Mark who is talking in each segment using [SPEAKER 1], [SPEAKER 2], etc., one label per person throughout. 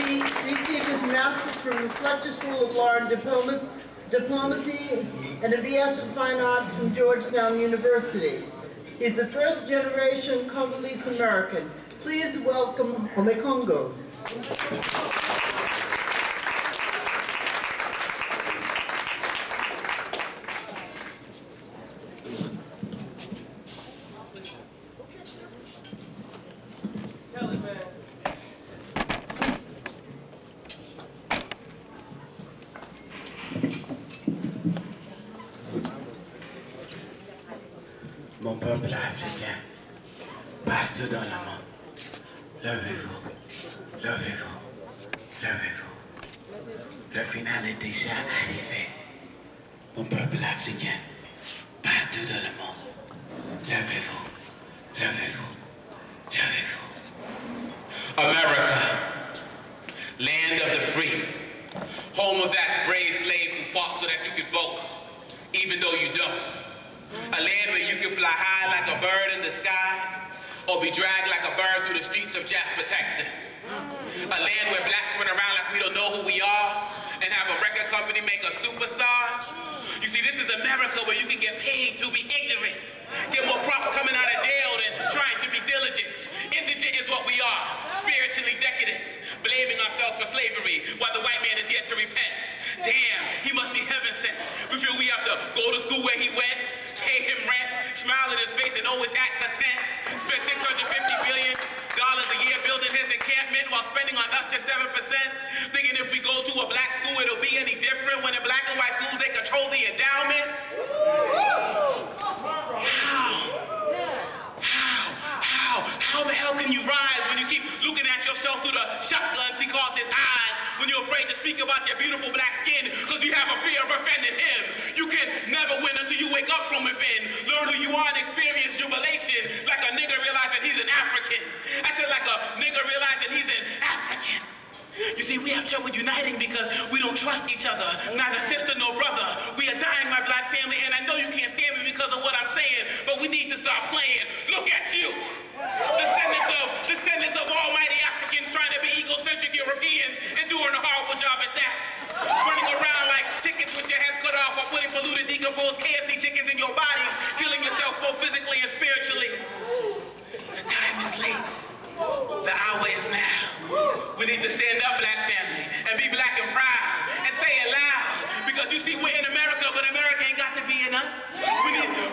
[SPEAKER 1] received his master's from the Fletcher School of Law and Diplomacy and a BS in Fine Arts from Georgetown University. He's a first-generation Congolese American. Please welcome Omekongo.
[SPEAKER 2] Mon peuple africain, partout dans le monde, levez-vous, levez-vous, levez-vous. Le final est déjà arrivé. Mon peuple africain, partout dans le monde, levez-vous, levez-vous, levez-vous. America, land of the free, home of that brave slave who fought so that you could vote, even though you don't. A land where you can fly high like a bird in the sky, or be dragged like a bird through the streets of Jasper, Texas. A land where blacks run around like we don't know who we are, and have a record company make us superstars. You see, this is America where you can get paid to be ignorant, get more props coming out of jail than trying to be diligent. Indigent is what we are, spiritually decadent, blaming ourselves for slavery while the white man is yet to repent. Damn, he must be heaven sent. We feel we have to go to school where he went, pay him rent, smile in his face and always act content, spend $650 billion a year building his encampment while spending on us just 7%, thinking if we go to a black school it'll be any different when in black and white schools they control the endowment. How the hell can you rise when you keep looking at yourself through the shotguns he calls his eyes, when you're afraid to speak about your beautiful black skin because you have a fear of offending him? You can never win until you wake up from within, learn who you are and experience jubilation, like a nigga realize that he's an African. I said like a nigga realize that he's an African. You see, we have trouble uniting because we don't trust each other, neither sister nor brother. We are dying, my black family, and I know you can't stand me because of what I'm saying, but we need to start playing. Look at you, descendants of almighty Africans trying to be egocentric Europeans and doing a horrible job at that. Running around like chickens with your heads cut off or putting polluted, decomposed KFC chickens in your bodies, killing yourself both physically and spiritually. The time is late. The hour is now. We need to stand up, black family, and be black and proud, and say it loud. Because you see, we're in America, but America ain't got to be in us.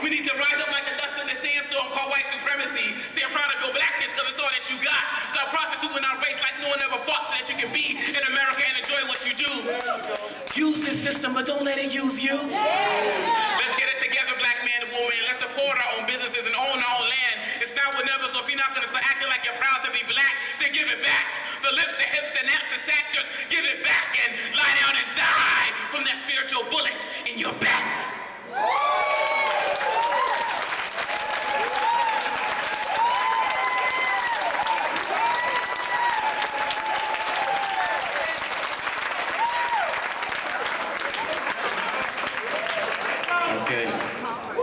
[SPEAKER 2] We need to rise up like the dust in the sandstorm called white supremacy. Stand proud of your blackness, because it's all that you got. Stop prostituting our race like no one ever fought so that you can be in America and enjoy what you do. Use this system, but don't let it use you. Let's get it together, black man and woman. Let's support our own businesses and own our own land. It's now or never, so if you're not going to start acting like you're proud to be black, then give it back. The lips, the hips, the naps, the sack, just give it back and lie down and die from that spiritual bullet in your back. Okay,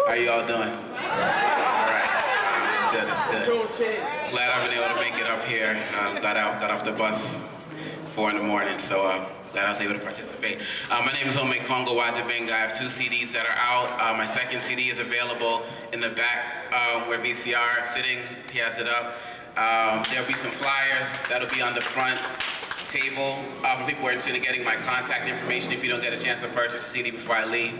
[SPEAKER 2] how you all doing? All right, it's good. Glad I've been able to make it up here. Got off the bus 4 in the morning, so glad I was able to participate. My name is Omekongo Wadabenga. I have 2 CDs that are out. My second CD is available in the back where VCR is sitting. He has it up. There'll be some flyers that'll be on the front table for people who are interested in getting my contact information if you don't get a chance to purchase a CD before I leave.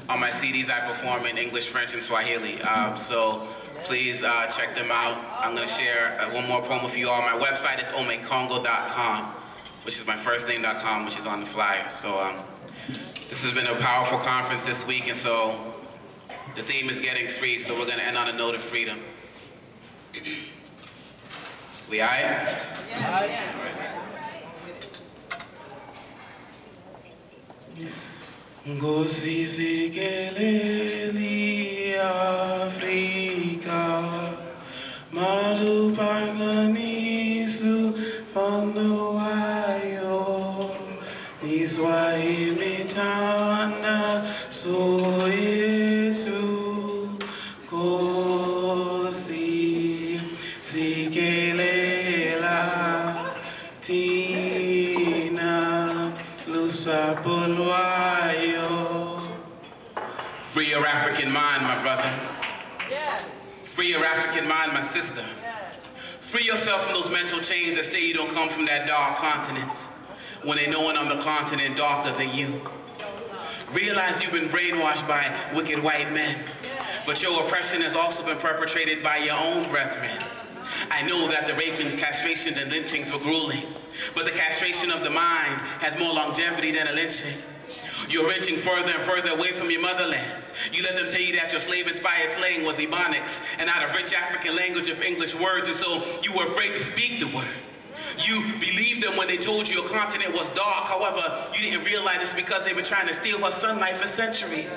[SPEAKER 2] On my CDs, I perform in English, French, and Swahili. So please check them out. I'm going to share one more promo for you all. My website is omekongo.com, which is my first name.com, which is on the flyer. So this has been a powerful conference this week, and so the theme is getting free, so we're going to end on a note of freedom. We all right? Yeah. Ngozi keleli Afrika malupanganisu fondo wayo niswa imitana so yesu kosi sikelela ti Free your African mind, my brother.
[SPEAKER 3] Yes.
[SPEAKER 2] Free your African mind, my sister.
[SPEAKER 3] Yes.
[SPEAKER 2] Free yourself from those mental chains that say you don't come from that dark continent, when they know one on the continent darker than you. Realize you've been brainwashed by wicked white men, but your oppression has also been perpetrated by your own brethren. I know that the rapings, castrations, and lynchings were grueling, but the castration of the mind has more longevity than a lynching. You're inching further and further away from your motherland. You let them tell you that your slave-inspired slang was Ebonics and not a rich African language of English words, and so you were afraid to speak the word. You believed them when they told you your continent was dark. However, you didn't realize it's because they were trying to steal her sunlight for centuries.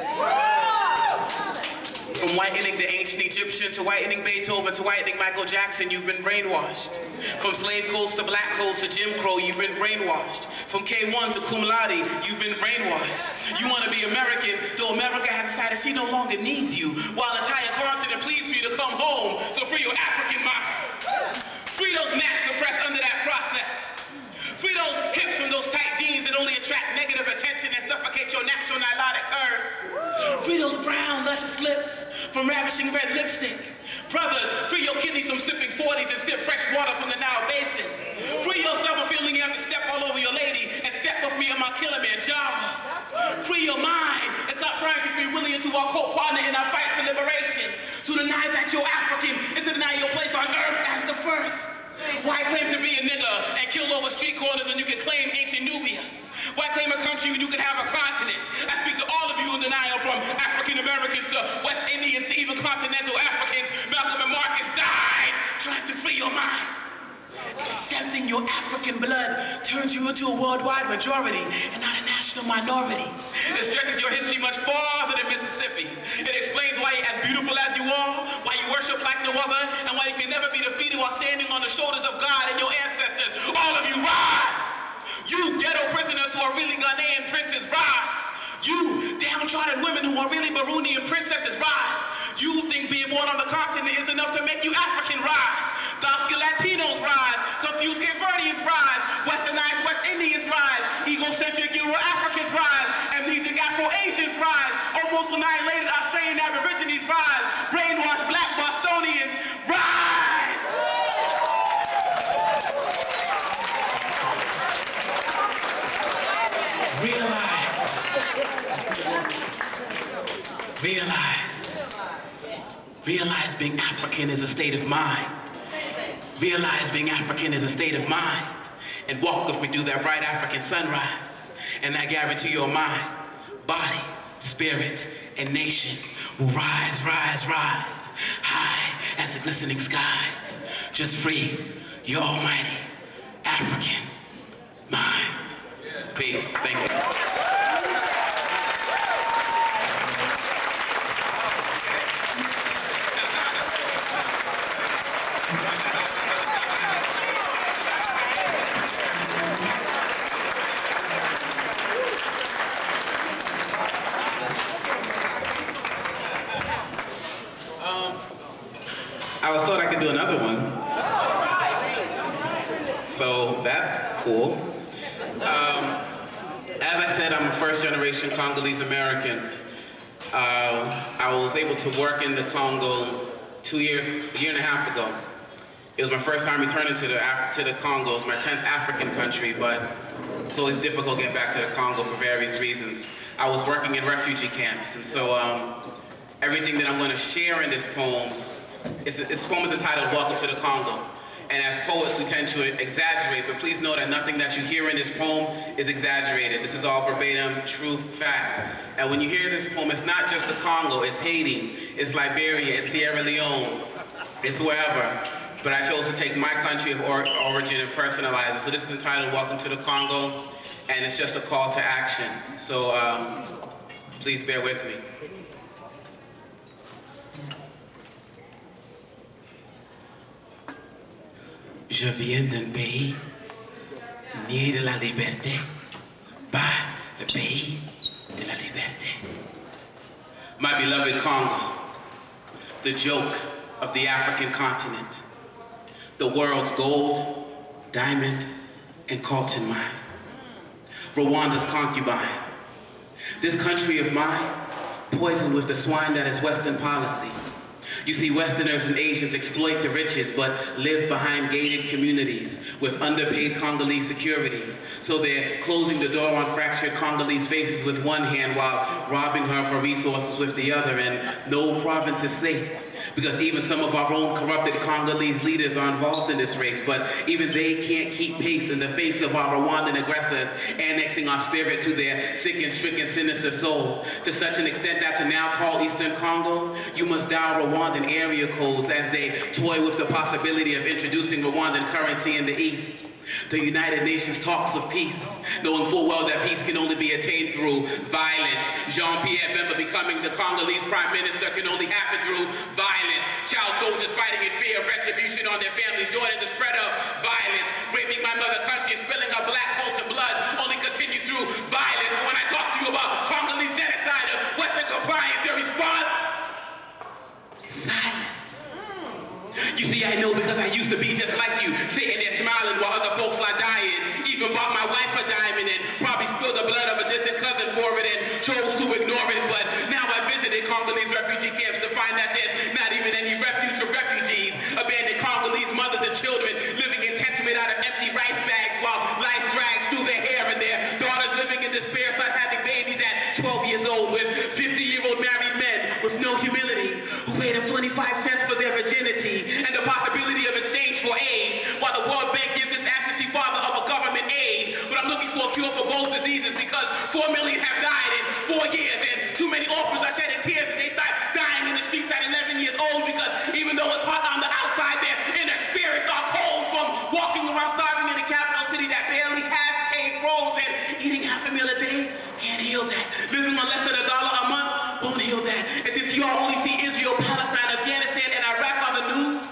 [SPEAKER 2] From whitening the ancient Egyptian to whitening Beethoven to whitening Michael Jackson, you've been brainwashed. From slave codes to black codes to Jim Crow, you've been brainwashed. From K1 to cum laude, you've been brainwashed. You want to be American, though America has decided she no longer needs you, while the entire continent pleads for you to come home, so free your African mind. Free those naps oppressed under that process. Free those hips from those tight jeans that only attract negative attention and suffocate your natural nilotic curves. Free those brown, luscious lips from ravishing red lipstick. Brothers, free your kidneys from sipping 40s and sip fresh waters from the Nile Basin. Free yourself from feeling you have to step all over your lady and step with me on my Kilimanjaro. Free your mind and stop trying to be willing to our co-partner in our fight for liberation. To deny that you're African is to deny your place on earth as the first. Why claim to be a nigger and kill over street corners when you can claim ancient Nubia? Why claim a country when you can have a continent? I speak to all of you in denial, from African Americans to West Indians to even continental Africans. Malcolm and Marcus died trying to free your mind. Accepting your African blood turns you into a worldwide majority and not a national minority. It stretches your history much farther than Mississippi. It explains why you're as beautiful as you are, why you worship like no other, and why you can never be defeated while standing on the shoulders of God and your ancestors. All of you rise! You ghetto prisoners who are really Ghanaian princes, rise! You downtrodden women who are really Burundian princesses, rise! You think being born on the continent is enough to make you African, rise! Dark-skinned Latinos rise, confused Cape Verdeans rise, westernized West Indians rise, egocentric Euro-Africans rise, amnesic Afro-Asians rise, almost annihilated Australian Aborigines rise, brainwashed Black Bostonians rise! Realize being African is a state of mind. Realize being African is a state of mind. And walk with me through that bright African sunrise. And I guarantee your mind, body, spirit, and nation will rise, rise, rise, high as the glistening skies. Just free your almighty African mind. Peace. Thank you. I was told I could do another one. So that's cool. As I said, I'm a first-generation Congolese American. I was able to work in the Congo a year and a half ago. It was my first time returning to the Congo. It's my 10th African country, but it's always difficult getting back to the Congo for various reasons. I was working in refugee camps, and so everything that I'm going to share in this poem, this poem is entitled Welcome to the Congo. And as poets, we tend to exaggerate, but please know that nothing that you hear in this poem is exaggerated. This is all verbatim, true fact. And when you hear this poem, it's not just the Congo, it's Haiti, it's Liberia, it's Sierra Leone, it's wherever. But I chose to take my country of origin and personalize it. So this is entitled Welcome to the Congo, and it's just a call to action. So please bear with me. Je viens d'un pays né de la liberté, pas le pays de la liberté. My beloved Congo, the joke of the African continent, the world's gold, diamond, and coltan mine. Rwanda's concubine. This country of mine, poisoned with the swine that is Western policy. You see, Westerners and Asians exploit the riches, but live behind gated communities with underpaid Congolese security. So they're closing the door on fractured Congolese faces with one hand while robbing her for resources with the other, and no province is safe. Because even some of our own corrupted Congolese leaders are involved in this race, but even they can't keep pace in the face of our Rwandan aggressors annexing our spirit to their sick and stricken, sinister soul, to such an extent that to now call Eastern Congo, you must dial Rwandan area codes as they toy with the possibility of introducing Rwandan currency in the East. The United Nations talks of peace, knowing full well that peace can only be attained through violence. Jean-Pierre Bemba becoming the Congolese Prime Minister can only happen through violence. Child soldiers fighting in fear of retribution on their families, joining the spread of violence. Raping my mother country and spilling her black culture blood only continues through violence. But when I talk to you about Congolese genocide of Western compliance, their response? Silence. You see, I know because I used to be just like you, sitting there smiling while other folks are dying. Even bought my wife a diamond and probably spilled the blood of a distant cousin for it and chose to ignore it. But now I visited Congolese refugee camps to find that there's not even any refuge for refugees. Abandoned Congolese mothers and children living in tents made out of empty rice bags while lice drags through their hair, and their daughters living in despair start having babies at 12 years old with 50-year-old married men with no humility who paid them 25 cents for their virginity and the possibility of exchange for AIDS, while the World Bank gives this absentee father of a government aid. But I'm looking for a cure for both diseases because 4 million have died in 4 years, and too many orphans are shedding tears and they start dying in the streets at 11 years old because even though it's hot on the outside, their inner spirits are cold from walking around starving in the capital city that barely has paid roads, and eating half a meal a day can't heal that. Living on less than $1 a month won't heal that. And since y'all only see Israel, Palestine, Afghanistan, and Iraq on the news,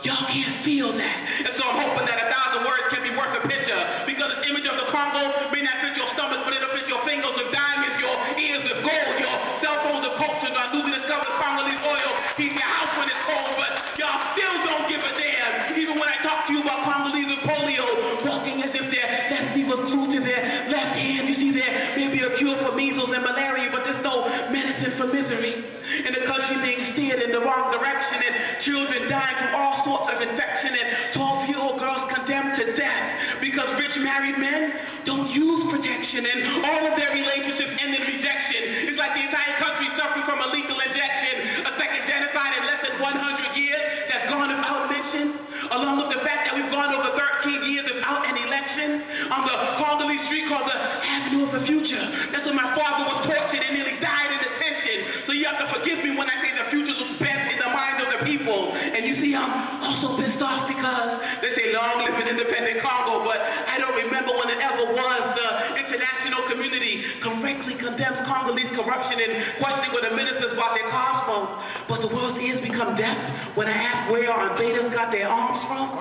[SPEAKER 2] y'all can't feel that. And so I'm hoping that 1,000 words can be worth a picture, because this image of the Congo may not fit your stomach, but it'll fit your fingers with diamonds, your ears with gold, your cell phones with culture, our newly discovered Congolese oil heats your house when it's cold, but y'all still don't give a damn. Even when I talk to you about Congolese with polio, walking as if their left knee was glued to their left hand. You see, there may be a cure for measles and malaria, but there's no medicine for misery. And the country being steered in the wrong direction, and children dying from all sorts of infection, and 12-year-old girls condemned to death because rich married men don't use protection, and all of their relationships end in rejection. It's like the entire country suffering from a lethal injection, a second genocide in less than 100 years that's gone without mention, along with the fact that we've gone over 13 years without an election on the Congolese street called the Avenue of the Future. That's when my father was tortured and nearly died in detention. So you have to forgive me when I say the future looks best in the minds of the people. And you see, I'm also pissed off because they say long live an independent Congo, but I don't remember when it ever was. The international community correctly condemns Congolese corruption and questioning where the ministers bought their cars from. But the world's ears become deaf when I ask where our invaders got their arms from.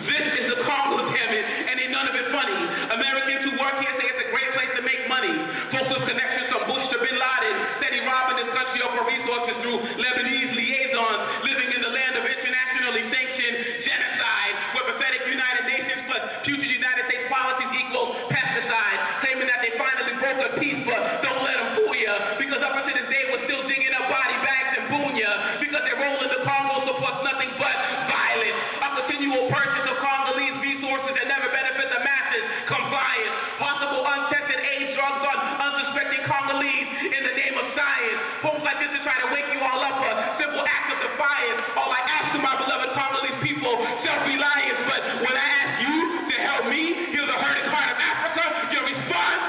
[SPEAKER 2] This is the Congo, damn it, and ain't none of it funny. Americans who work here say it's a great place to make money. Folks with connections from Bush to Bin Laden said he robbing this country of her resources through Lebanese liaisons, living in the land of internationally sanctioned genocide, where pathetic United Nations plus future United States policies equals pesticide, claiming that they finally broke a peace, but don't let them fool you, because up until this day we're still digging up body bags in Bunya, because their role in the Congo supports nothing but violence, a continual purchase of Congolese resources that never benefit the masses, compliance, possible untested AIDS drugs on unsuspecting Congolese in the name of science. Homes like this to try to wake you all up, a simple act of defiance. All I ask of my beloved Congolese people, self-reliance. But when I ask you to help me heal the hurting heart of Africa, your response?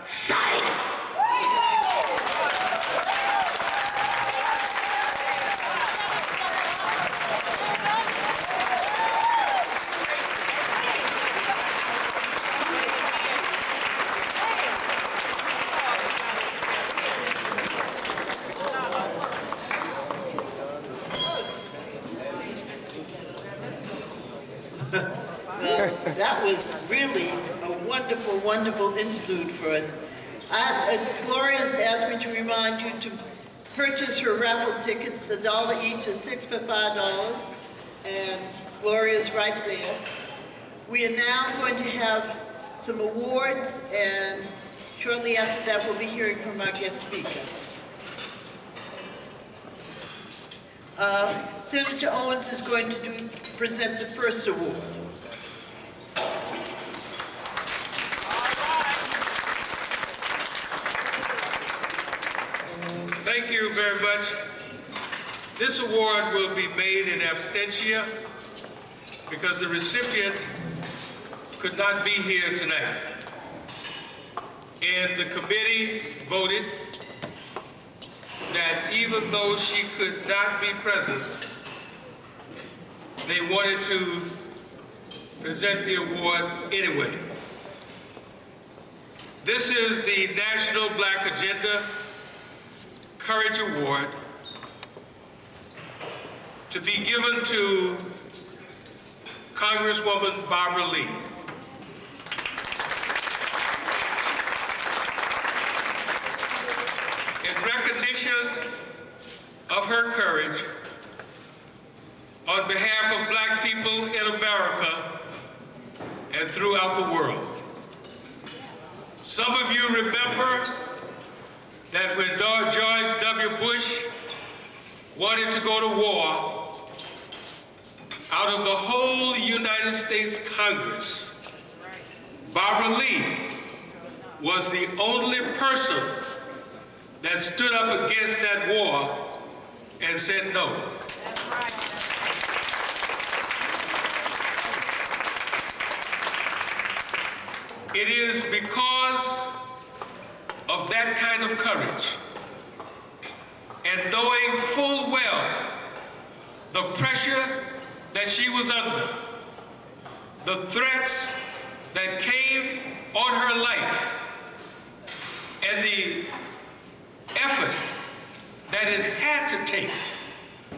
[SPEAKER 2] Silence.
[SPEAKER 1] That was really a wonderful, wonderful interlude for us. Gloria's asked me to remind you to purchase her raffle tickets, $1 each, is 6 for $5, and Gloria's right there. We are now going to have some awards, and shortly after that we'll be hearing from our guest speaker. Senator Owens is going to present the first award.
[SPEAKER 3] Thank you very much. This award will be made in absentia because the recipient could not be here tonight. And the committee voted that even though she could not be present, they wanted to present the award anyway. This is the National Black Agenda Courage Award to be given to Congresswoman Barbara Lee. In recognition of her courage on behalf of black people in America and throughout the world. Some of you remember that when George W. Bush wanted to go to war, out of the whole United States Congress, Barbara Lee was the only person that stood up against that war and said no. It is because of that kind of courage and knowing full well the pressure that she was under, the threats that came on her life, and the effort that it had to take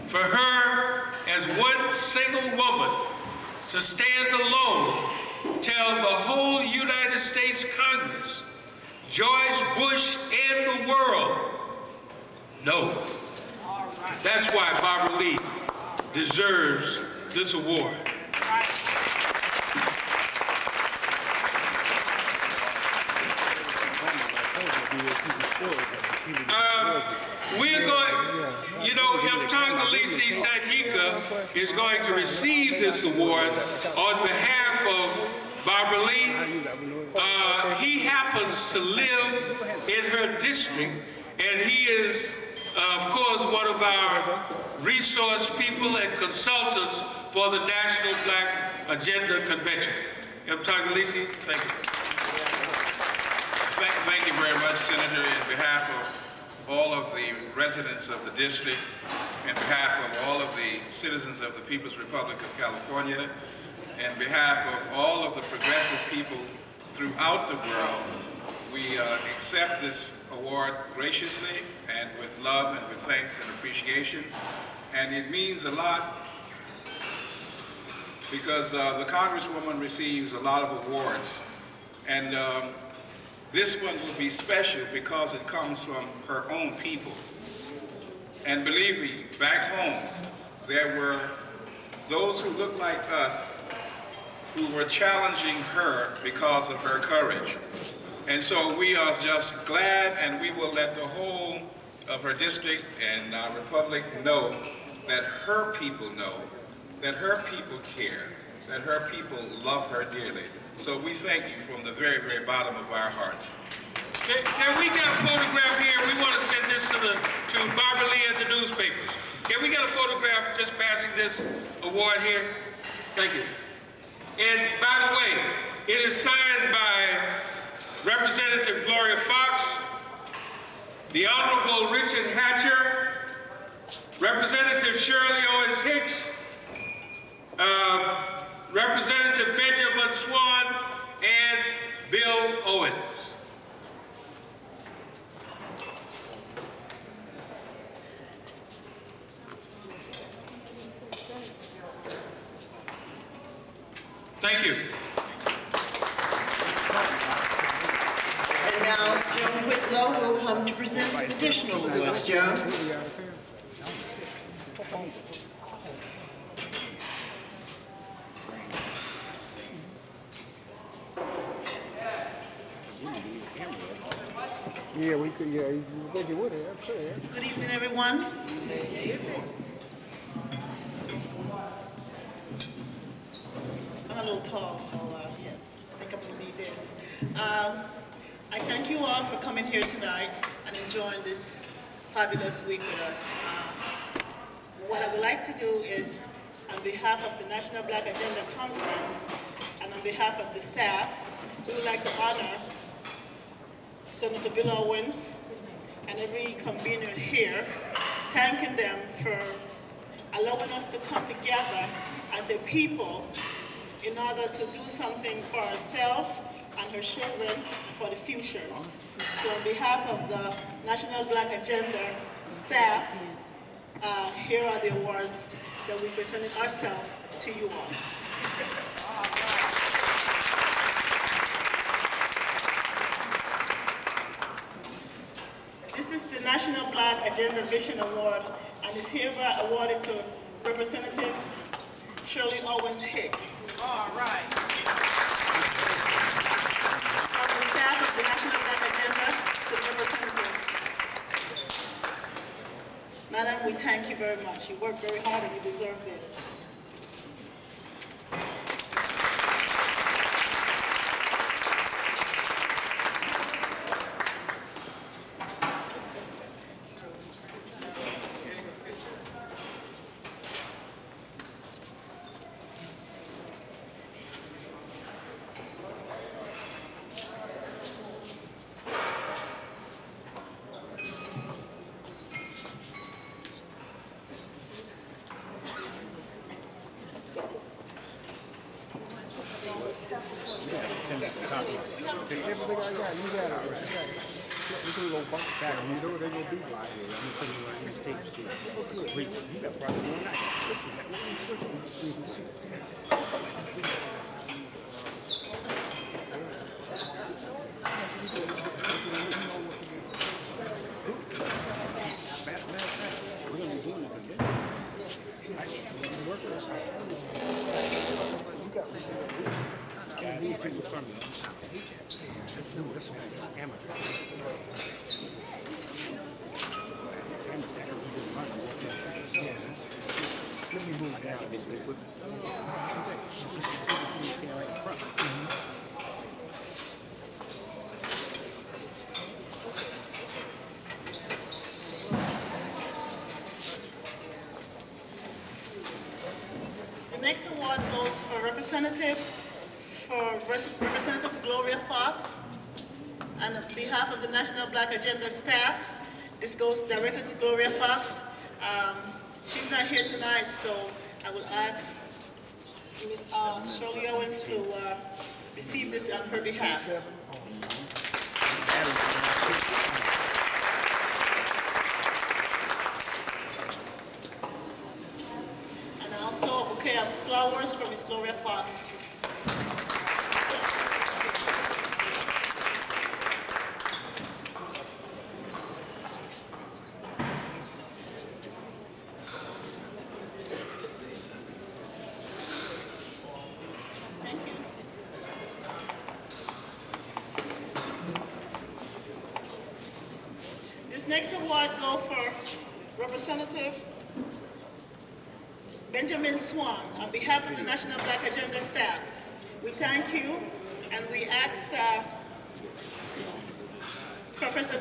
[SPEAKER 3] for her as one single woman to stand alone, tell the whole United States Congress, George Bush and the world, no. That's why Barbara Lee deserves this award. We're going, you know, Mtangilisi Sanyika is going to receive this award on behalf of Barbara Lee. He happens to live in her district, and he is, of course, one of our resource people and consultants for the National Black Agenda Convention. Mtangilisi, thank you.
[SPEAKER 2] Thank you very much, Senator. In behalf of all of the residents of the district, in behalf of all of the citizens of the People's Republic of California, in behalf of all of the progressive people throughout the world, we accept this award graciously and with love and with thanks and appreciation. And it means a lot because the Congresswoman receives a lot of awards. And this one will be special because it comes from her own people. And believe me, back home, there were those who looked like us who were challenging her because of her courage. And so we are just glad, and we will let the whole of her district and our republic know that her people know, that her people care, that her people love her dearly. So we thank you from the very, very bottom of our hearts.
[SPEAKER 3] Can we get a photograph here? We want to send this to Barbara Lee and the newspapers. Can we get a photograph just passing this award here? Thank you. And by the way, it is signed by Representative Gloria Fox, the Honorable Richard Hatcher, Representative Shirley Owens Hicks, Representative Benjamin Swan, and Bill Owens. Thank you.
[SPEAKER 1] And now Joan Whitlow will come to present some additional awards. Joan?
[SPEAKER 4] Yeah, we could. Yeah, you would think you would have. I'm sure. Yeah.
[SPEAKER 1] Good evening, everyone. I'm a little tall, so yes, I think I'm going to need this. I thank you all for coming here tonight and enjoying this fabulous week with us. What I would like to do is, on behalf of the National Black Agenda Conference and on behalf of the staff, we would like to honor Senator Bill Owens and every convener here, thanking them for allowing us to come together as a people in order to do something for ourselves and our children for the future. So on behalf of the National Black Agenda staff, here are the awards that we presented ourselves to you all. This is the National Black Agenda Vision Award and is hereby awarded to Representative Shirley Owens Hicks.
[SPEAKER 5] All right.
[SPEAKER 1] On the staff of the National Black Agenda, the representative. Madam, we thank you very much. You worked very hard and you deserve this.
[SPEAKER 4] Everything I got, you got it. You can go bump the side. You know they're going to be right here. I'm going to send you one of these tapes to you. You got probably one night. You can see. We're going to be doing it again. You got this. These people from you. This is amateur. Let me move down this way. Right in front.
[SPEAKER 1] The next award goes for Representative Gloria Fox. And on behalf of the National Black Agenda staff, this goes directly to Gloria Fox. She's not here tonight, so I will ask Ms. Shirley Owens to receive this on her behalf. And also a bouquet of flowers from Ms. Gloria Fox. Next award goes for Representative Benjamin Swan on behalf of the National Black Agenda staff. We thank you and we ask Professor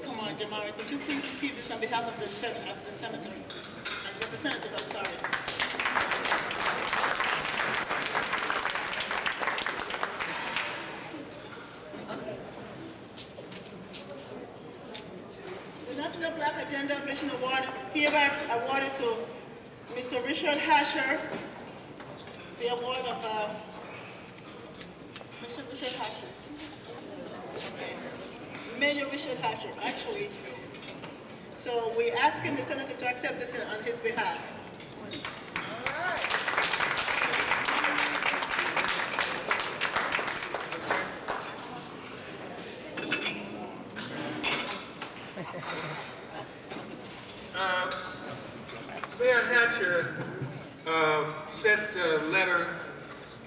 [SPEAKER 1] come on, Jamari, could you please receive this on behalf of the Senator and Representative, I'm sorry. National Black Agenda Vision Award hereby awarded to Mr. Richard Hasher, the award of Mr. Richard Hasher. Okay. Mayor Richard Hasher, actually. So we're asking the Senator to accept this on his behalf.
[SPEAKER 3] Mayor Hatcher sent a letter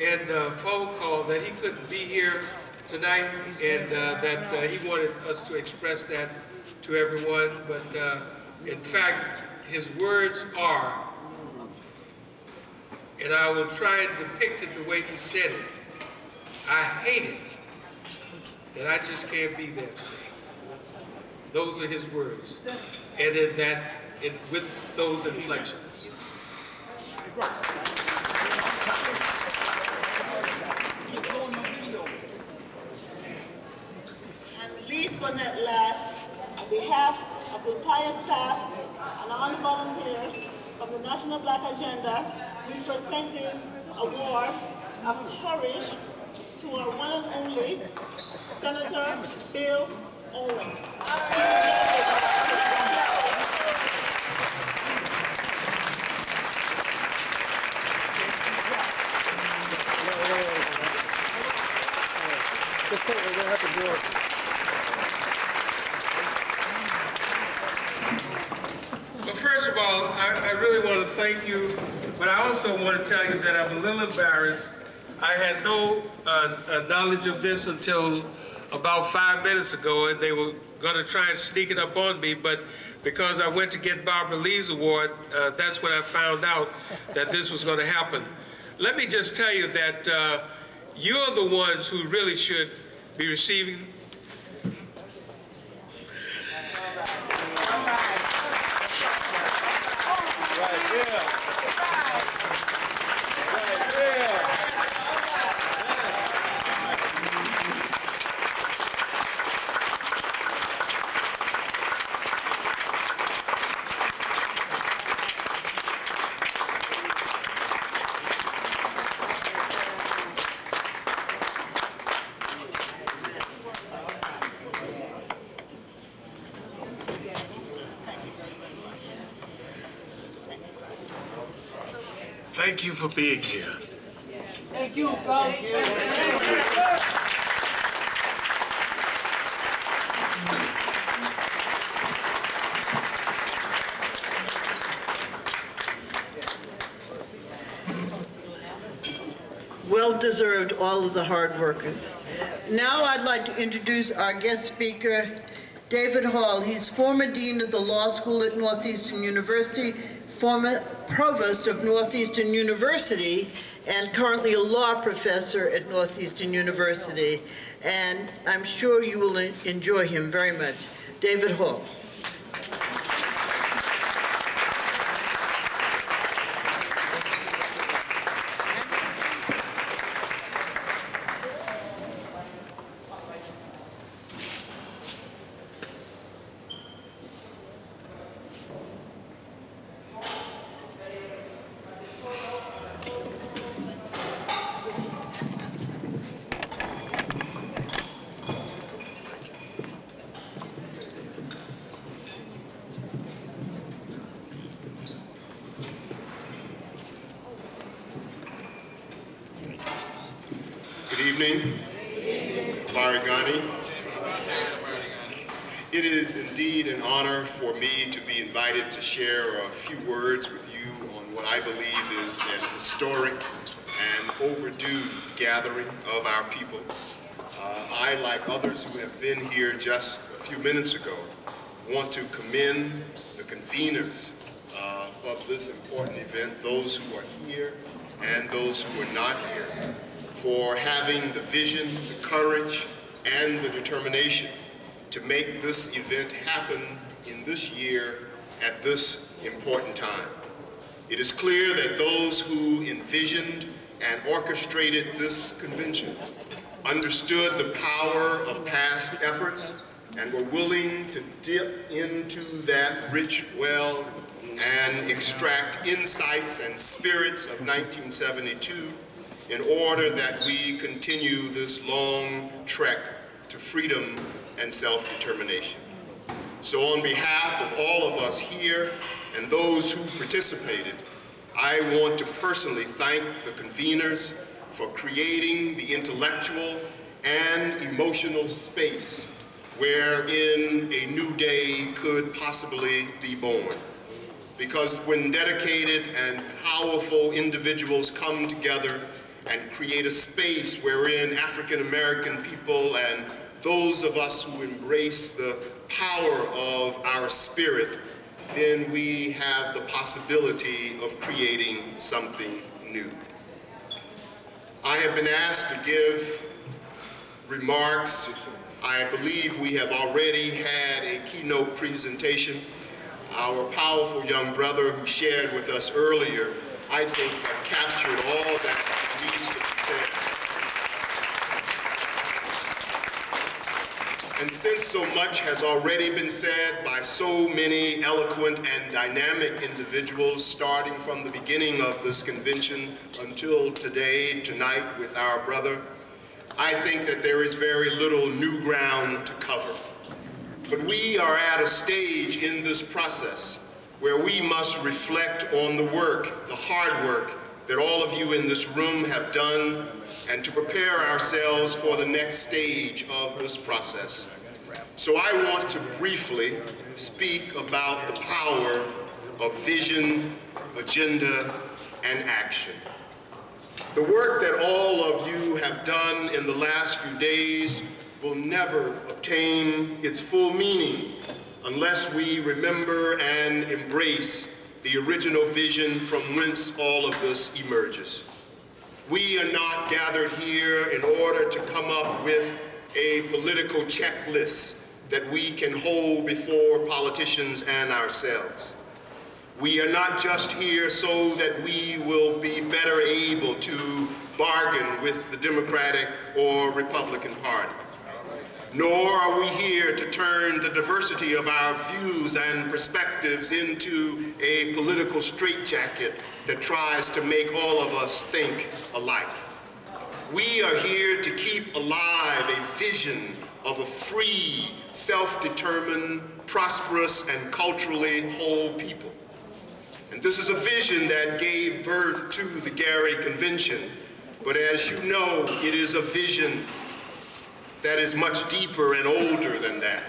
[SPEAKER 3] and a phone call that he couldn't be here tonight, and that he wanted us to express that to everyone. But in fact, his words are, and I will try and depict it the way he said it, I hate it that I just can't be there today. Those are his words, and with those inflections.
[SPEAKER 1] And least but not last, on behalf of the entire staff and all the volunteers from the National Black Agenda, we present this award of courage to our one and only Senator Bill Owens.
[SPEAKER 3] Well, first of all, I really want to thank you, but I also want to tell you that I'm a little embarrassed. I had no knowledge of this until about 5 minutes ago, and they were going to try and sneak it up on me, but because I went to get Barbara Lee's award, that's when I found out that this was going to happen. Let me just tell you that you're the ones who really should be receiving. Thank you for being here.
[SPEAKER 5] Thank you, folks.
[SPEAKER 1] Well deserved, all of the hard workers. Now I'd like to introduce our guest speaker, David Hall. He's former dean of the law school at Northeastern University, former provost of Northeastern University, and currently a law professor at Northeastern University. And I'm sure you will enjoy him very much. David Hall.
[SPEAKER 6] Good evening, Barigani. It is indeed an honor for me to be invited to share a few words with you on what I believe is an historic and overdue gathering of our people. I, like others who have been here just a few minutes ago, want to commend the conveners of this important event, those who are here and those who are not here, for having the vision, the courage, and the determination to make this event happen in this year at this important time. It is clear that those who envisioned and orchestrated this convention understood the power of past efforts and were willing to dip into that rich well and extract insights and spirits of 1972 in order that we continue this long trek to freedom and self-determination. So on behalf of all of us here and those who participated, I want to personally thank the conveners for creating the intellectual and emotional space wherein a new day could possibly be born. Because when dedicated and powerful individuals come together, and create a space wherein African American people and those of us who embrace the power of our spirit, then we have the possibility of creating something new. I have been asked to give remarks. I believe we have already had a keynote presentation. Our powerful young brother who shared with us earlier, I think, have captured all that needs to be said. And since so much has already been said by so many eloquent and dynamic individuals, starting from the beginning of this convention until today, tonight, with our brother, I think that there is very little new ground to cover. But we are at a stage in this process where we must reflect on the work, the hard work, that all of you in this room have done, and to prepare ourselves for the next stage of this process. So I want to briefly speak about the power of vision, agenda, and action. The work that all of you have done in the last few days will never obtain its full meaning unless we remember and embrace the original vision from whence all of this emerges. We are not gathered here in order to come up with a political checklist that we can hold before politicians and ourselves. We are not just here so that we will be better able to bargain with the Democratic or Republican parties. Nor are we here to turn the diversity of our views and perspectives into a political straitjacket that tries to make all of us think alike. We are here to keep alive a vision of a free, self-determined, prosperous, and culturally whole people. And this is a vision that gave birth to the Gary Convention. But as you know, it is a vision that is much deeper and older than that.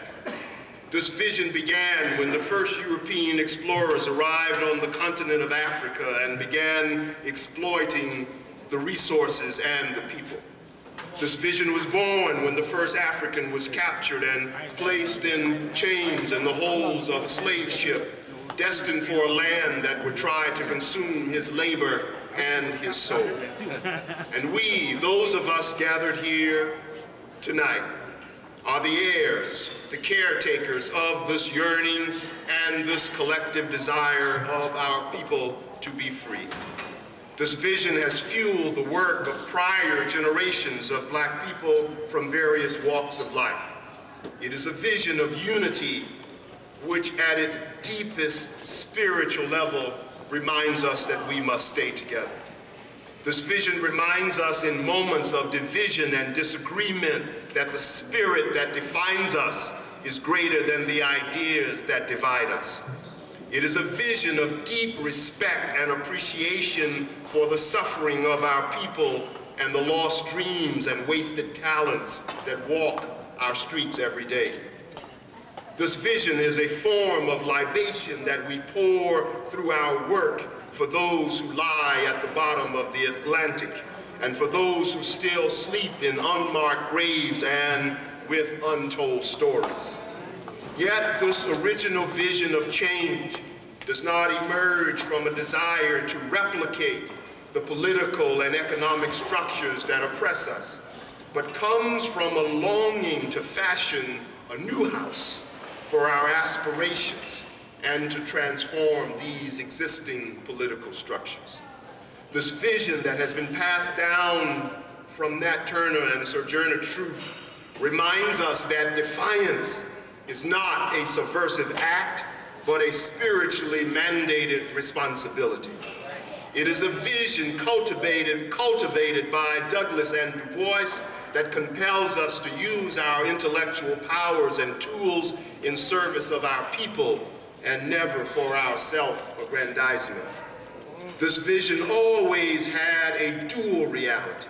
[SPEAKER 6] This vision began when the first European explorers arrived on the continent of Africa and began exploiting the resources and the people. This vision was born when the first African was captured and placed in chains in the holds of a slave ship, destined for a land that would try to consume his labor and his soul. And we, those of us gathered here tonight, are the heirs, the caretakers of this yearning and this collective desire of our people to be free. This vision has fueled the work of prior generations of Black people from various walks of life. It is a vision of unity which at its deepest spiritual level reminds us that we must stay together. This vision reminds us in moments of division and disagreement that the spirit that defines us is greater than the ideas that divide us. It is a vision of deep respect and appreciation for the suffering of our people and the lost dreams and wasted talents that walk our streets every day. This vision is a form of libation that we pour through our work for those who lie at the bottom of the Atlantic and for those who still sleep in unmarked graves and with untold stories. Yet this original vision of change does not emerge from a desire to replicate the political and economic structures that oppress us, but comes from a longing to fashion a new house for our aspirations and to transform these existing political structures. This vision that has been passed down from Nat Turner and Sojourner Truth reminds us that defiance is not a subversive act, but a spiritually mandated responsibility. It is a vision cultivated by Douglass and Du Bois that compels us to use our intellectual powers and tools in service of our people and never for our self-aggrandizement. This vision always had a dual reality.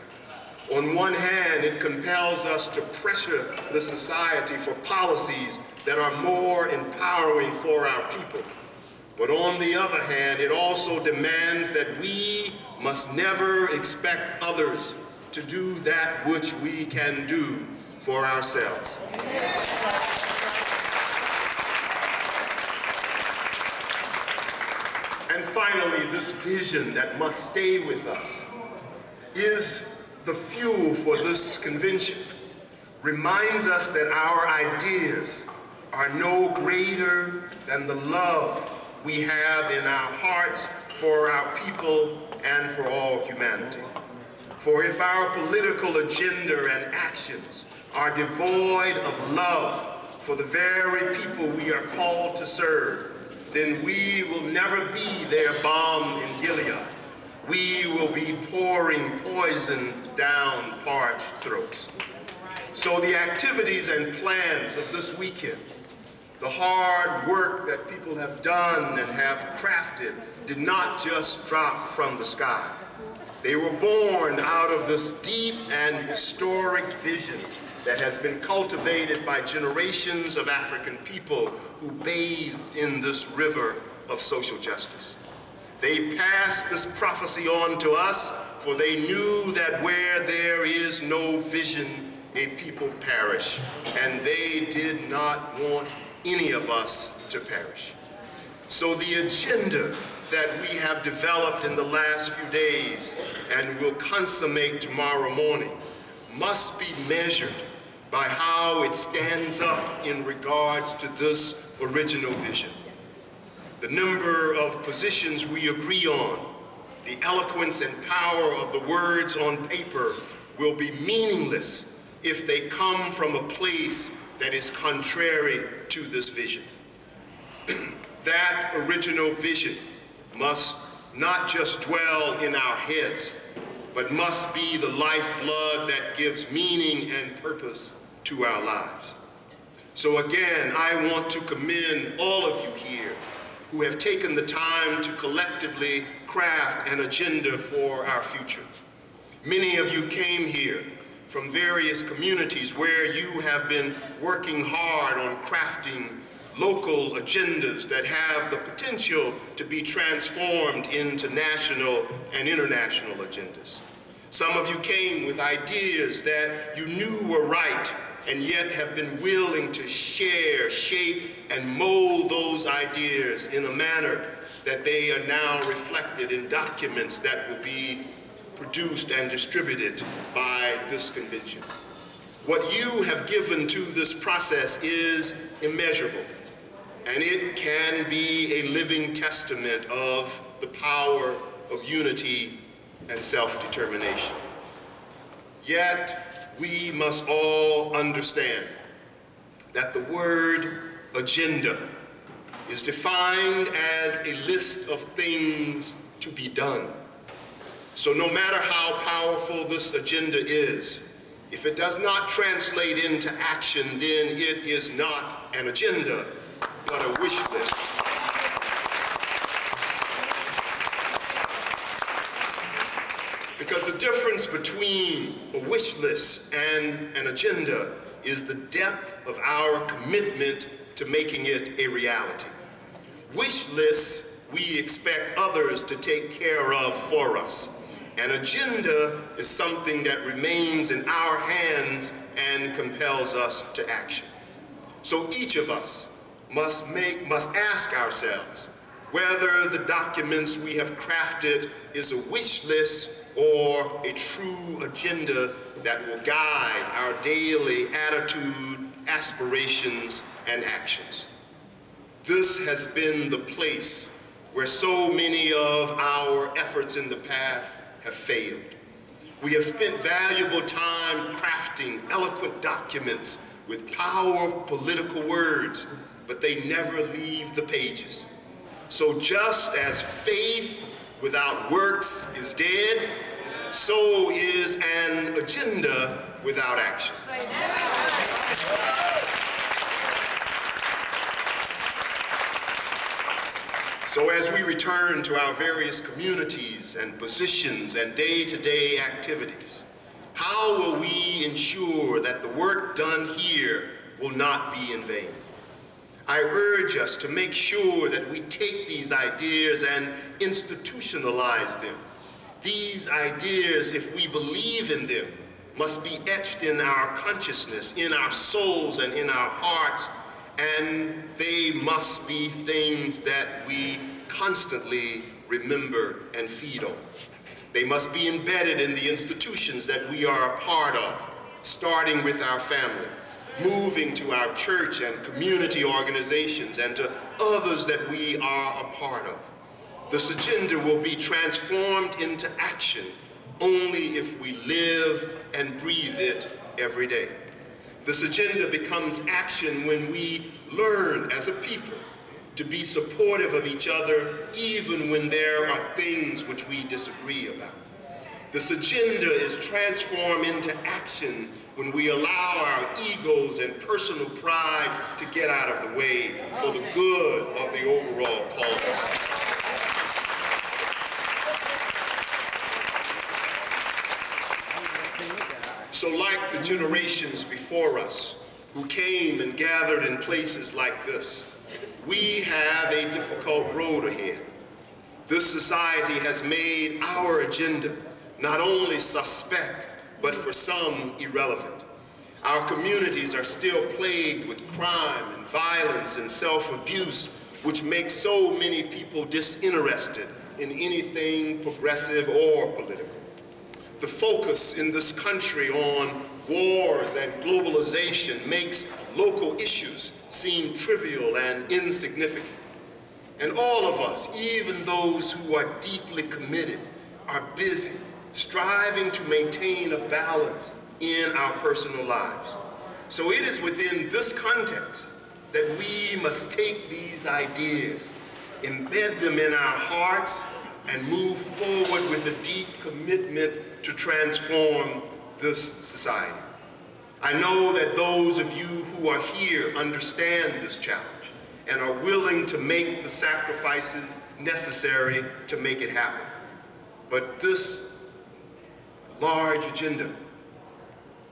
[SPEAKER 6] On one hand, it compels us to pressure the society for policies that are more empowering for our people. But on the other hand, it also demands that we must never expect others to do that which we can do for ourselves. And finally, this vision that must stay with us is the fuel for this convention. Reminds us that our ideas are no greater than the love we have in our hearts for our people and for all humanity. For if our political agenda and actions are devoid of love for the very people we are called to serve, then we will never be their balm in Gilead. We will be pouring poison down parched throats. So the activities and plans of this weekend, the hard work that people have done and have crafted, did not just drop from the sky. They were born out of this deep and historic vision that has been cultivated by generations of African people who bathed in this river of social justice. They passed this prophecy on to us, for they knew that where there is no vision, a people perish, and they did not want any of us to perish. So the agenda that we have developed in the last few days and will consummate tomorrow morning must be measured by how it stands up in regards to this original vision. The number of positions we agree on, the eloquence and power of the words on paper will be meaningless if they come from a place that is contrary to this vision. That original vision must not just dwell in our heads, but must be the lifeblood that gives meaning and purpose to our lives. So again, I want to commend all of you here who have taken the time to collectively craft an agenda for our future. Many of you came here from various communities where you have been working hard on crafting local agendas that have the potential to be transformed into national and international agendas. Some of you came with ideas that you knew were right and yet have been willing to share, shape, and mold those ideas in a manner that they are now reflected in documents that will be produced and distributed by this convention. What you have given to this process is immeasurable, and it can be a living testament of the power of unity and self-determination. Yet, we must all understand that the word agenda is defined as a list of things to be done. So no matter how powerful this agenda is, if it does not translate into action, then it is not an agenda, but a wish list. Because the difference between a wish list and an agenda is the depth of our commitment to making it a reality. Wish lists we expect others to take care of for us. An agenda is something that remains in our hands and compels us to action. So each of us must ask ourselves whether the documents we have crafted is a wish list or a true agenda that will guide our daily attitude, aspirations, and actions. This has been the place where so many of our efforts in the past have failed. We have spent valuable time crafting eloquent documents with powerful political words, but they never leave the pages. So just as faith without works is dead, so is an agenda without action. So as we return to our various communities and positions and day-to-day activities, how will we ensure that the work done here will not be in vain? I urge us to make sure that we take these ideas and institutionalize them, These ideas, if we believe in them, must be etched in our consciousness, in our souls, and in our hearts, and they must be things that we constantly remember and feed on. They must be embedded in the institutions that we are a part of, starting with our family, moving to our church and community organizations, and to others that we are a part of. This agenda will be transformed into action only if we live and breathe it every day. This agenda becomes action when we learn as a people to be supportive of each other even when there are things which we disagree about. This agenda is transformed into action when we allow our egos and personal pride to get out of the way for the good of the overall cause. So like the generations before us who came and gathered in places like this, we have a difficult road ahead. This society has made our agenda not only suspect, but for some irrelevant. Our communities are still plagued with crime and violence and self-abuse, which makes so many people disinterested in anything progressive or political. The focus in this country on wars and globalization makes local issues seem trivial and insignificant. And all of us, even those who are deeply committed, are busy striving to maintain a balance in our personal lives. So it is within this context that we must take these ideas, embed them in our hearts, and move forward with a deep commitment to transform this society. I know that those of you who are here understand this challenge and are willing to make the sacrifices necessary to make it happen. But this large agenda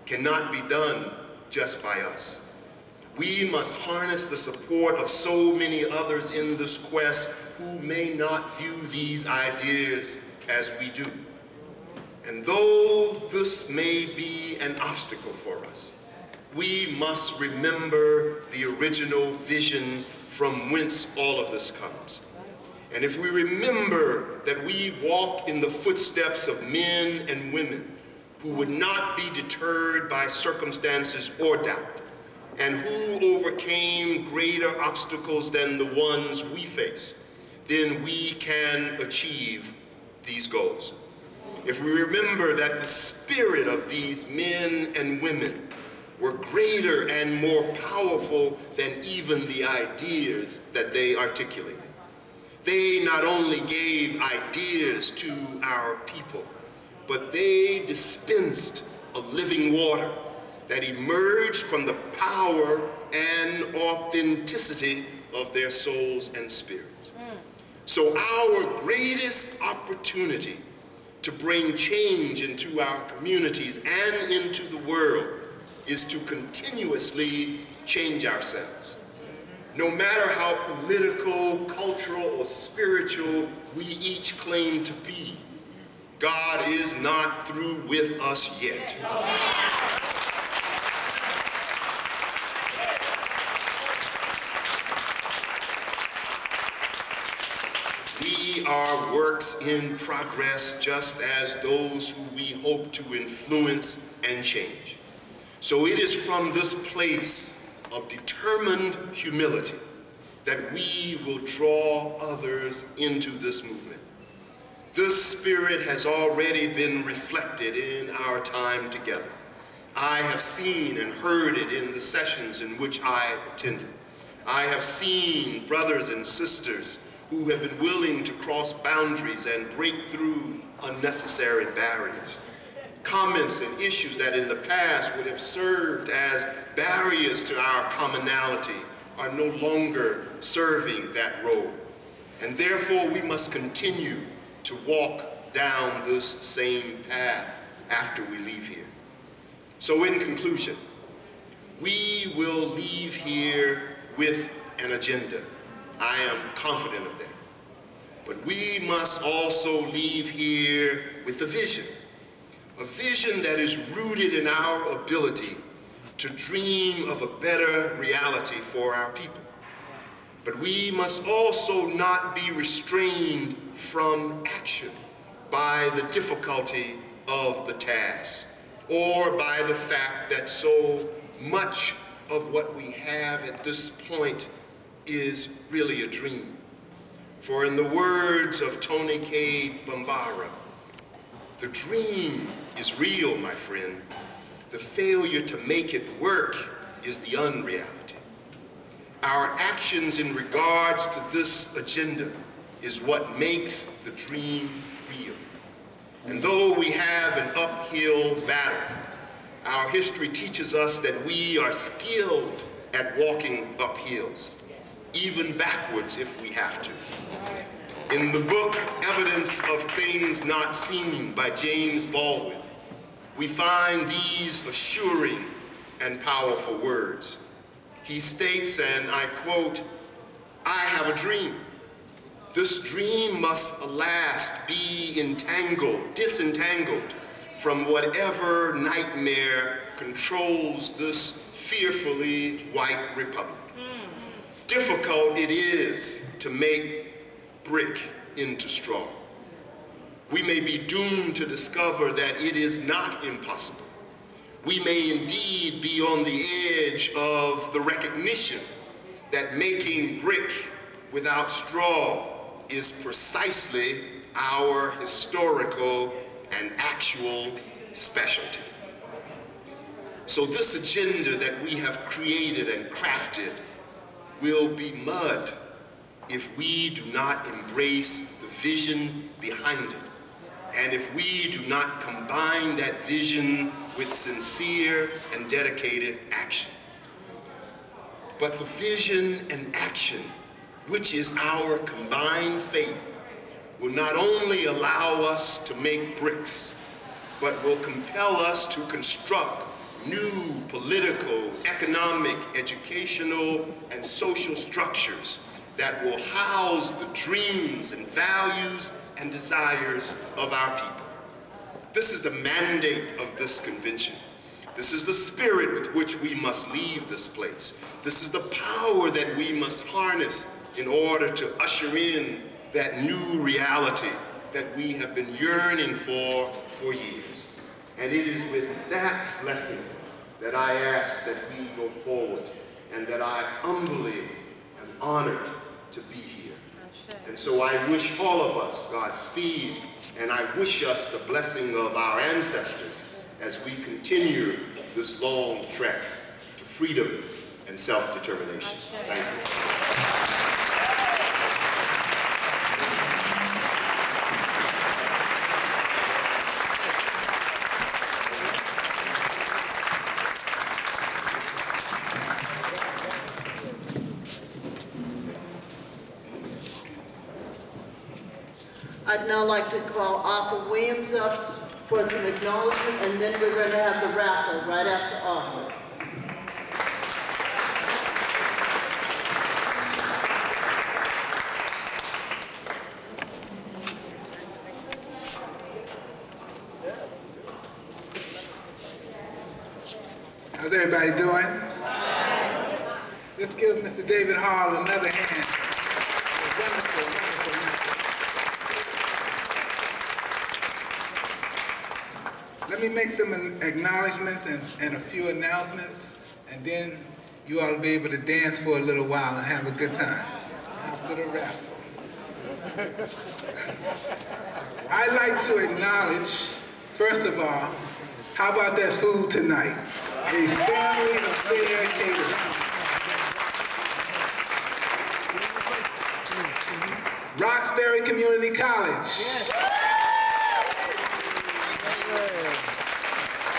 [SPEAKER 6] cannot be done just by us. We must harness the support of so many others in this quest who may not view these ideas as we do. And though this may be an obstacle for us, we must remember the original vision from whence all of this comes. And if we remember that we walk in the footsteps of men and women who would not be deterred by circumstances or doubt, and who overcame greater obstacles than the ones we face, then we can achieve these goals. If we remember that the spirit of these men and women were greater and more powerful than even the ideas that they articulated. They not only gave ideas to our people, but they dispensed a living water that emerged from the power and authenticity of their souls and spirits. So our greatest opportunity to bring change into our communities and into the world is to continuously change ourselves. No matter how political, cultural, or spiritual we each claim to be, God is not through with us yet. We are works in progress, just as those who we hope to influence and change. So it is from this place of determined humility that we will draw others into this movement. This spirit has already been reflected in our time together. I have seen and heard it in the sessions in which I attended. I have seen brothers and sisters who have been willing to cross boundaries and break through unnecessary barriers. Comments and issues that in the past would have served as barriers to our commonality are no longer serving that role. And therefore we must continue to walk down this same path after we leave here. So in conclusion, we will leave here with an agenda. I am confident of that. But we must also leave here with a vision that is rooted in our ability to dream of a better reality for our people. But we must also not be restrained from action by the difficulty of the task, or by the fact that so much of what we have at this point is really a dream. For in the words of Tony K. Bambara, the dream is real, my friend. The failure to make it work is the unreality. Our actions in regards to this agenda is what makes the dream real. And though we have an uphill battle, our history teaches us that we are skilled at walking up hills, even backwards if we have to. In the book, Evidence of Things Not Seen by James Baldwin, we find these assuring and powerful words. He states, and I quote, "I have a dream. This dream must alas be disentangled from whatever nightmare controls this fearfully white republic. Difficult it is to make brick into straw. We may be doomed to discover that it is not impossible. We may indeed be on the edge of the recognition that making brick without straw is precisely our historical and actual specialty. So this agenda that we have created and crafted will be mud if we do not embrace the vision behind it, and if we do not combine that vision with sincere and dedicated action. But the vision and action, which is our combined faith, will not only allow us to make bricks, but will compel us to construct new political, economic, educational, and social structures that will house the dreams and values and desires of our people. This is the mandate of this convention. This is the spirit with which we must leave this place. This is the power that we must harness in order to usher in that new reality that we have been yearning for years. And it is with that blessing that I ask that we go forward, and that I humbly am honored to be here. And so I wish all of us Godspeed, and I wish us the blessing of our ancestors as we continue this long trek to freedom and self-determination. Thank you.
[SPEAKER 1] I'd now like to call Arthur Williams up for some acknowledgement, and then we're going to have the raffle right after Arthur.
[SPEAKER 7] How's everybody doing? Let's give Mr. David Hall another hand. Wonderful, wonderful night. Let me make some acknowledgments and a few announcements, and then you all will be able to dance for a little while and have a good time. Have a little raffle. I'd like to acknowledge, first of all, how about that food tonight? A family affair catering. Roxbury Community College. Yes.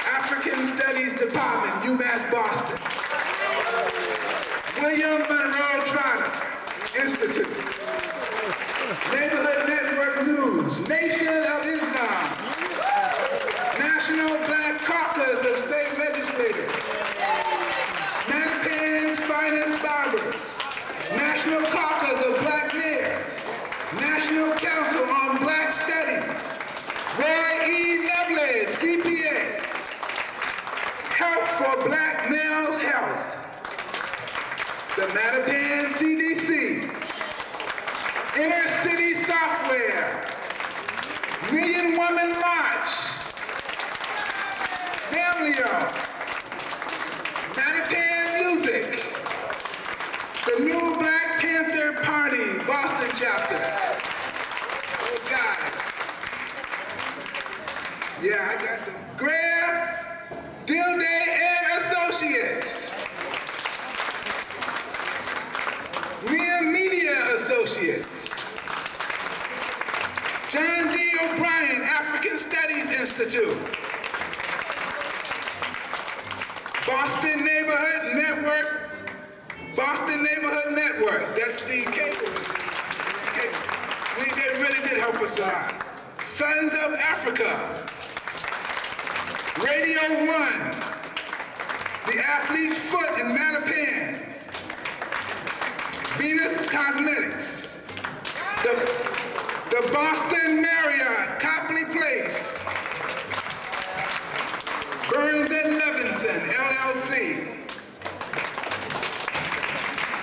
[SPEAKER 7] African Studies Department, UMass Boston. William Monroe Trotter Institute. Neighborhood Network News, Nation of Islam. National Black Caucus of State Legislators. Mattapan's Finest Barbers. National Caucus of Black Mayors. National Council on Black Studies. Roy Help for Black Males Health, the Mattapan CDC, Inner City Software, Million Woman March, Familio, Mattapan Music, the New Black Panther Party, Boston chapter. Those guys. Yeah, I got them. Greer, Dilday and Associates. Real Media Associates. John D. O'Brien, African Studies Institute. Boston Neighborhood Network. Boston Neighborhood Network. That's the cable. They really did help us a lot. Sons of Africa. Radio 1, The Athlete's Foot in Mattapan, Venus Cosmetics, the Boston Marriott, Copley Place, Burns and Levinson, LLC,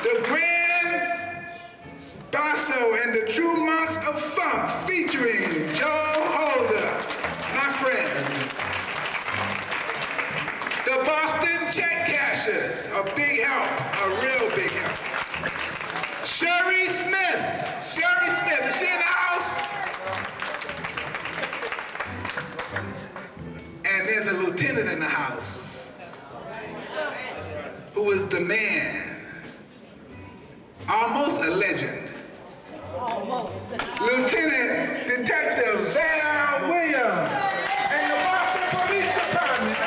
[SPEAKER 7] the Grand Basso and the True Monks of Funk, featuring Joe Holder, my friend. The Boston Check Cashers, a big help, a real big help. Sherry Smith, is she in the house? And there's a lieutenant in the house who was the man, almost a legend. Almost. Lieutenant Detective Val Williams and the Boston Police Department.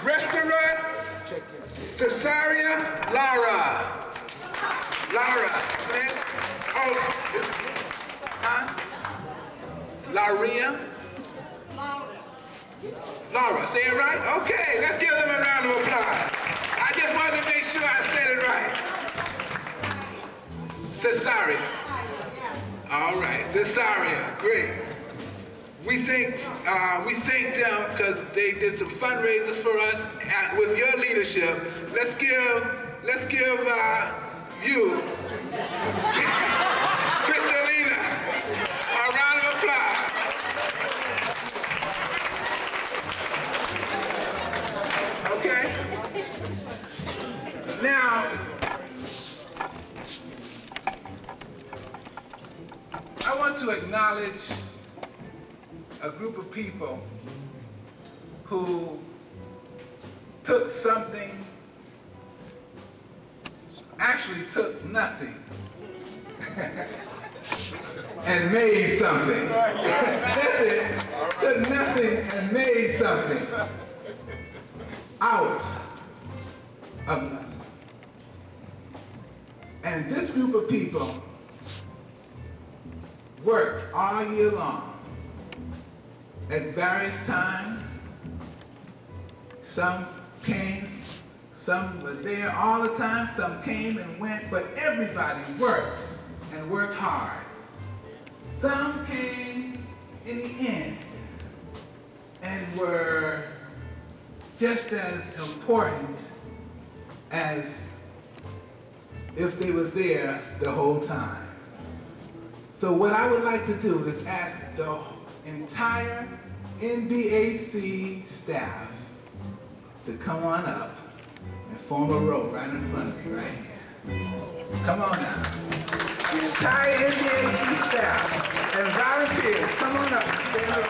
[SPEAKER 7] Restaurant Cesaria Lara. Laria? Laura, say it right? Okay, let's give them a round of applause. I just wanted to make sure I said it right. Cesaria. All right, Cesaria, great. We thank them because they did some fundraisers for us with your leadership. Let's give you, Kristalina, a round of applause. Okay. Now, I want to acknowledge a group of people who took something, actually took nothing, and made something. That's it. Took nothing and made something out of nothing. And this group of people worked all year long at various times. Some came, some were there all the time, some came and went, but everybody worked and worked hard. Some came in the end and were just as important as if they were there the whole time. So what I would like to do is ask the entire NBAC staff to come on up and form a row right in front of me, right here. Come on now. The entire NBAC staff and volunteers, come on up and stand up.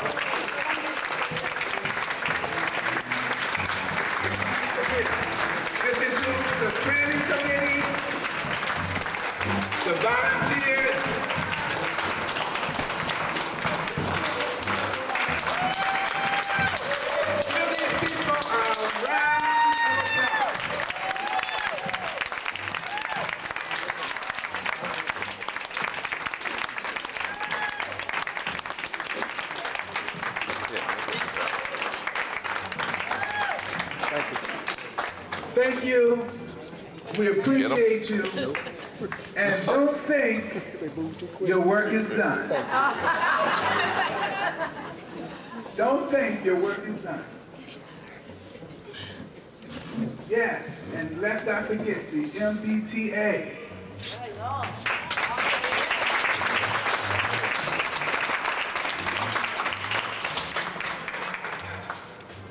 [SPEAKER 7] This includes the planning committee, the volunteers, Thank you. We appreciate you. And don't think your work is done. Don't think your work is done. Yes, and let's not forget the MBTA.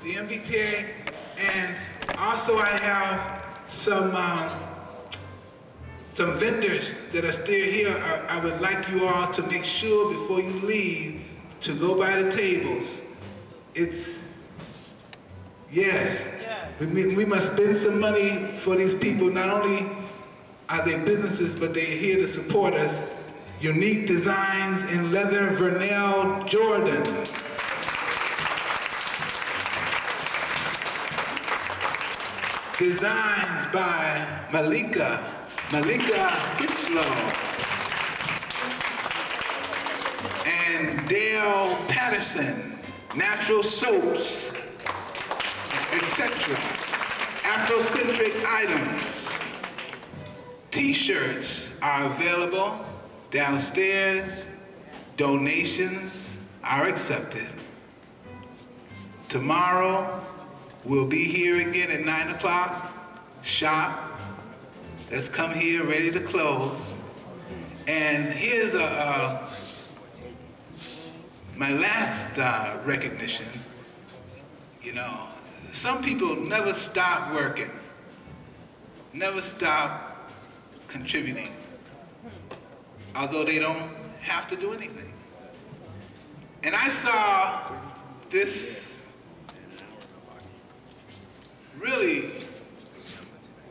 [SPEAKER 7] The MBTA, and also I have some vendors that are still here. I would like you all to make sure before you leave to go by the tables. Yes. We must spend some money for these people. Not only are they businesses, but they're here to support us. Unique designs in leather, Vernell Jordan. Designs by Malika Hichlow. And Dale Patterson, natural soaps, etc. Afrocentric items. T-shirts are available downstairs. Donations are accepted. Tomorrow, we'll be here again at 9 o'clock. Shop. Let's come here ready to close. And here's my last recognition. You know, some people never stop working, never stop contributing, although they don't have to do anything. And I saw this really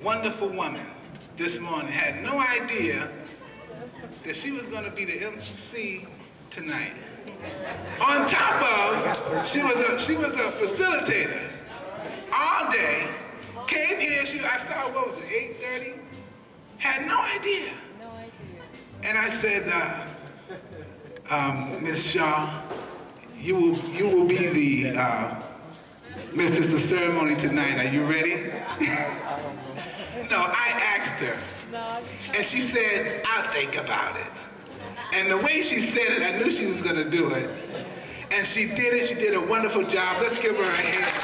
[SPEAKER 7] wonderful woman this morning, had no idea that she was going to be the MC tonight. On top of, she was a facilitator all day. Came here, I saw, what was it, 8:30? Had no idea. And I said, Ms. Shaw, you will be the mistress of ceremony tonight. Are you ready? No, I asked her, and she said, I'll think about it. And the way she said it, I knew she was going to do it. And she did it. She did a wonderful job. Let's give her a hand.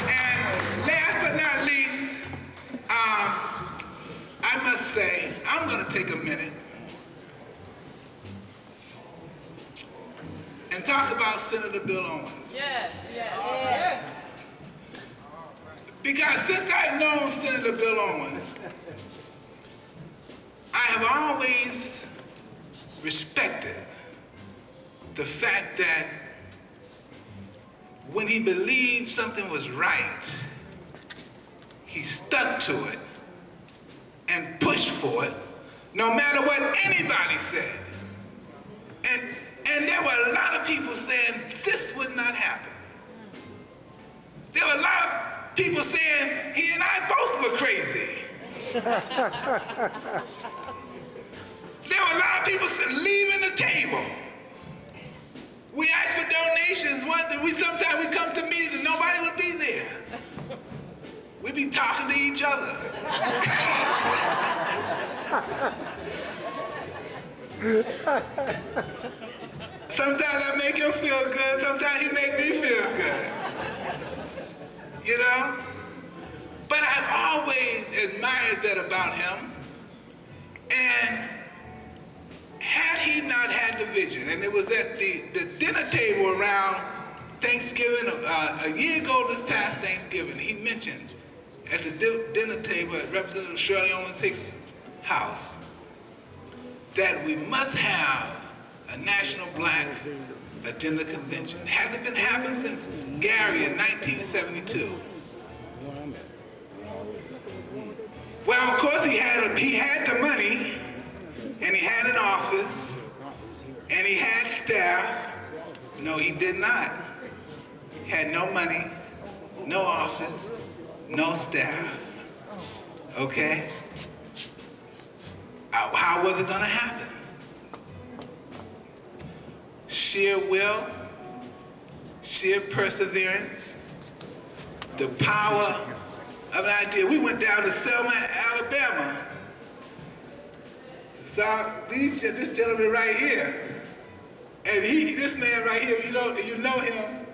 [SPEAKER 7] And last but not least, I must say, I'm going to take a minute and talk about Senator Bill Owens. Yes, yes, yes. Because since I've known Senator Bill Owens, I have always respected the fact that when he believed something was right, he stuck to it and pushed for it, no matter what anybody said. And there were a lot of people saying this would not happen. There were a lot of people saying he and I both were crazy. There were a lot of people leaving the table. We asked for donations. Sometimes we come to meetings and nobody would be there. We'd be talking to each other. Sometimes I make him feel good, sometimes he make me feel good. You know? But I've always admired that about him. And had he not had the vision, and it was at the dinner table around Thanksgiving, a year ago this past Thanksgiving, he mentioned at the dinner table at Representative Shirley Owens Hicks' house that we must have a National Black Agenda Convention. Hasn't been happening since Gary in 1972. Well, of course he had the money, and he had an office, and he had staff. No, he did not. He had no money, no office, no staff. Okay? How was it going to happen?
[SPEAKER 8] sheer will, sheer perseverance, the power of an idea. We went down to Selma, Alabama. Saw this gentleman right here. And this man right here, you know him,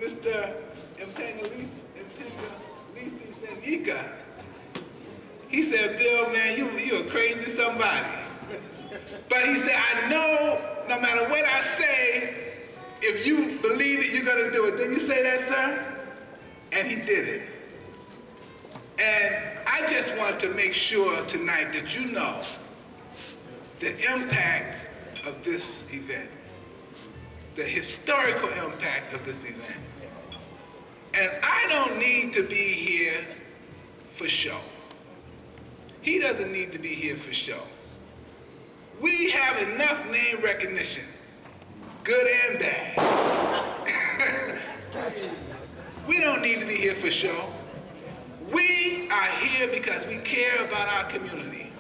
[SPEAKER 8] Mr. Mtengalisi Senika. He said, Bill, man, you a crazy somebody. But he said, I know no matter what I say, if you believe it, you're gonna do it. Didn't you say that, sir? And he did it. And I just want to make sure tonight that you know the impact of this event, the historical impact of this event. And I don't need to be here for show. He doesn't need to be here for show. We have enough name recognition, good and bad. We don't need to be here for show. We are here because we care about our community.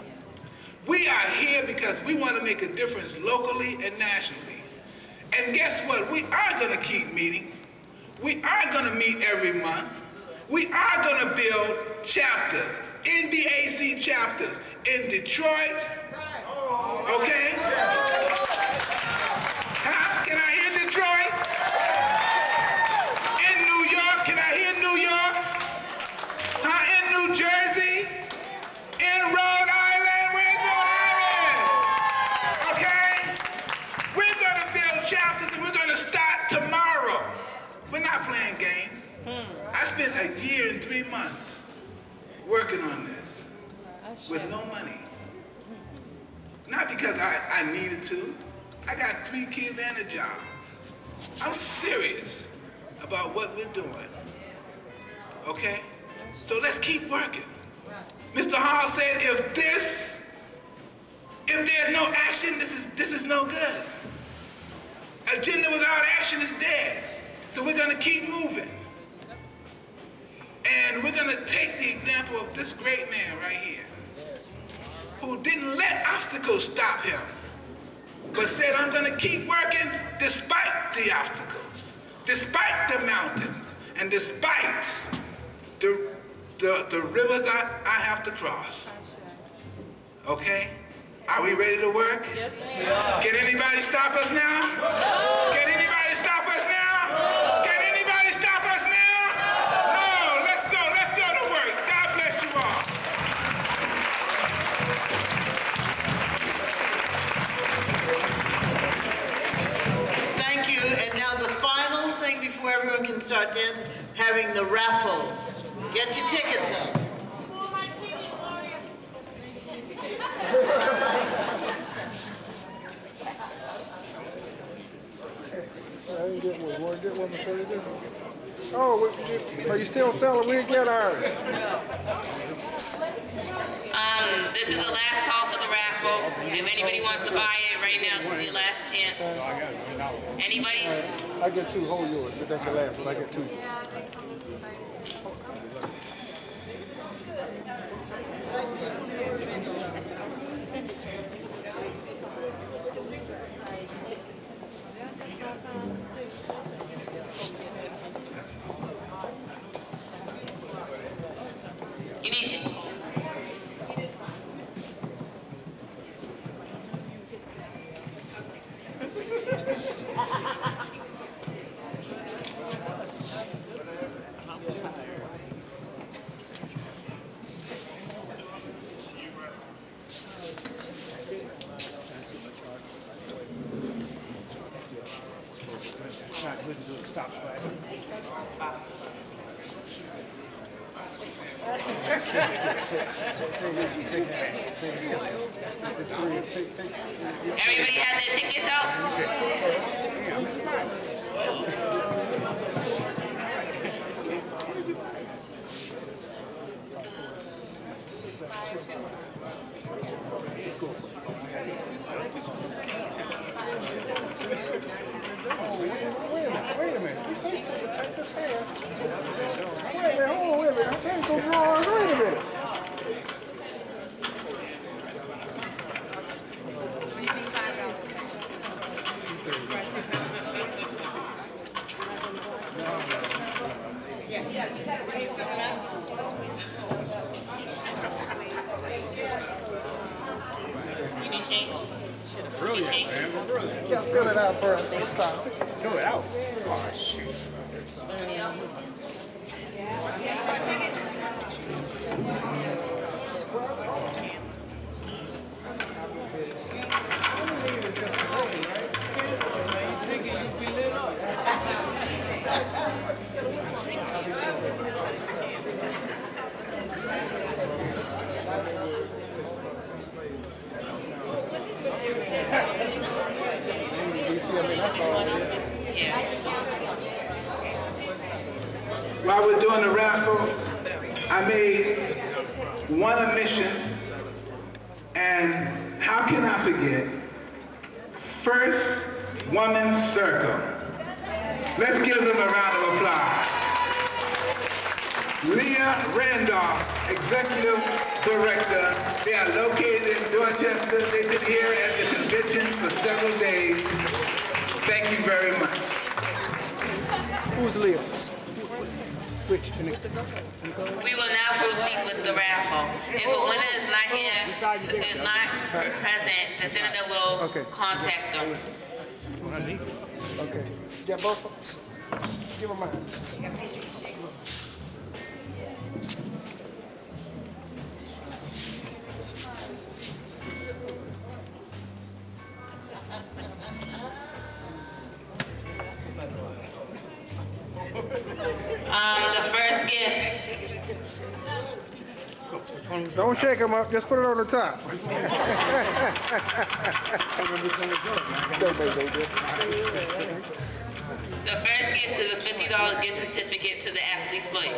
[SPEAKER 8] We are here because we want to make a difference locally and nationally. And guess what? We are going to keep meeting. We are going to meet every month. We are going to build chapters, NBAC chapters in Detroit. Okay? Huh? Can I hear Detroit? In New York? Can I hear New York? Huh? In New Jersey? In Rhode Island? Where's Rhode Island? Okay? We're going to build chapters and we're going to start tomorrow. We're not playing games. I spent a year and 3 months working on this with no money. Not because I needed to. I got 3 kids and a job. I'm serious about what we're doing. Okay? So let's keep working. Mr. Hall said if there's no action, this is no good. Agenda without action is dead. So we're gonna keep moving. And we're gonna take the example of this great man right here, who didn't let obstacles stop him, but said, I'm gonna keep working despite the obstacles, despite the mountains, and despite the rivers I have to cross. Okay? Are we ready to work?
[SPEAKER 5] Yes, ma'am.
[SPEAKER 8] Can anybody stop us now? No. Can anybody stop us now? No. Can anybody stop us now? No. Let's go to work. God bless you all.
[SPEAKER 1] Thank you. And now the final thing before everyone can start dancing, having the raffle. Get your tickets up.
[SPEAKER 9] I didn't get one. You want to get one before you do? Oh, are you still selling? We didn't get ours.
[SPEAKER 10] This is the last call for the raffle. If anybody wants to buy it right now, this is your last chance. Anybody?
[SPEAKER 9] I get 2. Hold yours. If that's your last one, I get 2.
[SPEAKER 10] You need it.
[SPEAKER 9] Stop flag.
[SPEAKER 10] Everybody had their tickets out?
[SPEAKER 9] Wait a minute. You're supposed to take this hair. Wait a minute. I'm taking those drawers. Wait a minute.
[SPEAKER 10] You need change?
[SPEAKER 9] Brilliant, man. Brilliant. Yeah, fill it out first. Fill it out. Oh, shoot.
[SPEAKER 10] Anybody else?
[SPEAKER 8] While we're doing the raffle, I made one omission, and how can I forget? First Woman's Circle. Let's give them a round of applause. Leah Randolph, Executive Director. They are located in Dorchester. They've been here at the convention for several days. Thank you very much.
[SPEAKER 9] Who's Leah? Which?
[SPEAKER 10] We will now proceed with the raffle. If a winner is not here, is not present, the senator will contact them.
[SPEAKER 9] Okay. Get both? Give them mine.
[SPEAKER 10] The first gift.
[SPEAKER 9] Don't shake them up, just put it on the top.
[SPEAKER 10] The first gift is a $50 gift certificate to the Athlete's Foot.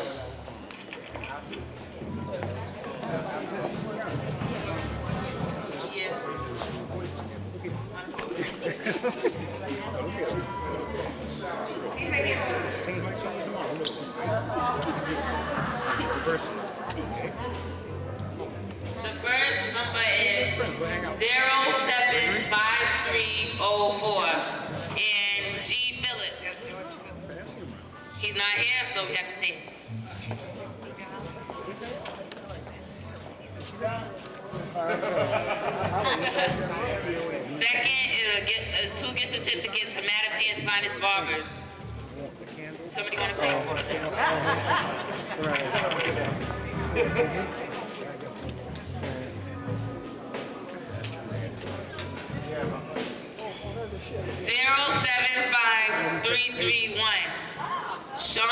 [SPEAKER 10] The first number is 075304 and G. Phillips. He's not here, so we have to say. Second is two gift certificates to Mattapan's Finest Barbers. Somebody want to say? Zero 75331. Sean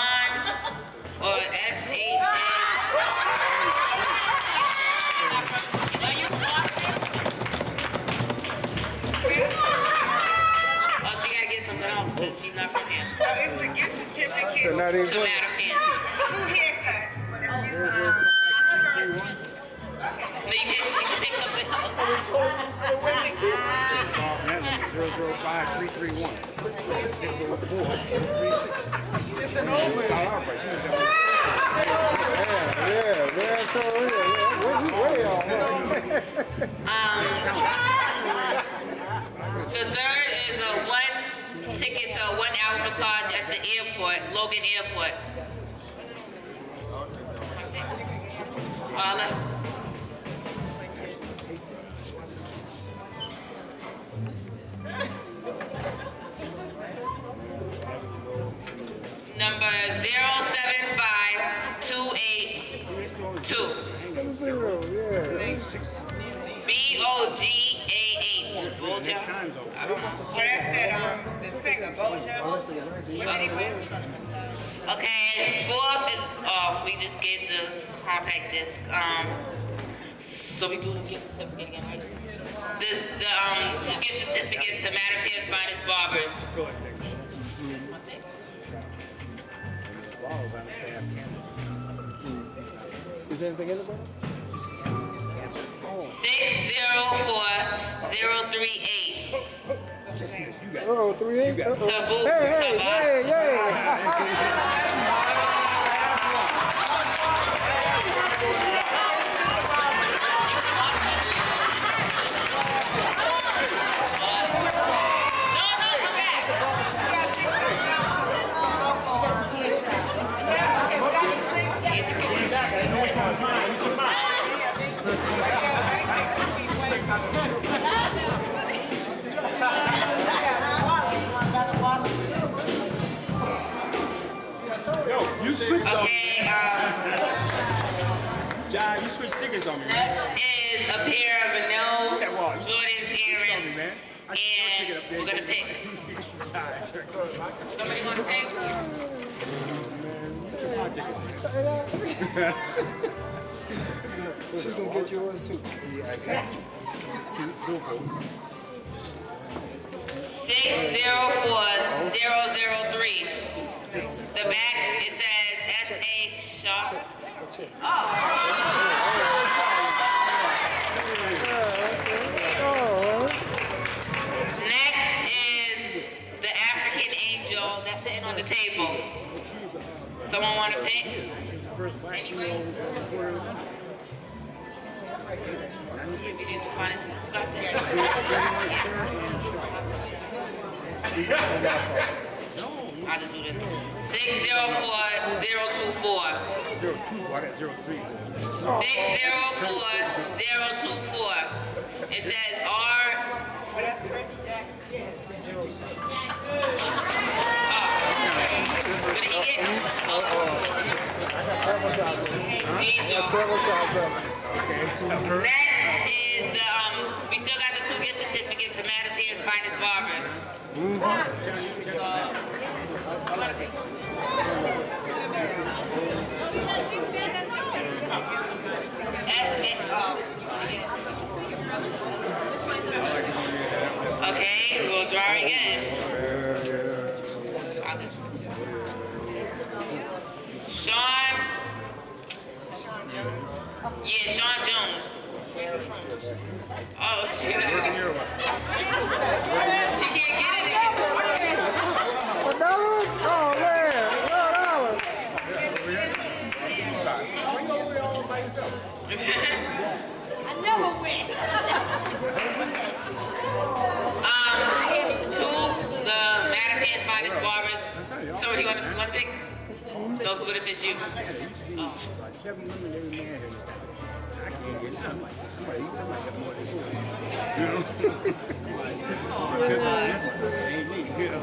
[SPEAKER 10] or SHN. Oh, she gotta get something else because she's not from here.
[SPEAKER 5] Oh, it's the gift certificate
[SPEAKER 9] So not even
[SPEAKER 10] to Mattapan.
[SPEAKER 5] 2 haircuts.
[SPEAKER 10] No, you can pick something else.
[SPEAKER 9] 005-331. 604.
[SPEAKER 5] It's an old one.
[SPEAKER 10] The third is a 1 ticket to a 1-hour massage at the airport, Logan Airport. Number 075282. BOGA8. Boja. I don't know.
[SPEAKER 5] So that's that, the singer, Boja.
[SPEAKER 10] Okay, fourth is, we just get the compact disc. So we do the gift certificate again, right? The 2 gift certificates to Mattapan's Finest Barbers.
[SPEAKER 9] Is there anything in it, bro?
[SPEAKER 10] 604038.
[SPEAKER 9] 038?
[SPEAKER 10] Taboo.
[SPEAKER 4] Yo, you switched on me.
[SPEAKER 10] Okay,
[SPEAKER 4] John, you switched tickets on me.
[SPEAKER 10] next is a pair of vanilla Jordans earrings.
[SPEAKER 4] Man.
[SPEAKER 10] And we're gonna pick. Somebody wanna pick?
[SPEAKER 9] She's gonna get yours too.
[SPEAKER 10] 604003. The back, it says S.A. Shaw. Next is the African angel that's sitting on the table. Someone want to pick? Anybody? We need to find who got this. I'll just do this. 604024.
[SPEAKER 4] 02, I got 03.
[SPEAKER 10] 604024. It says R. What did he get? Next is the we still got the 2 gift certificates to Mattapia's Finest Barbers. So, okay, we'll draw again. Sean Jones. Yeah, Sean Jones. Oh, shit. She can't get it again.
[SPEAKER 9] $1? Oh, man.
[SPEAKER 5] I never win.
[SPEAKER 10] To the Mattapia's Finest Barbers. Somebody wanna pick? No, what if it's you? Oh.
[SPEAKER 4] Like 7 women every man has this time. I can't get it. I'm like, somebody got more than you. You know? Ain't me, you know?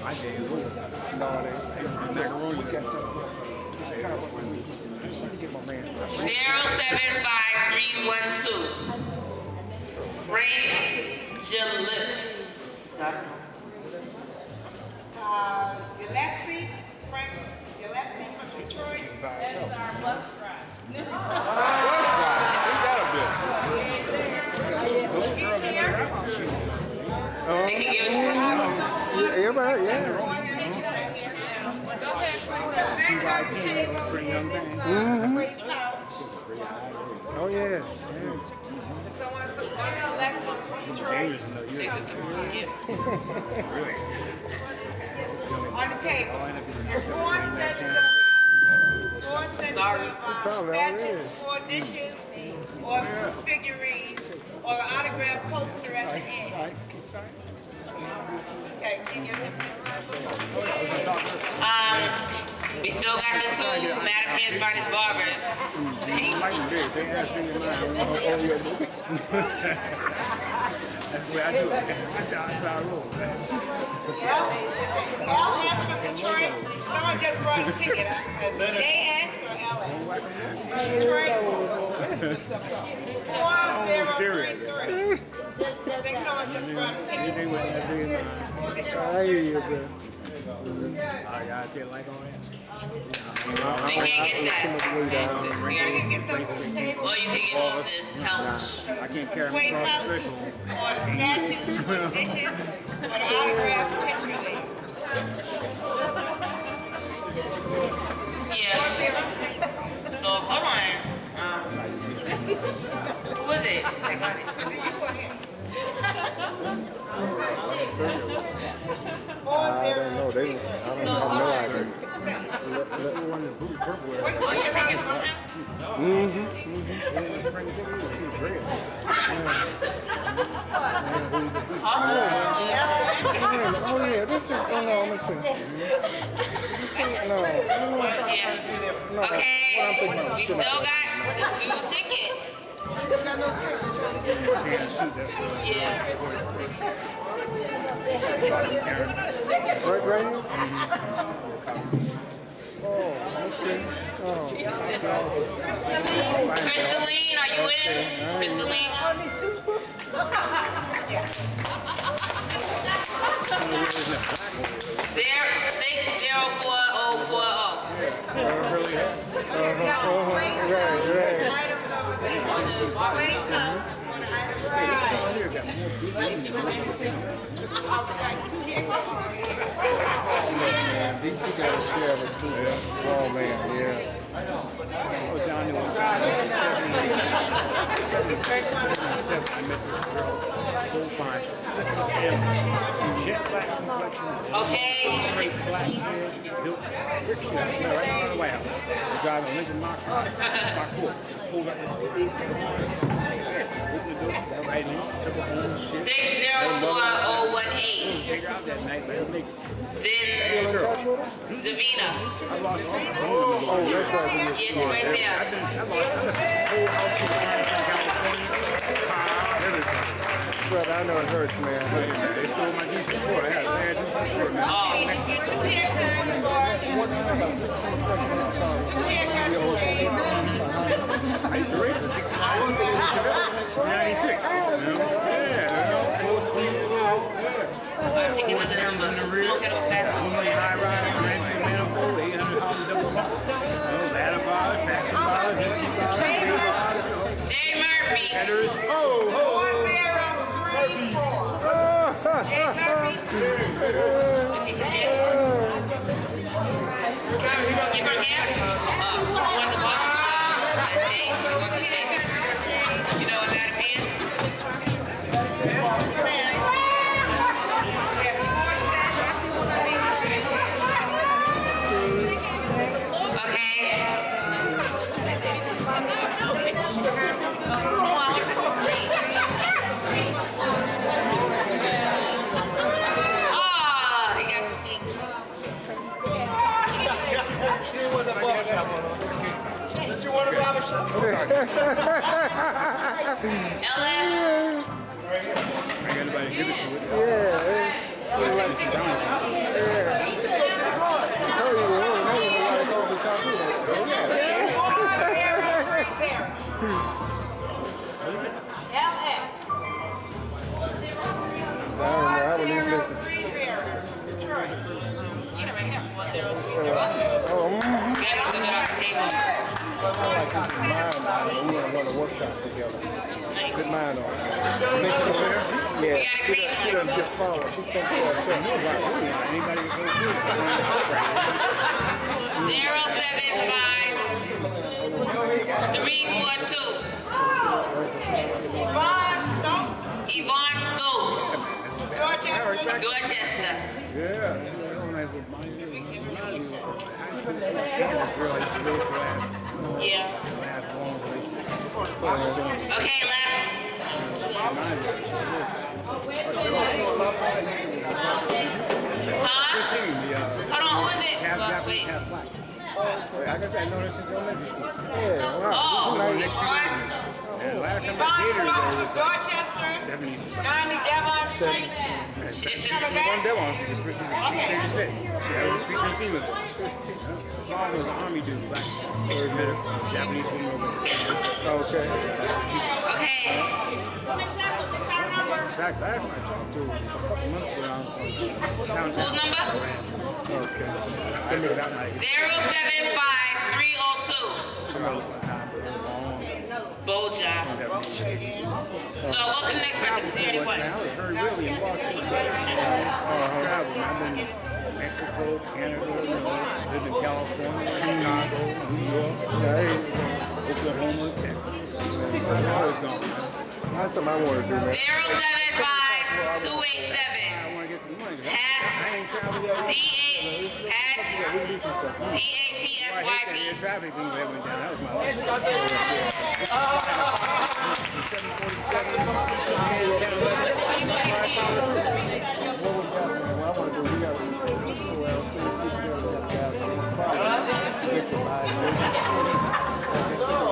[SPEAKER 4] My day is over. No, they macaroni. You got something.
[SPEAKER 10] 075312. Frank Jalip's.
[SPEAKER 5] Gillespie, Frank Gillespie from Detroit. That is our bus ride.
[SPEAKER 10] They can give it to
[SPEAKER 9] Everybody, yeah.
[SPEAKER 5] Go ahead, bring them things. Great pouch.
[SPEAKER 9] Oh, yeah.
[SPEAKER 5] Someone Alexis from Detroit.
[SPEAKER 10] They took them.
[SPEAKER 5] On the table. There's 4 sets of matches, 4 dishes, or 2 figurines, or an autographed poster at the end. Okay, can you give them?
[SPEAKER 10] We still got the 2 Mattapia's Finest Barbers.
[SPEAKER 4] That's the way I do it. That's how I roll.
[SPEAKER 5] L S from Detroit. Someone just brought a ticket. JS or LS? Detroit. 4033. I think someone just brought a ticket.
[SPEAKER 9] I hear you, bro.
[SPEAKER 4] Y'all see a like on that?
[SPEAKER 10] They can't get that.
[SPEAKER 5] You gotta get something from the table.
[SPEAKER 10] Or you can get off this couch.
[SPEAKER 4] I can't carry
[SPEAKER 5] Sway
[SPEAKER 4] them across the
[SPEAKER 5] pouch,
[SPEAKER 4] threshold.
[SPEAKER 5] or the statues, or the dishes, or the autographed picture leaf.
[SPEAKER 10] Yeah. So, hold on. Who is it? I got it.
[SPEAKER 9] I don't know. I don't have no idea.
[SPEAKER 10] What's your ticket from him?
[SPEAKER 9] Oh, yeah. This is, oh, no, let me see. This thing, no.
[SPEAKER 10] Yeah. Okay. We still got the 2 tickets. Yeah.
[SPEAKER 9] Right here?
[SPEAKER 10] Crystalline, are you in? Crystalline?
[SPEAKER 9] These two guys share it too. Oh man, yeah. I was down there one time. I met this girl, so fine. Jet black complexion.
[SPEAKER 10] Okay.
[SPEAKER 9] Straight black hair, built brick shit. Right in front of the White House. Driving a Lincoln Mark 4. Pulled up the opened the door, right in, took her home, shit.
[SPEAKER 10] 604018.
[SPEAKER 9] Take her out that night, let her make it.
[SPEAKER 10] Davina.
[SPEAKER 9] I lost all my phone numbers. Oh, that's right.
[SPEAKER 10] Yes, she's right there.
[SPEAKER 9] I lost the whole outfit in California, everything. Brother, I know it hurts, man. They stole my decent report. I had a bad decent report, man.
[SPEAKER 10] Oh.
[SPEAKER 9] I used to race in 60 miles. 96. Yeah, full speed.
[SPEAKER 10] Give us a number.
[SPEAKER 9] In the rear. High rise, transfer manifold, 800 Harley double pump. Ladder bars, traction bars, empty bars, steel bars.
[SPEAKER 10] Jay Murphy.
[SPEAKER 9] Headers. Oh, Murphy.
[SPEAKER 10] You from here? You want the box? The shape? You want the shape? You know what that is?
[SPEAKER 11] Did you want a barbershop?
[SPEAKER 10] LF.
[SPEAKER 9] Anybody give it to it? Workshop together. Good mind on it. Yeah, she doesn't just follow. She thinks for herself. Anybody can go do it.
[SPEAKER 10] 075 342. Yvonne Stokes. Dorchester.
[SPEAKER 9] Yeah.
[SPEAKER 10] Yeah. Okay, last. Huh? Hold on, who is it? Wait.
[SPEAKER 9] I guess I know this is elementary school.
[SPEAKER 10] Oh,
[SPEAKER 9] last time I did it,
[SPEAKER 5] Dorchester, 90 Devon Street.
[SPEAKER 10] It's
[SPEAKER 9] one Devon Street, District 36. She had a street team with it. Father was an army dude, black, third middle, Japanese woman over there. Okay.
[SPEAKER 10] Okay.
[SPEAKER 9] In fact, last time I talked to her a couple months ago,
[SPEAKER 10] Whose number?
[SPEAKER 9] Okay. Couldn't make it out night.
[SPEAKER 10] 075 302. Boja. No, go to the next person. See anyone.
[SPEAKER 9] I've been in Mexico, Canada, lived in California, Chicago, New York, Oklahoma, Texas. Always gone. That's something I want to do, man.
[SPEAKER 10] 075 287.
[SPEAKER 9] I want to get some money.
[SPEAKER 10] PATSYP.
[SPEAKER 9] Traffic thing that went down. That was my last.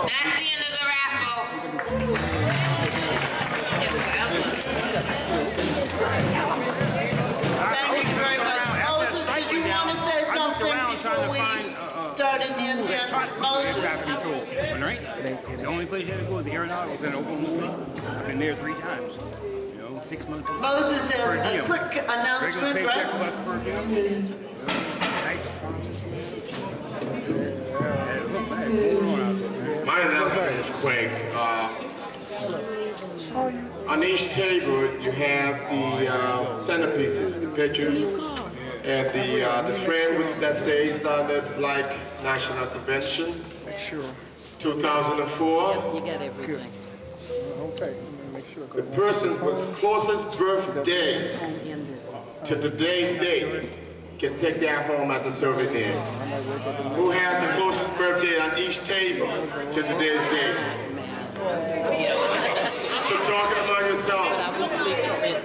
[SPEAKER 10] That's the end of the raffle.
[SPEAKER 1] Thank you very much. Moses, did you want to say something before we started dancing?
[SPEAKER 4] traffic control. All right? The only place you had to go was the aeronautics in Oklahoma City. I've been there 3 times. 6 months.
[SPEAKER 1] Moses has a quick announcement,
[SPEAKER 4] regular paycheck
[SPEAKER 1] right?
[SPEAKER 4] plus per diem. Nice.
[SPEAKER 6] My announcement is quick. On each table, you have the centerpieces, the pictures, and the frame that says the Black National Convention, 2004.
[SPEAKER 11] You get everything.
[SPEAKER 12] Okay.
[SPEAKER 6] The person with closest birthday to today's date can take that home as a souvenir. Who has the closest birthday on each table to today's date? So talking among yourselves.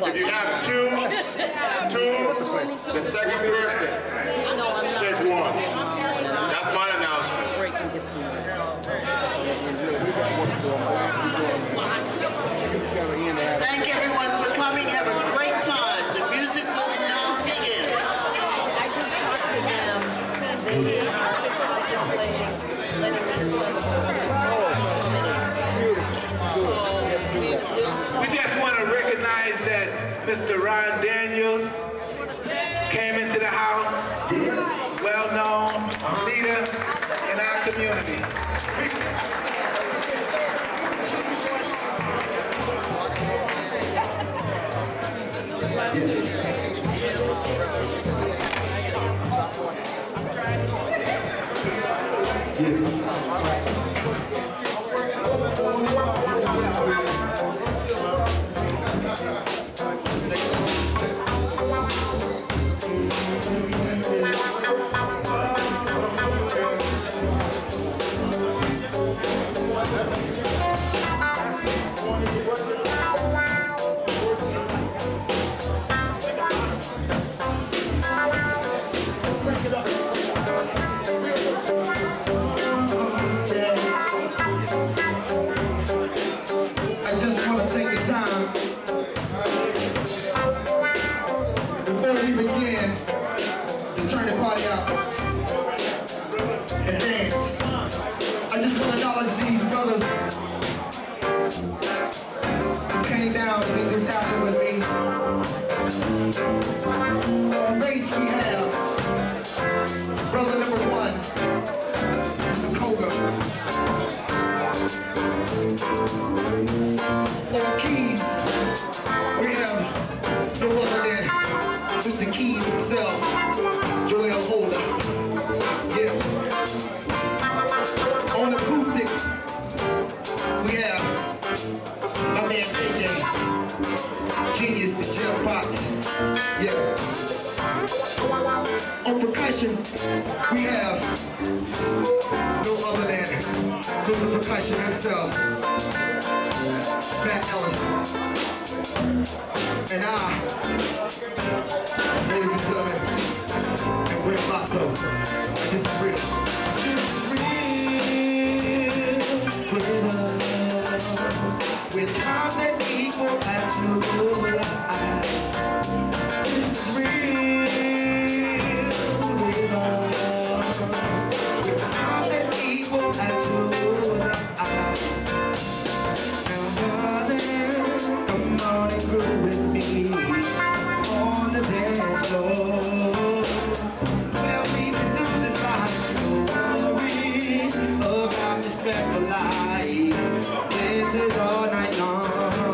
[SPEAKER 6] If you have two, the second person, take one. That's my announcement.
[SPEAKER 1] Thank everyone for coming. Have a great time. The music will now begin.
[SPEAKER 11] I just talked to them. They are contemplating letting me
[SPEAKER 8] We just want to recognize that Mr. Ron Daniels came into the house, well-known leader in our community.
[SPEAKER 13] We have no other than just the percussion himself, Matt Ellis. And I, ladies and gentlemen, and Brent Basso. This is real. This is real rhythms with constant equal at your life. This is real. Come on and groove with me on the dance floor. Well, we can do this right, no worries about the stressful life. This is all night long.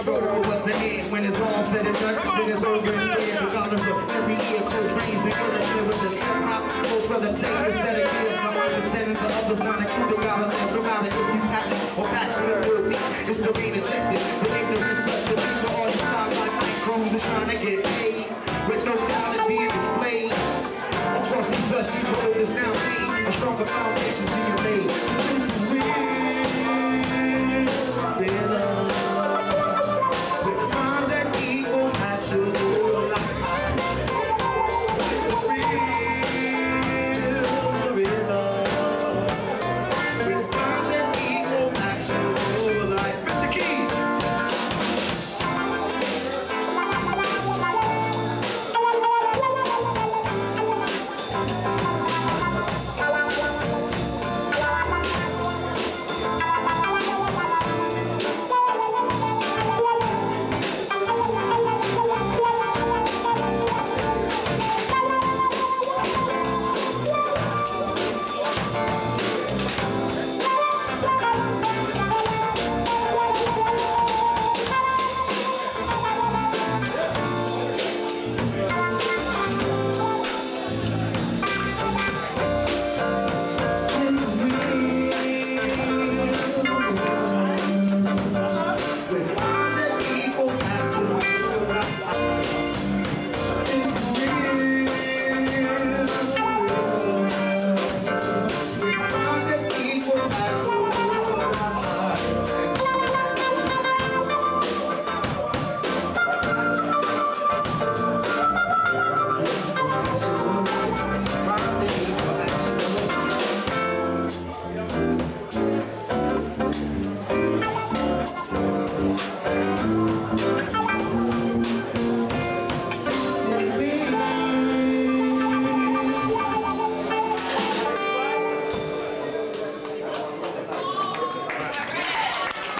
[SPEAKER 13] struggle was the end. When it's all said and done, then it's over and dead. Regardless of every year, close range, the era was an hip-hop. Most for the take instead of give. My understanding for others, not a Cuban, gotta live. No matter if you happy or back to the real beat, it's still being ejected. But ignorance, but the beat for all you stop like Mike Cruz is trying to get paid. With no talent being displayed. Across the dusty road is now made. A stronger foundation being laid. This is real. With mind that equal natural life. It's a real rhythm. With mind that equal natural life. With the keys.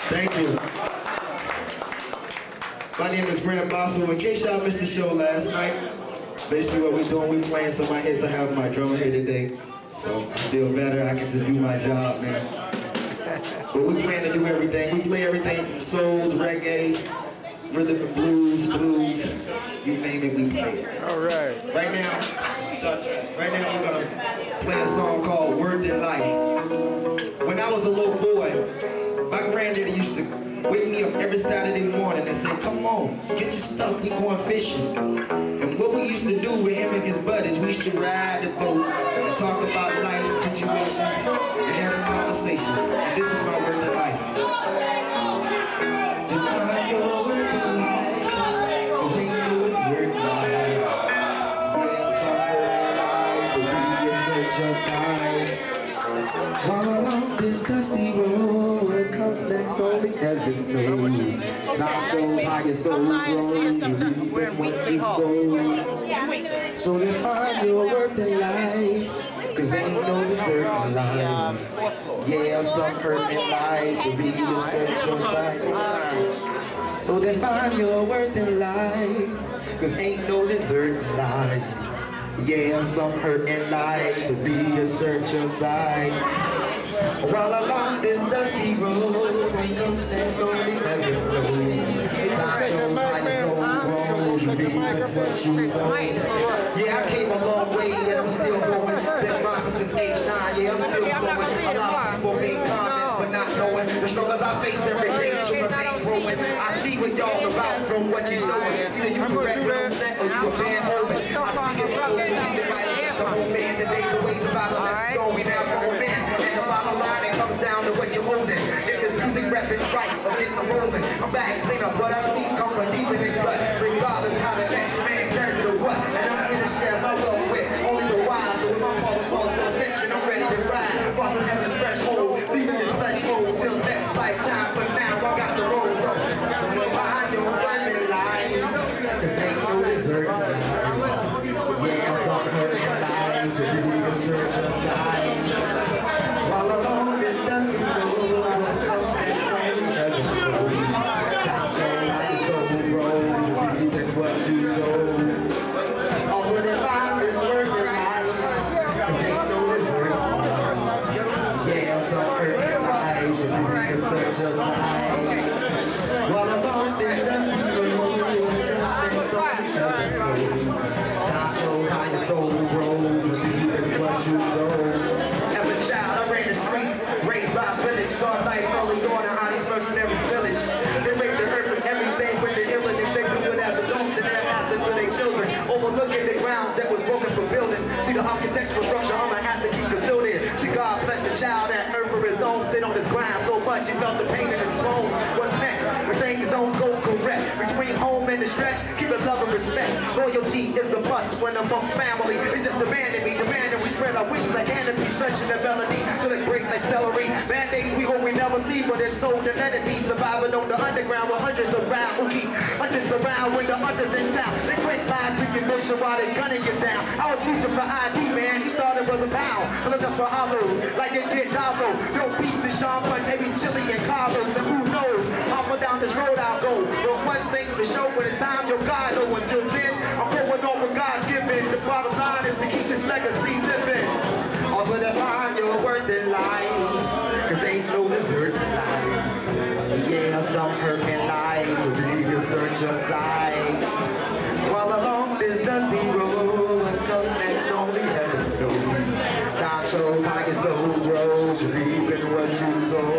[SPEAKER 13] Thank you. My name is Grant Bosso. In case y'all missed the show last night, basically what we're doing, we're playing some of my hits. I have my drummer here today, so I feel better. I can just do my job, man. But we plan to do everything. We play everything from souls, reggae, rhythm and blues, you name it, we play it.
[SPEAKER 9] All right.
[SPEAKER 13] Right now we're gonna play a song called Worth in Life. When I was a little boy, my granddaddy used to wake me up every Saturday morning and say, come on, get your stuff, we going fishing. And what we used to do with him and his buddies, we used to ride the boat and talk about life situations and have conversations. And this is my Worth in Life. Define your worth in life, 'cause ain't no worth in life. Yeah, search your sights. While along this dusty road, what comes next only heaven knows. Not shows how your soul grows, you reap what you sow. So define your worth in life, 'cause ain't no deserve in life. Yeah, some hurt in life, so be your search your sights. So define your worth in life, 'cause ain't no desert in life. Yeah, some hurt in life, so be a search your sights. While along this dusty road, when comes next only heaven knows. Time shows how your soul grows, you reap what you sow. Yeah, I came a long way, and I'm still going. Been rhyming since age 9, yeah, I'm still going. A lot of people make comments, but not knowing the struggles I face every day to remain growing. I see what y'all about from what you're showing. Either you correct what I'm saying, or you a bad urban. I speak it for those who need the right answer. The whole man, the days, the ways about to let's go. We now for men. And the bottom line, it comes down to what you're holding. If this music rap is right, or getting the moment, I'm back, clean up what I speak, come from deep in the gut. Regardless how the next man turns to what. And I'm here to share my wealth with only the wise. So when my father calls for ascension, I'm ready to ride. Crossing heaven's threshold, leaving this flesh mold till next lifetime. But now I got the road up. So behind your worth in life, 'cause ain't no desert in life. Yeah, I'm some hurt in life, so be the search of life. While along this dusty road, what comes next only heaven knows. Time shows how your soul grows, you love and respect. Loyalty is the must when amongst family. It's just demanding we spread our wings like canopy, stretching the melody to the great like celery. Band-aids we hope we never see, but it's sold and let it be. Surviving on the underground with hundreds around who keep hundreds around when the hunters in town. They create lies to your mission while they gunning you down. I was reaching for ID, man, he thought it was a pound. But look us for hollows, like it did Davo. No peace to Sean Punch, heavy chili and Carlos, and who knows, off and down this road I'll go. But one thing for sure, when it's time, your God know. Until then, I'm going on what God's given. The bottom line is to keep this legacy living. Over the line, your worth in life, cause ain't no desert in life. Yeah, some hurting lives, so leave your search your sight. While along this dusty road, what comes next only heaven knows. Time shows how your soul grows, you're reaping what you sow.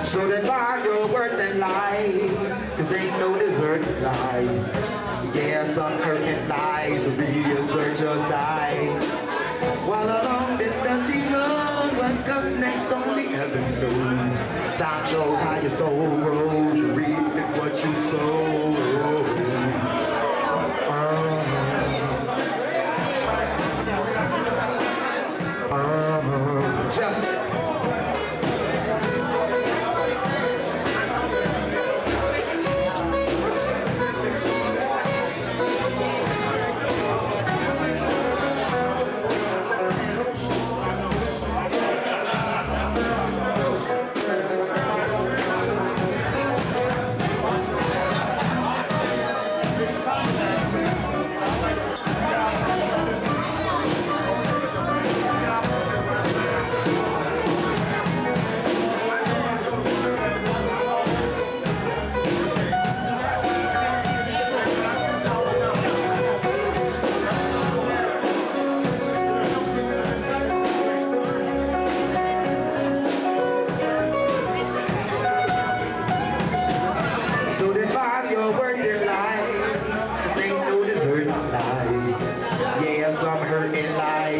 [SPEAKER 13] So then find your worth in life, cause ain't no desert in life. Yeah, some hurting lives will reassert your sight. While along this dusty road, what comes next only heaven knows. Time shows how your soul grows, you reap what you sow.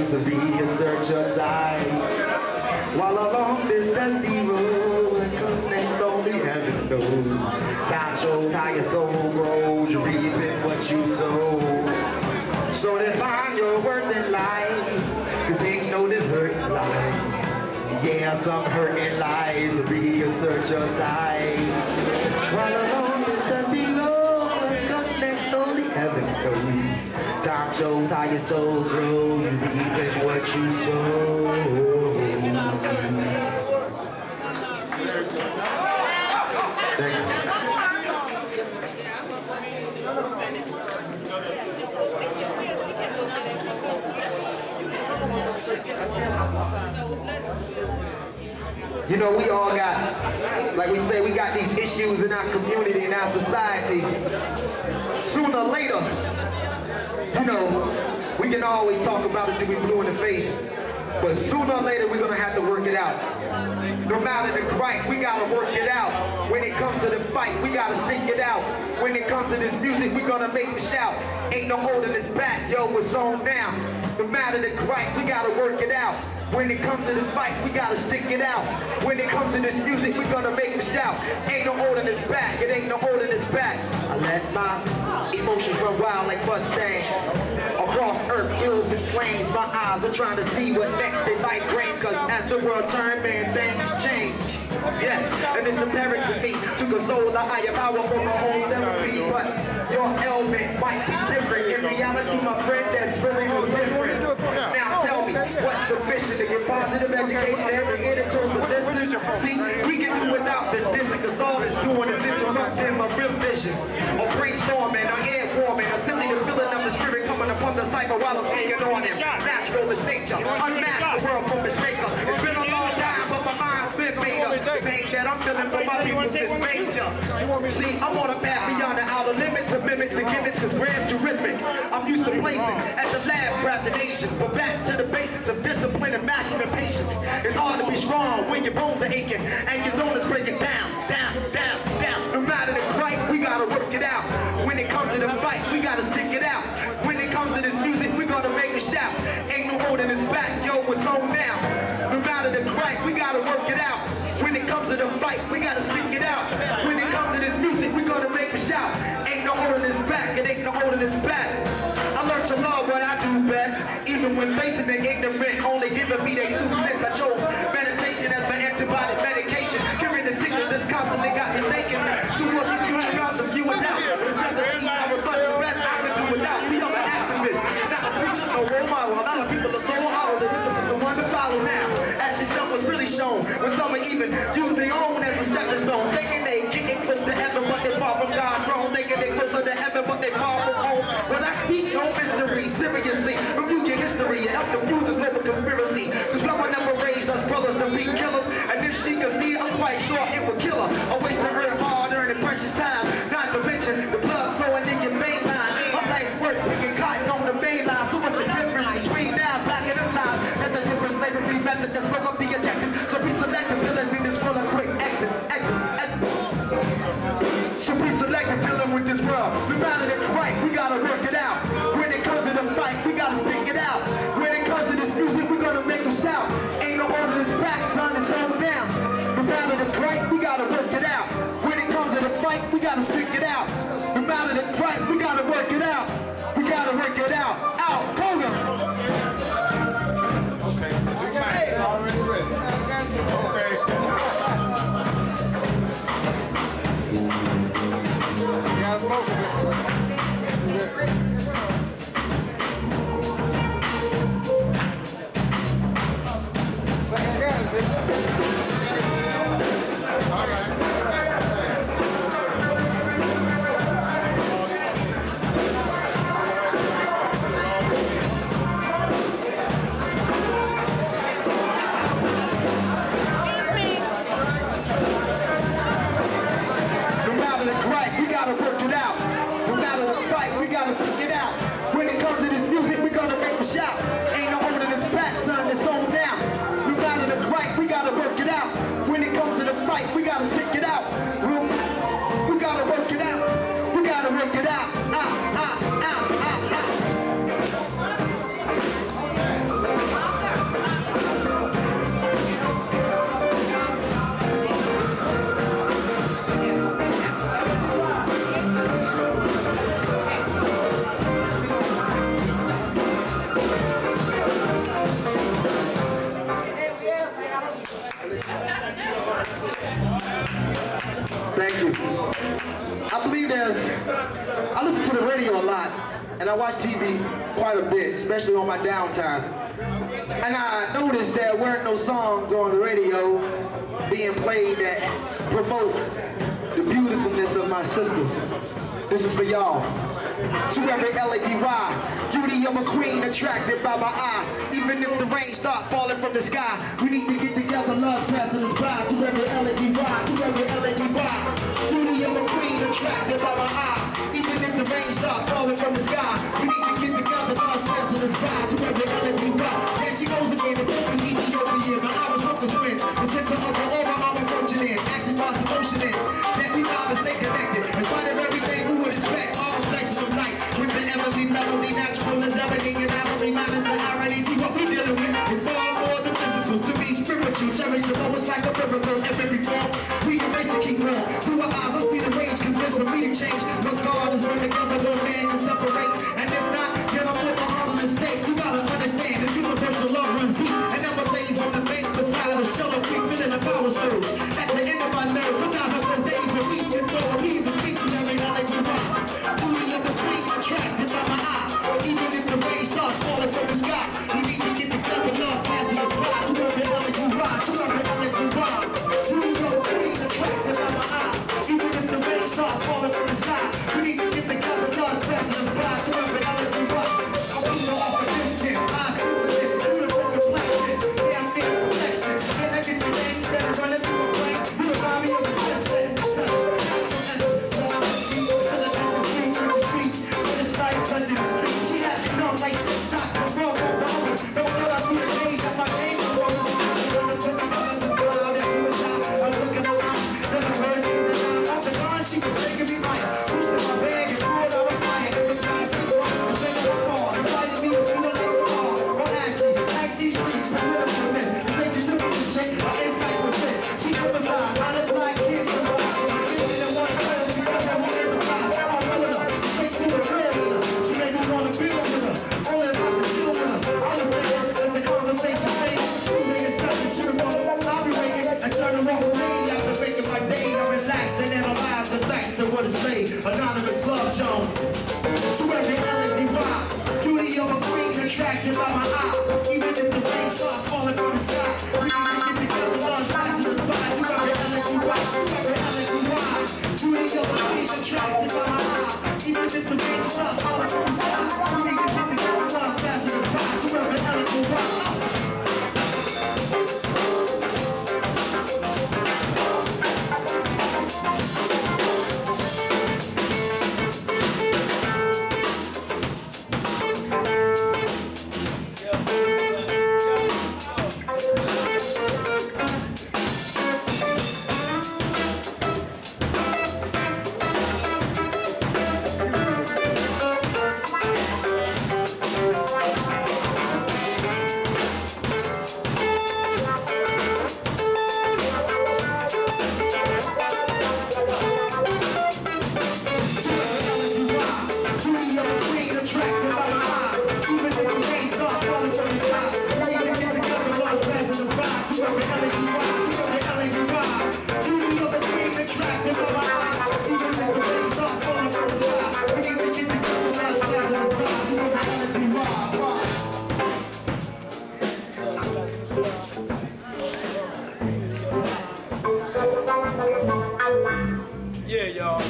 [SPEAKER 13] Just reassert your sight. While along this dusty road, what comes next only heaven knows. Time shows how your soul grows, you're reaping what you sow. So then find your worth in life, cause ain't no desert in life. Yeah, some hurting lives, reassert your sight. While along this dusty road, what comes next only heaven knows. Time shows how your soul grows, you reap what you sow. Thank you. You know, we all got, like we say, we got these issues in our community, in our society. Sooner or later, you know, we can always talk about it till we blue in the face, but sooner or later we're gonna have to work it out. No matter the gripe, we gotta work it out. When it comes to the fight, we gotta stick it out. When it comes to this music, we gonna make them shout. Ain't no holding this back, yo, it's on now. No matter the gripe, we gotta work it out. When it comes to the fight, we gotta stick it out. When it comes to this music, we gonna make them shout. Ain't no holding this back, it ain't no holding this back. I let my emotions run wild like Mustangs. Across earth, hills and plains, my eyes are trying to see what next they life brings. Cause as the world turns, man, things change. Yes, and it's apparent to me to console the higher power for my own therapy. But your ailment might be different. In reality, my friend, that's really no difference. Now tell me, what's the mission to get positive education every year that chose to listen? See, we can do without the dissing, cause all it's doing is interrupting my real vision. Or brainstorming, or air warming, or simply the feeling of the spirit coming upon the cypher while I'm speaking on him. Natural is nature, unmask the world from its maker. It's been a long time, but my mind's been made up. The pain that I'm feeling for my people is major. See, I'm on a path beyond the outer limits of mimics and gimmicks, cause grams too rhythmic. I'm used to placing at the lab crafted Asian, but back to the basics of discipline and masculine patience. It's hard to be strong when your bones are aching and your zone is breaking down, down, down, down. No matter the gripe, we gotta work it out. When it comes to the fight, we gotta stick it out. When it comes to this music, we gonna make a shout. Ain't no holding this back, yo. we gotta speak it out. When it comes to this music, we gonna make them shout. Ain't no holding this back, it ain't no holding this back. I learned to love what I do best, even when facing the ignorant, only giving me their 2 cents. I chose meditation as my antibiotic medication, curing the sickness that's constantly got me thinking. Towards these future rounds of you and out. The recipe, I refresh the rest, I can do without. See, I'm an activist, not a preacher, no role model. A lot of people are so hollow, the rhythm is the one to follow now. As yourself was really shown, when some even use their own as a stepping stone, thinking they getting close to heaven, but they far from God's throne. Thinking they closer to heaven, but they far from home. When I speak, no mystery, seriously, review your history and help the users know a conspiracy. Cause Mama never raised us brothers to be killers, and if she could see, I'm quite sure it would kill her. A waste of her hard-earned precious time, not to mention the blood flowing in your main line. My life's work picking cotton on the main line. So what's the difference between now and black and them times? There's a different slavery method that's full of the objective. So be selective, dealing with this world of quick exits. So be selective, dealing with this world. We battle it right, we gotta work it out. When it comes to the fight, we gotta stick it out. When it comes to this music, we gonna make them shout. Ain't no order this back, son, it's on down. We battle it right, we gotta work it out. When it comes to the fight, we gotta stick it out. We battle it right, we gotta work it out. We gotta work it out. Out, Koga.
[SPEAKER 12] Okay, this man is already ready. Okay. You gotta focus it. All right.
[SPEAKER 13] Work it out. No matter the fight, we gotta stick it out. When it comes to this music, we gonna make them shout. Ain't no holding this back, son, it's on down. No matter the right, we gotta work it out. When it comes to the fight, we gotta stick it out. We gotta work it out. We gotta work it out. Thank you. I believe I listen to the radio a lot, and I watch TV quite a bit, especially on my downtime. And I noticed there weren't no songs on the radio being played that promote the beautifulness of my sisters. This is for y'all. To every L-A-D-Y, beauty of a queen attracted by my eye. Even if the rain start falling from the sky, we need to get together, love's passing us by. To every L-A-D-Y, to every L-A-D-Y, beauty of a queen attracted by my eye. Even if the rain start falling from the sky, we need to get together, love's passing us by. To every L-A-D-Y, there she goes again, the dope is Ethiopia. My eyes focus when the center of the aura I'm approaching in. Action starts to motion in, that we vibe and stay connected. In spite of everything, who would expect all reflection of light. With the Emily melody, natural as ebony, and ivory, minus the irony. See what we dealing with is far more than physical. To be spiritual, cherish your moments like a miracle. Every form, we erase the key wrong. Through our eyes, I see the rage, convincing me to change. But God is working together, no man can separate. And if not, then I'll put my heart on the stake. You gotta understand that universal love runs deep. And display. Anonymous Love Jones. To every LNDY, beauty of a queen attracted by my eye. Even if the rain starts falling from the sky, we need to get together, love's passing us by. To every LNDY, beauty of a queen attracted by my eye. Even if the rain starts falling from the sky, we need to get together, love's passing us by. To every LNDY.
[SPEAKER 14] Yeah, y'all.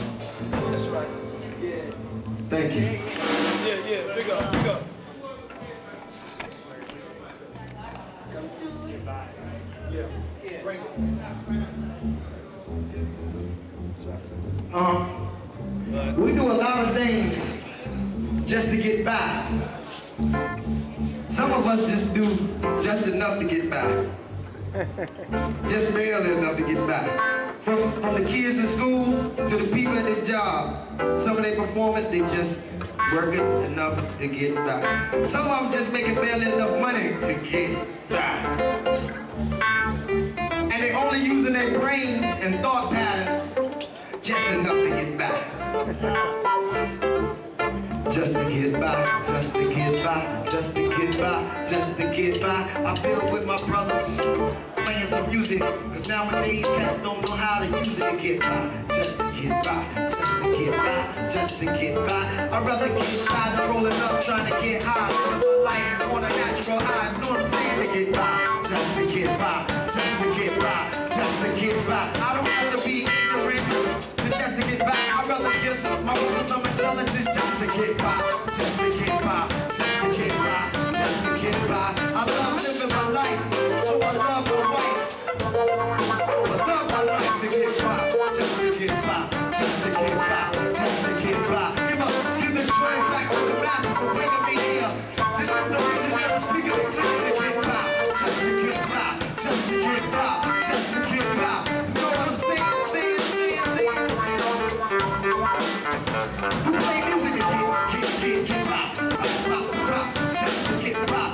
[SPEAKER 14] That's right.
[SPEAKER 13] Yeah. Thank you.
[SPEAKER 14] Yeah, big up, big up.
[SPEAKER 13] We do a lot of things just to get by. Some of us just do just enough to get by. Just barely enough to get by. From the kids in school to the people at their job, some of their performance, they just working enough to get by. Some of them just making barely enough money to get by. And they only using their brain and thought patterns just enough to get by. Just to get by, just to get by, just to get by, just to get by. I build with my brothers, playing some music, cause nowadays cats don't know how to use it to get by. Just to get by, just to get by, just to get by. I'd rather get by than rolling up trying to get high. Living my life on a natural high, know what I'm saying, to get by. Just to get by, just to get by, just to get by. I don't have to be ignorant to just to get by. I'd rather give my brother some intelligence just to get by, just to get by, just to get by, just to get by. I love living my life, so I love my wife. I love my life to get by, just to get by, just to get by, just to get by. Give the joy back to the master for bringing me here. This is the reason that I'm speaking to get by, just to get by, just to get by, just to get by. You know what I'm saying? We play music and get by, just to get by, just to get by.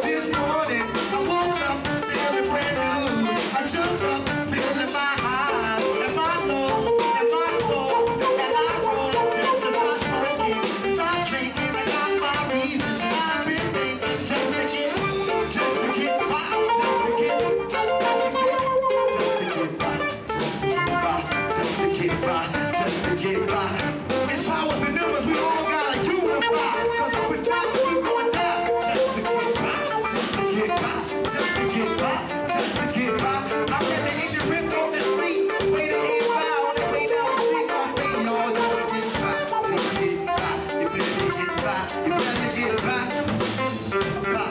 [SPEAKER 13] This morning I woke up feeling brand new. I jumped up feeling my highs and my lows and my soul, and I roll just to start smoking, start drinking. I got my reasons I've been thinking just to get by, just to get by, just to get by, just to get by. It's powers and numbers, we all gotta unify. Cause if we're not, we're gonna die. Just to get by, just to get by, just to get by, just to get by. I let the ignorant on the street, wait to get by on the way down the street. I say y'all just to get by, just to get by. You better get by, you better get by.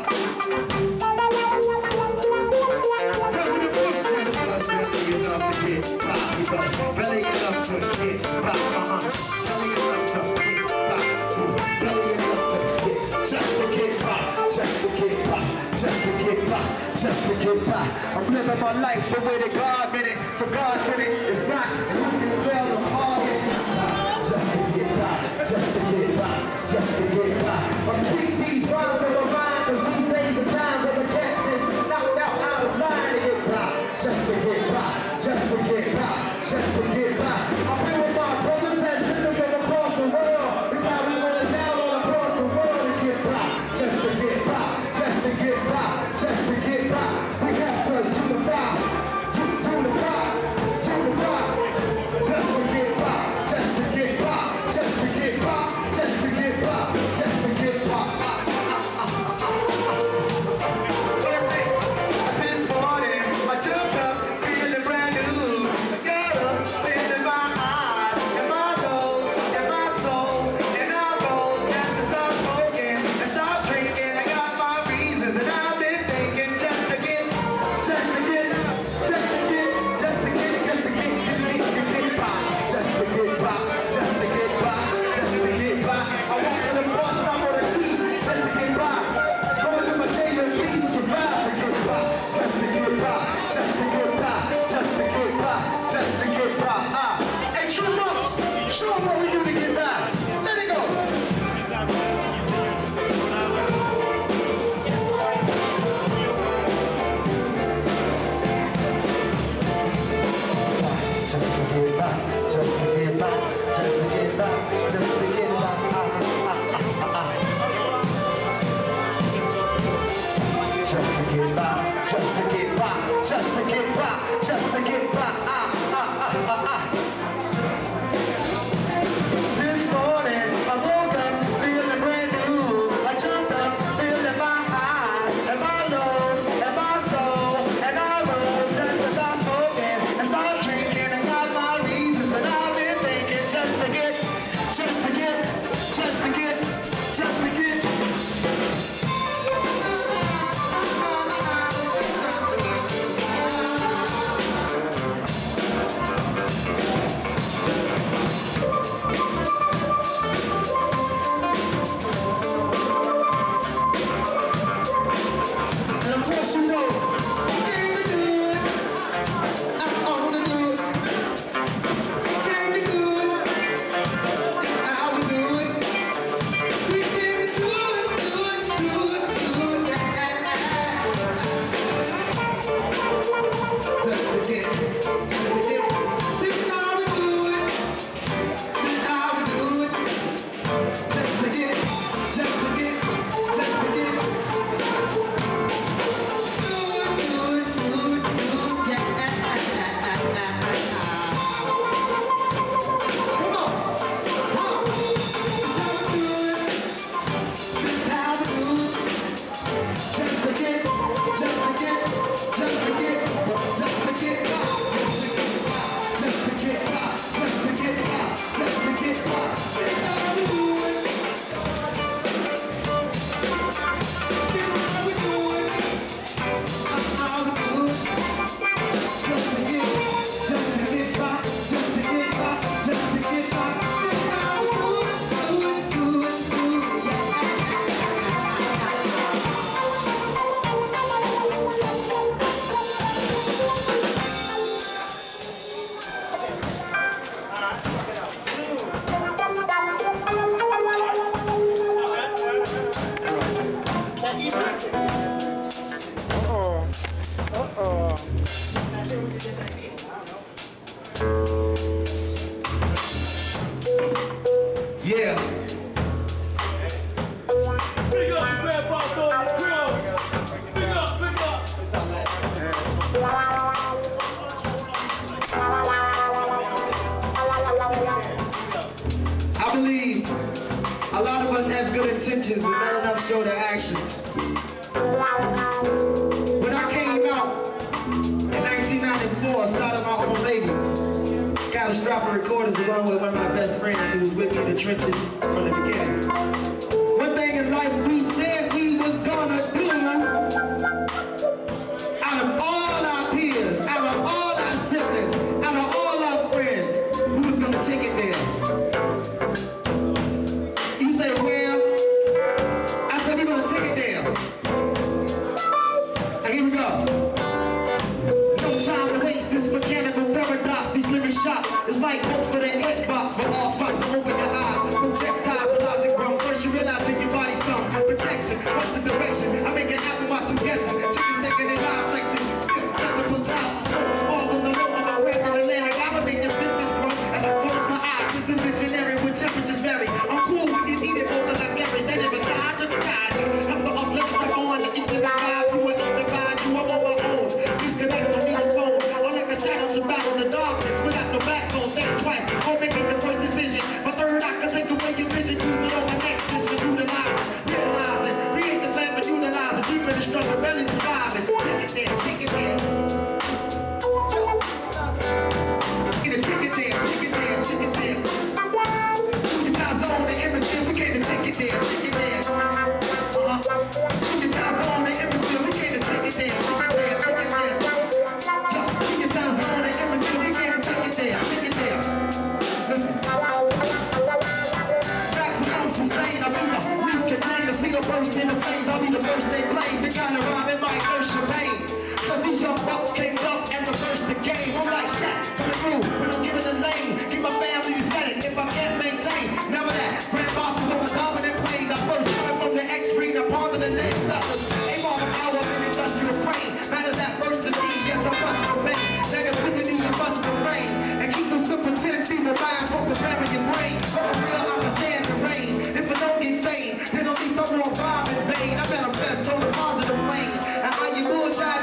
[SPEAKER 13] President Bush just was messy enough to get by. Because belly enough to get by, belly enough to get by, belly enough to get, just to get by, just to get by, just to get by, just to get by. I'm living my life the way that God meant it, so God said it, it's not, and you can tell them all it. Just to get by, just to get by, just to get by. I speak these rhymes of my mind, cause these days and times of the cats just knocked out of line to get by, just to get by, just to get by. Just to get by. I've been with my brothers and sisters from across the world. It's how we going down all across the world to get by. Just to get by. Just to get by. Just to get by. We have to unify. get by, just to get by. This morning I woke up feeling brand new. I jumped up feeling my highs and my lows and my soul, and I rose just to start smoking and start drinking and got my reasons, and I've been thinking just to get.
[SPEAKER 12] Yeah.
[SPEAKER 14] Big up, Grandpa, throw the grill. Big up, big up.
[SPEAKER 12] I believe a lot of us have good intentions, but not enough show their actions. When I came out in 1994, I started my own label. Got a strap of recorders along with one of my best friends who was with me in the trenches from the beginning. One thing in life we said we was gonna do, out of all our peers, out of all our siblings, out of all our friends, we was gonna take it there. You say, well, I said we're gonna take it there. Now here we go. No time to waste this mechanical paradox, these lyric shots. It's like votes for the 8 box, for all spots to open your eyes. Projectile, the logic wrong. First you realize that your body's strong. Protection, what's the direction? I make it happen while I'm guessing. Chickens thinking they lie flexing. Still nothing but clouds of smoke. All on the low of a craft in Atlantic. I'ma make this business grow as I close my eyes. Just a visionary when temperatures vary. I'm cool with these heated folks like average. They never side you to guide you. Help the uplift the on the east divide. You ain't divide you. I'm on my own. Disconnect from me and phone. Or like a shadow to battle the darkness. Without no backbone, think twice. Or making the first decision. My third eye can take away your vision. Use it on my next mission. Utilize it, realize it. Create the plan, but utilize it. Deep in the struggle, barely surviving. Take it there, take it there. Get a ticket there, take it there, take it there. Your time zone, the hemisphere, we came to take it there, take it there. Your time zone, the hemisphere, we came to take it there, take it there, take it there. Your time zone, the hemisphere, we came to take it there, take it there. Listen. Maximum sustain, I'll be the least contained. See the burst in the flames, I'll be the first they blame. The kind of rhyme in my inertia pain. Cause these young bucks came up and reversed the game. I'm like Shaq, coming through, but I'm giving the lane. Get my family to set it if I can't maintain. Never that, grandboss is on the dominant plane. The first coming from the X-ring, the palm of the name. Aim on the power of an industrial crane. Matters adversity, yes I must remain. Negativity, you must refrain. And keep them simple 10 feet of lines for preparing your brain. For real, I understand the rain. If I don't get fame, then at least I won't vibe in vain. I better best on the positive plane. And how you bullshit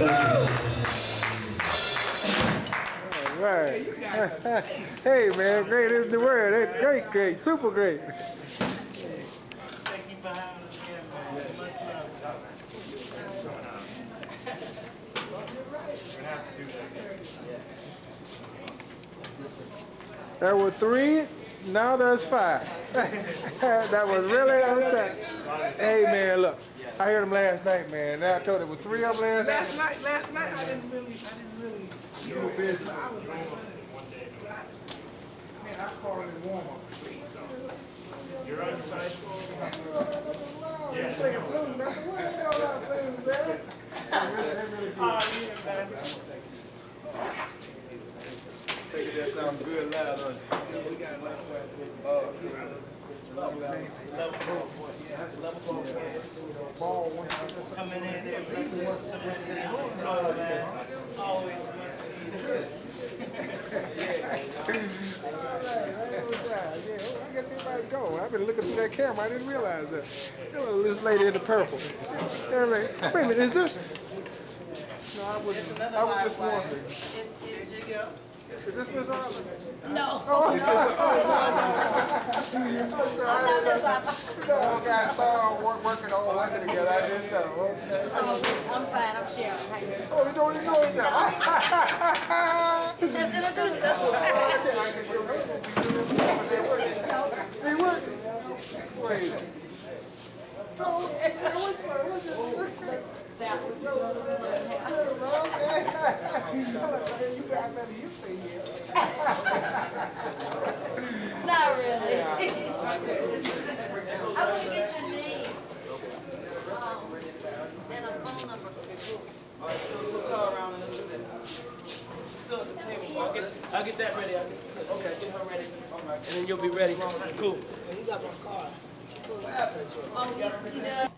[SPEAKER 15] All right. Hey, man, great is the word. Hey, great, great, super great.
[SPEAKER 14] Thank you for having us again, man. Much love.
[SPEAKER 15] There were 3, now there's 5. That was really on time. Hey, man, look, I heard them last night, man. Now I told you there were 3 of them last night.
[SPEAKER 7] Last night I didn't really.
[SPEAKER 15] You were busy.
[SPEAKER 7] I was like, man, I called it warm up.
[SPEAKER 14] You're on time.
[SPEAKER 7] Yeah.
[SPEAKER 16] Take it that sound good loud on it. We got
[SPEAKER 14] Coming in there, blessing some energy. Oh, man. Always
[SPEAKER 15] I guess everybody's gone. I've been looking through that camera. I didn't realize that. This lady in the purple. Wait a minute, is this? No, I was just wondering. Is this Miss Arthur?
[SPEAKER 11] No.
[SPEAKER 15] Oh, I'm sorry. You guys saw working all working together. I didn't know.
[SPEAKER 11] I'm fine. I'm Sharon. How you doing?
[SPEAKER 15] Oh, you don't even know each other.
[SPEAKER 11] Just introduced us.
[SPEAKER 15] Hey, working. Wait. Oh, you say yes.
[SPEAKER 11] Not really. I want to get your name and a phone number.
[SPEAKER 14] All right, so we'll call around and do that. Still at the table, so I'll get that ready. Okay, get her ready. All right. And then you'll be ready. Cool.
[SPEAKER 7] You got my car.
[SPEAKER 11] Oh, he does.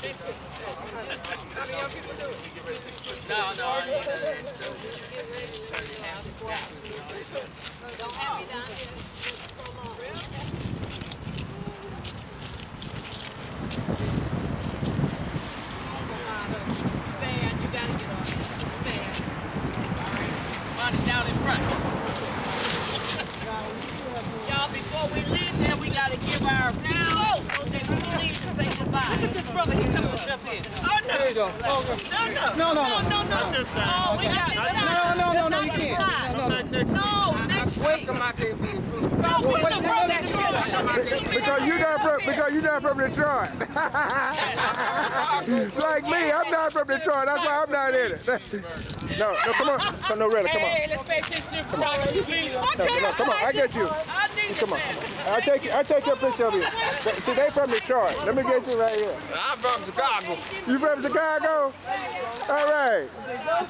[SPEAKER 14] How do young people do it? No.
[SPEAKER 5] Don't have me down here so long.
[SPEAKER 14] Man, you gotta get on it. Man. All right. Money down in front. Y'all, before we leave there, we gotta give our now. Okay, when we leave to say goodbye. Look at this brother, he coming to jump in. Oh, no. There you go. No. Oh, we got
[SPEAKER 15] No, you can't.
[SPEAKER 14] No, next week. No, put the brother together.
[SPEAKER 15] Because you're not from Detroit. Like me, I'm not from Detroit. That's why I'm not in it. No, come on. No, really, come on.
[SPEAKER 14] Hey, let's make this different.
[SPEAKER 15] No, come on, I get you. Come on. I'll take your picture of you. See, they from Detroit. Let me get you right here.
[SPEAKER 16] I'm from Chicago.
[SPEAKER 15] You from Chicago? All right.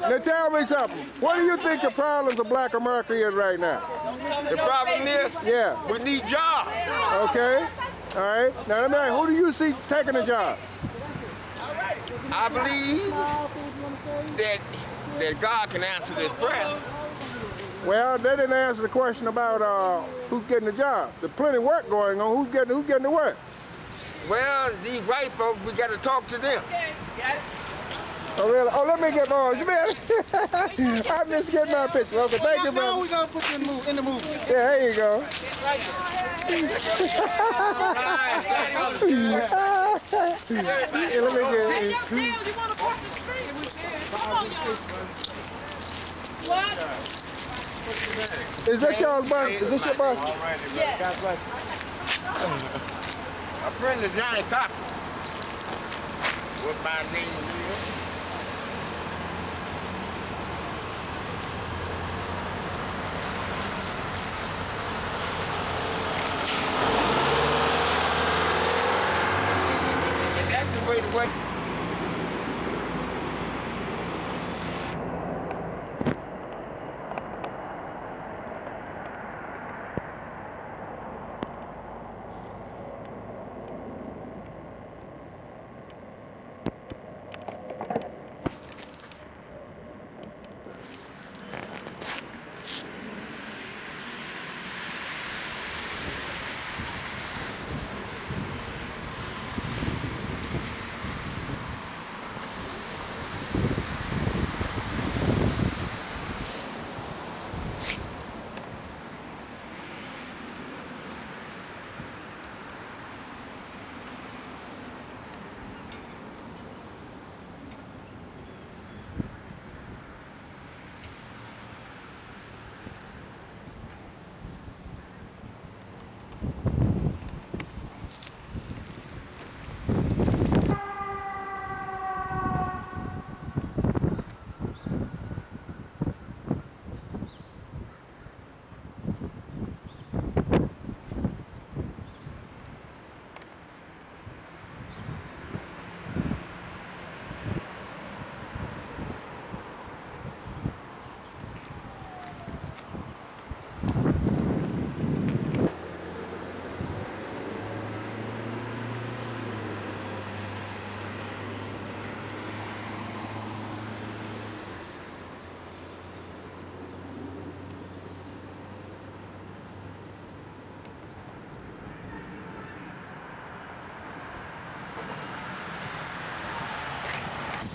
[SPEAKER 15] Now tell me something. What do you think the problems of Black America is right now?
[SPEAKER 16] The problem is,
[SPEAKER 15] yeah,
[SPEAKER 16] we need jobs.
[SPEAKER 15] Okay. All right. Now let me ask, who do you see taking the job?
[SPEAKER 16] I believe that God can answer this prayer.
[SPEAKER 15] Well, they didn't answer the question about who's getting the job. There's plenty of work going on. Who's getting the work?
[SPEAKER 16] Well, these white folks, we got to talk to them.
[SPEAKER 15] Oh, really? Oh, let me get more. I'm just getting my picture. Okay, thank you, brother.
[SPEAKER 16] Now we're going to put you in the movie.
[SPEAKER 15] Yeah, there you go. Yeah, let me get it.
[SPEAKER 5] What?
[SPEAKER 15] Is that y'all's bus? Is this your bus?
[SPEAKER 5] Yes.
[SPEAKER 16] A friend of Johnny Cochran. What my name is? And that's the way to work.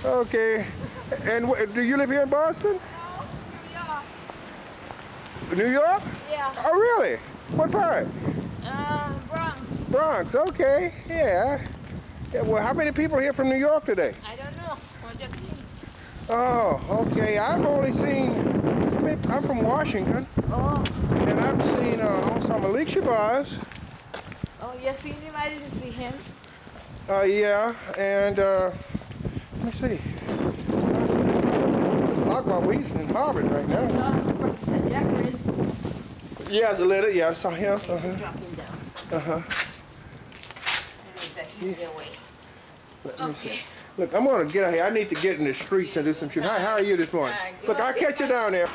[SPEAKER 15] Okay. And do you live here in Boston?
[SPEAKER 11] No,
[SPEAKER 15] New York?
[SPEAKER 11] Yeah.
[SPEAKER 15] Oh, really? What part?
[SPEAKER 11] Bronx.
[SPEAKER 15] Bronx, okay. Yeah. Well, how many people are here from New York today?
[SPEAKER 11] I don't know. Well, just me.
[SPEAKER 15] Oh, okay. I've only seen, I'm from Washington.
[SPEAKER 11] Oh.
[SPEAKER 15] And I've seen also Malik Shabazz.
[SPEAKER 11] Oh, you have seen him? I didn't see him.
[SPEAKER 15] Yeah, and let me see. Well, he's in Harvard right now.
[SPEAKER 11] I saw Professor Jeffries.
[SPEAKER 15] Yeah, the letter. Yeah, I saw him.
[SPEAKER 11] He's dropping down. He's their way.
[SPEAKER 15] Let me see. Look, I'm gonna get out here. I need to get in the streets and do some shooting. Hi, how are you this morning? Look, I'll catch you down there.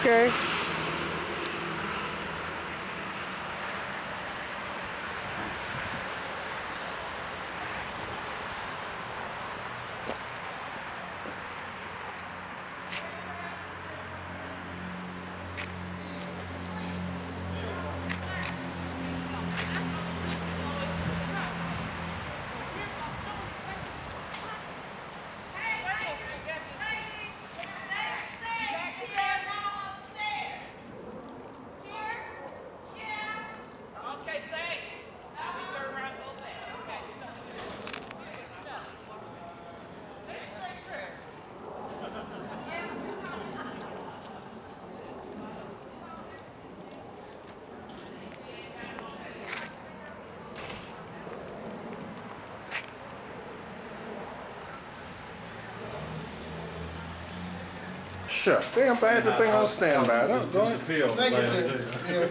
[SPEAKER 15] Okay.
[SPEAKER 17] Sure. Damn bad the thing on standby. Don't go ahead.
[SPEAKER 16] Thank you, sir.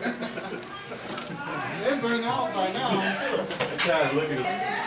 [SPEAKER 16] They're burning off by now. I'm trying to look at it.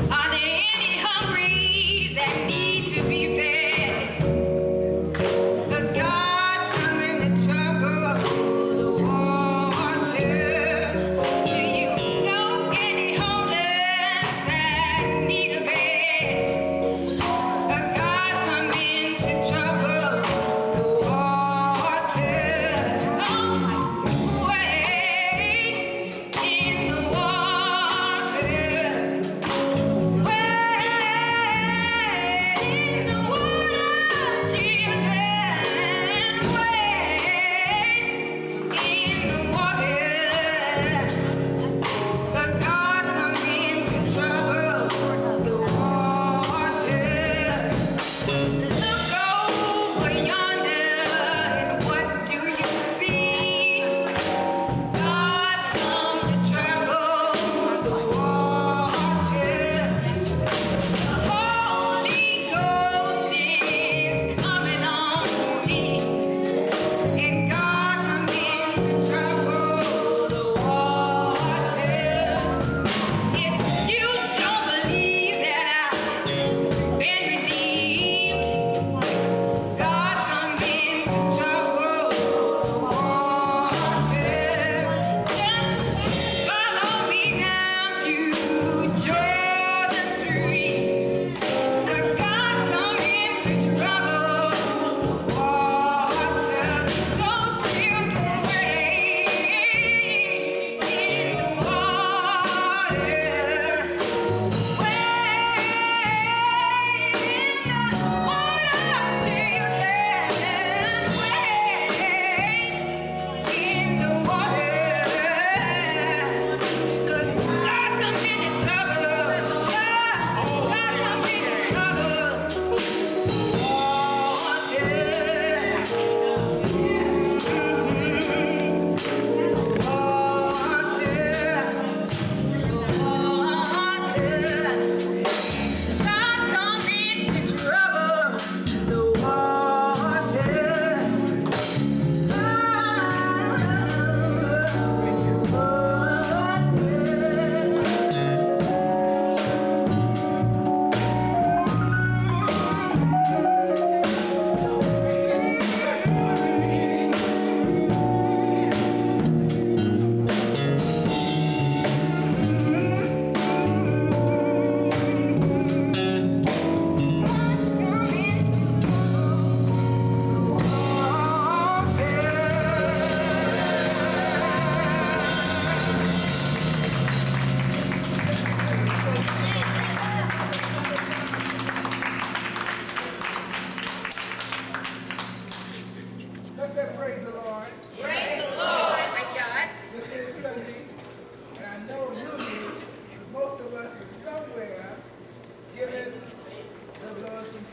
[SPEAKER 18] Are there any hungry that need to be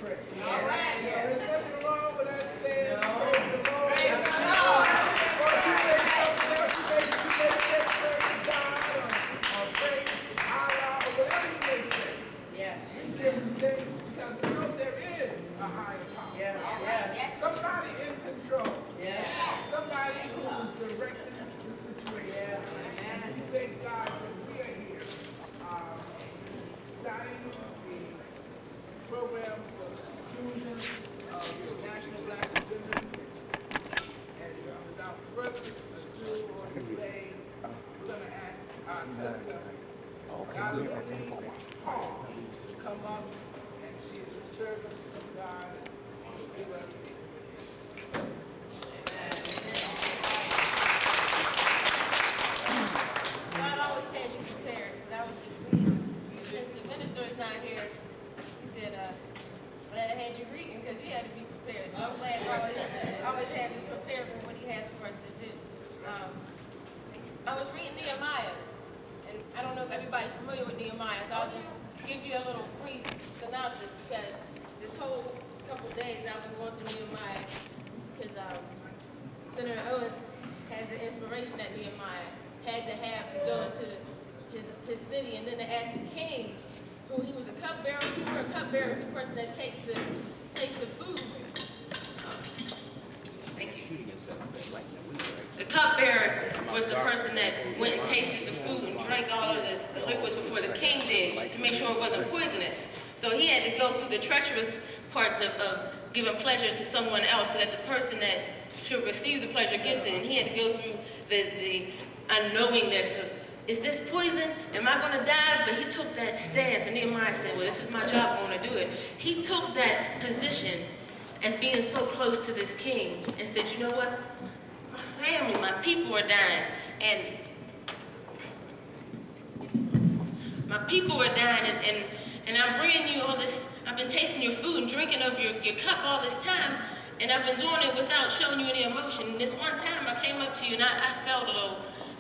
[SPEAKER 8] praise. All right. There's nothing wrong with us saying praise the Lord. Praise the Lord. Or if you say something else, you may say praise God or praise Allah or whatever you may say. Yeah. We different things because we know there is a higher power. Yes. Yes. Somebody in control. Yes. Somebody who is directing the situation. And we thank God that we are here starting the program for inclusion of the National Black Agenda. And without further ado or delay, we're going to ask our sister, Dr. Hall, to come up, and she is a servant of God and will give us
[SPEAKER 18] God always had you prepared, because I was just reading. Since the minister is not here, he said, glad I had you reading, because you had to be prepared. So I'm glad God always has us prepared for what he has for us to do. I was reading Nehemiah, and I don't know if everybody's familiar with Nehemiah, so I'll just give you a little brief synopsis, because this whole couple of days I've been going through Nehemiah, because Senator Owens has the inspiration that Nehemiah had to have to go into his city, and then to ask the king, who he was a cupbearer for. A cupbearer is the person that takes the food.
[SPEAKER 10] Thank you. The cupbearer was the person that went and tasted the food and drank all of the liquids before the king did to make sure it wasn't poisonous. So he had to go through the treacherous parts of giving pleasure to someone else so that the person that should receive the pleasure gets it. And he had to go through the unknowingness of, is this poison? Am I going to die? But he took that stance, and Nehemiah said, well, this is my job, I'm going to do it. He took that position as being so close to this king and said, you know what? My family, my people are dying, and my people are dying, and I'm bringing you all this. I've been tasting your food and drinking of your cup all this time, and I've been doing it without showing you any emotion. And this one time I came up to you and I felt a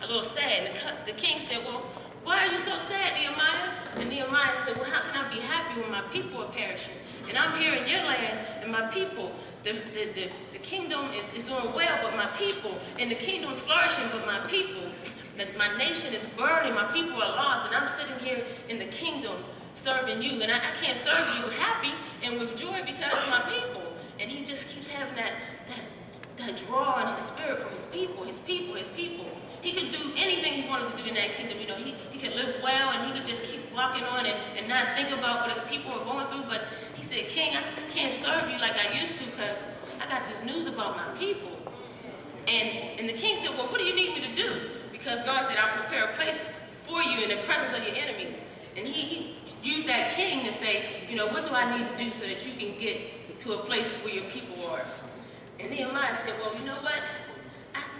[SPEAKER 10] little sad. And the king said, well, why are you so sad, Nehemiah? And Nehemiah said, well, how can I be happy when my people are perishing? And I'm here in your land, and my people, the kingdom is doing well, but my people, and the kingdom is flourishing, but my people, my nation is burning, my people are lost, and I'm sitting here in the kingdom serving you, and I can't serve you happy and with joy because of my people. And he just keeps having that draw in his spirit for his people, his people, his people. He could do anything he wanted to do in that kingdom. You know, he could live well, and he could just keep walking on and not think about what his people are going through. But he said, King, I can't serve you like I used to because I got this news about my people. And the king said, well, what do you need me to do? Because God said, I'll prepare a place for you in the presence of your enemies. And he used that king to say, you know, what do I need to do so that you can get to a place where your people are? And Nehemiah said, well, you know what?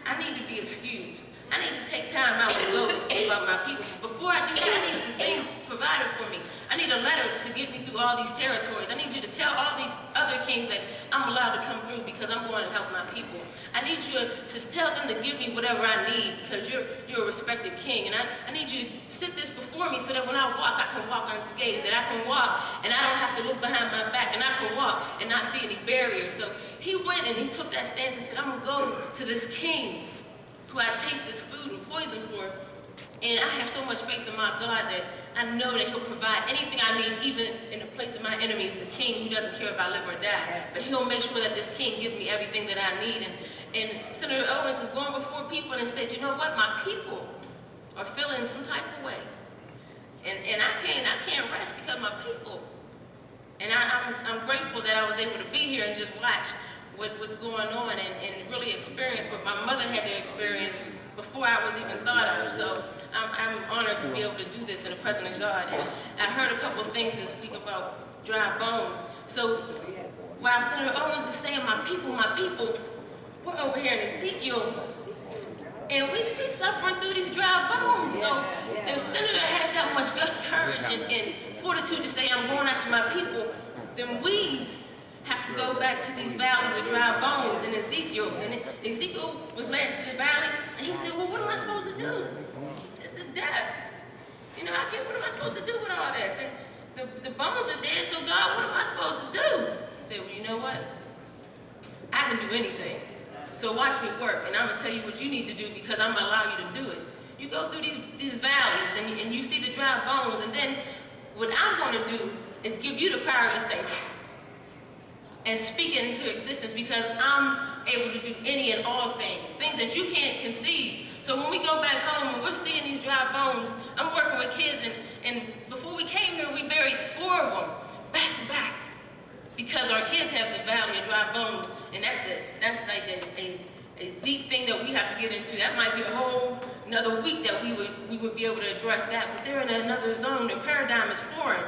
[SPEAKER 10] I need to be excused. I need to take time out to go and see about my people. Before I do that, I need some things provided for me. I need a letter to get me through all these territories. I need you to tell all these other kings that I'm allowed to come through because I'm going to help my people. I need you to tell them to give me whatever I need because you're a respected king. And I need you to sit this before me so that when I walk, I can walk unscathed. That I can walk and I don't have to look behind my back. And I can walk and not see any barriers. So he went and he took that stance and said, I'm going to go to this king who I taste this food and poison for, and I have so much faith in my God that I know that he'll provide anything I need, even in the place of my enemies, the king who doesn't care if I live or die. But he'll make sure that this king gives me everything that I need. And Senator Owens is going before people and said, you know what, my people are feeling some type of way. And I can't rest because my people. And I'm grateful that I was able to be here and just watch what's going on and really experience what my mother had to experience before I was even thought of. So I'm honored to be able to do this in the presence of God. And I heard a couple of things this week about dry bones. So while Senator Owens is saying, my people, we're over here in Ezekiel, and we suffering through these dry bones. So if Senator has that much gut courage and fortitude to say, I'm going after my people, then we have to go back to these valleys of dry bones in Ezekiel. And Ezekiel was led to the valley, and he said, well, what am I supposed to do? This is death. You know, what am I supposed to do with all this? And the bones are dead, so God, what am I supposed to do?
[SPEAKER 19] can do anything. So watch me work, and I'm gonna tell you what you need to do because I'm gonna allow you to do it. You go through these valleys and you see the dry bones, and then what I'm gonna do is give you the power to say, and speak it into existence because I'm able to do any and all things that you can't conceive. So when we go back home and we're seeing these dry bones, I'm working with kids, and before we came here, we buried 4 of them back to back because our kids have the valley of dry bones, and that's like a deep thing that we have to get into. That might be a whole another week that we would be able to address that, but they're in another zone. Their paradigm is foreign.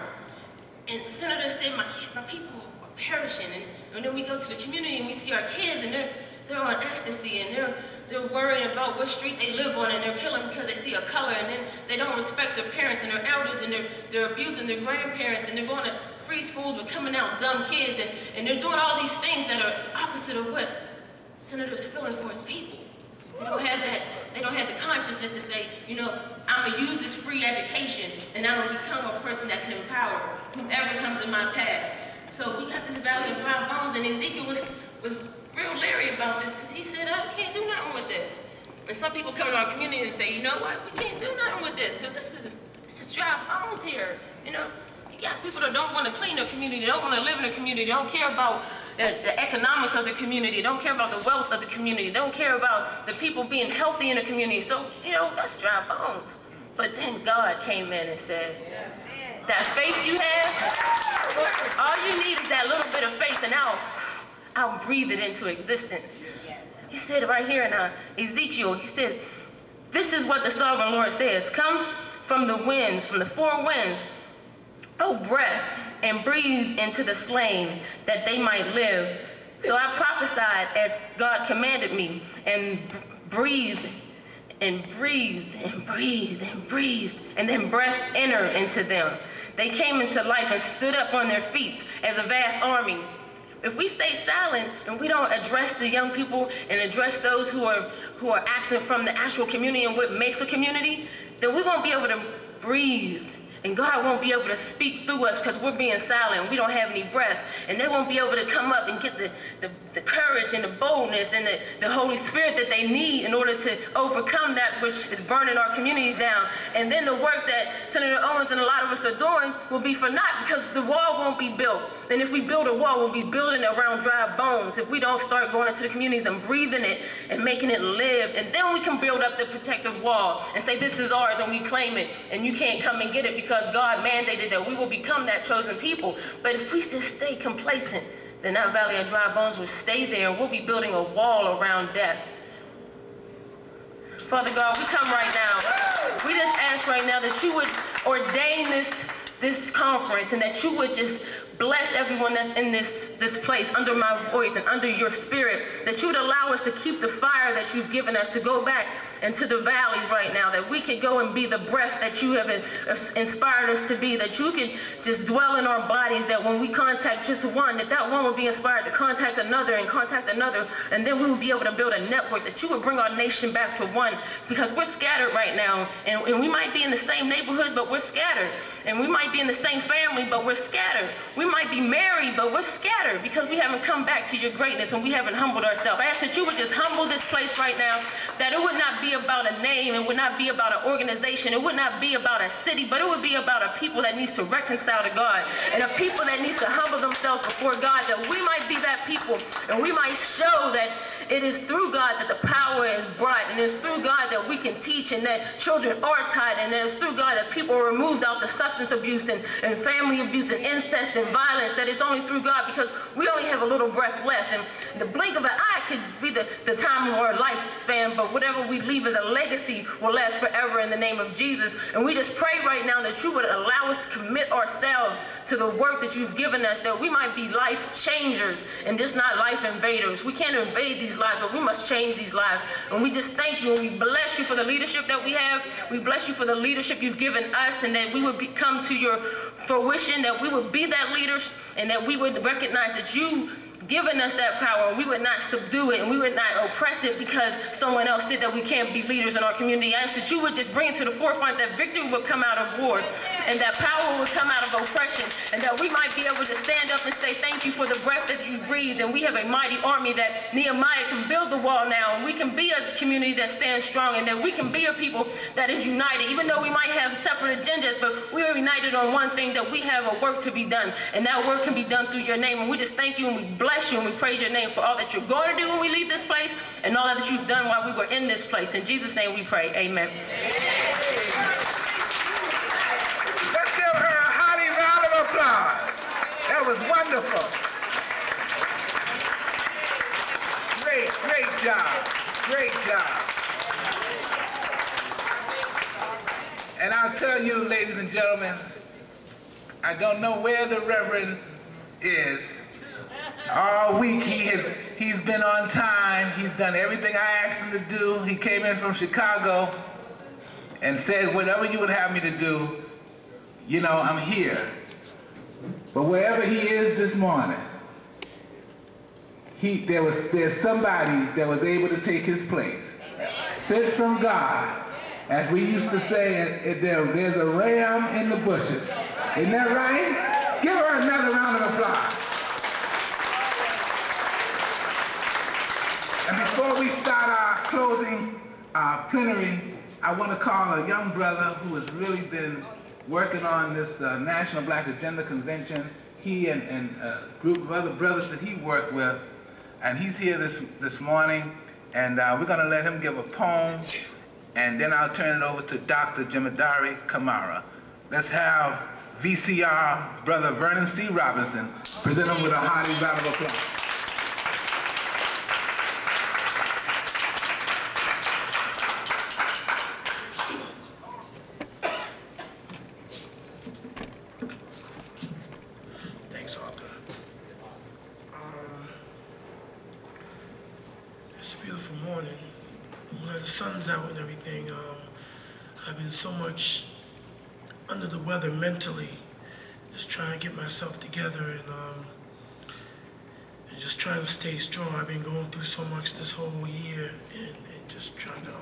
[SPEAKER 19] And Senator said, my people are perishing, and then we go to the community and we see our kids, and they're on ecstasy, and they're worrying about what street they live on, and they're killing because they see a color, and then they don't respect their parents and their elders, and they're abusing their grandparents, and they're going to free schools but coming out dumb kids, and they're doing all these things that are opposite of what Senator's feeling for his people. They don't have that. They don't have the consciousness to say, you know, I'm gonna use this free education and I'm gonna become a person that can empower whoever comes in my path. So we got this valley of dry bones, and Ezekiel was real leery about this because he said, I can't do nothing with this. And some people come to our community and say, you know what, we can't do nothing with this because this is dry bones here. You know, you got people that don't want to clean their community, they don't want to live in their community, they don't care about the economics of the community, don't care about the wealth of the community, don't care about the people being healthy in the community. So, you know, that's dry bones. But then God came in and said, that faith you have, all you need is that little bit of faith, and I'll breathe it into existence. He said right here in Ezekiel, he said, this is what the sovereign Lord says, come from the winds, from the 4 winds, O breath, and breathe into the slain that they might live. So I prophesied as God commanded me, and breathed and breathed and breathed and breathed, and then breath entered into them. They came into life and stood up on their feet as a vast army. If we stay silent and we don't address the young people and address those who are absent from the actual community and what makes a community, then we won't be able to breathe. And God won't be able to speak through us because we're being silent and we don't have any breath. And they won't be able to come up and get the courage and the boldness and the Holy Spirit that they need in order to overcome that which is burning our communities down. And then the work that Senator Owens and a lot of us are doing will be for naught because the wall won't be built. And if we build a wall, we'll be building it around dry bones. If we don't start going into the communities and breathing it and making it live, and then we can build up the protective wall and say this is ours and we claim it and you can't come and get it because God mandated that we will become that chosen people. But if we just stay complacent, then that valley of dry bones will stay there and we'll be building a wall around death. Father God, we come right now. We just ask right now that you would ordain this conference and that you would just bless everyone that's in this place under my voice and under your spirit, that you would allow us to keep the fire that you've given us to go back into the valleys right now, that we could go and be the breath that you have inspired us to be, that you can just dwell in our bodies, that when we contact just one, that one will be inspired to contact another and contact another, and then we will be able to build a network, that you would bring our nation back to one, because we're scattered right now, and we might be in the same neighborhoods, but we're scattered, and we might be in the same family, but we're scattered. We might be married, but we're scattered because we haven't come back to your greatness and we haven't humbled ourselves. I ask that you would just humble this place right now, that it would not be about a name, it would not be about an organization, it would not be about a city, but it would be about a people that needs to reconcile to God and a people that needs to humble themselves before God, that we might be that people and we might show that it is through God that the power is brought, and it's through God that we can teach, and that children are taught, and that it's through God that people are removed out the substance abuse and family abuse and incest and violence, that it's only through God, because we only have a little breath left, and the blink of an eye could be the time of our lifespan, but whatever we leave as a legacy will last forever in the name of Jesus. And we just pray right now that you would allow us to commit ourselves to the work that you've given us, that we might be life changers and just not life invaders. We can't invade these lives, but we must change these lives. And we just thank you, and we bless you for the leadership that we have. We bless you for the leadership you've given us, and that we would come to your fruition, that we would be that leaders, and that we would recognize that you given us that power, and we would not subdue it and we would not oppress it because someone else said that we can't be leaders in our community. I ask that you would just bring it to the forefront, that victory would come out of war and that power would come out of oppression, and that we might be able to stand up and say thank you for the breath that you've breathed breathed, and we have a mighty army that Nehemiah can build the wall now, and we can be a community that stands strong, and that we can be a people that is united, even though we might have separate agendas, but we are united on one thing, that we have a work to be done, and that work can be done through your name. And we just thank you and we bless you and we praise your name for all that you're going to do when we leave this place, and all that you've done while we were in this place. In Jesus' name we pray, amen.
[SPEAKER 8] Let's give her a hearty round of applause. That was wonderful. Great job. Great job. And I'll tell you, ladies and gentlemen, I don't know where the Reverend is. All week he's been on time. He's done everything I asked him to do. He came in from Chicago and said, whatever you would have me to do, you know, I'm here. But wherever he is this morning, there's somebody that was able to take his place. Sent from God. As we used to say, there's a ram in the bushes. Isn't that right? Give her another round of applause. And before we start our closing plenary, I want to call a young brother who has really been working on this National Black Agenda Convention. He and a group of other brothers that he worked with, and he's here this morning, and we're going to let him give a poem, and then I'll turn it over to Dr. Jemadari Kamara. Let's have VCR brother Vernon C. Robinson present him with a hearty round of applause.
[SPEAKER 20] I've been so much under the weather mentally, just trying to get myself together and just trying to stay strong. I've been going through so much this whole year and just trying to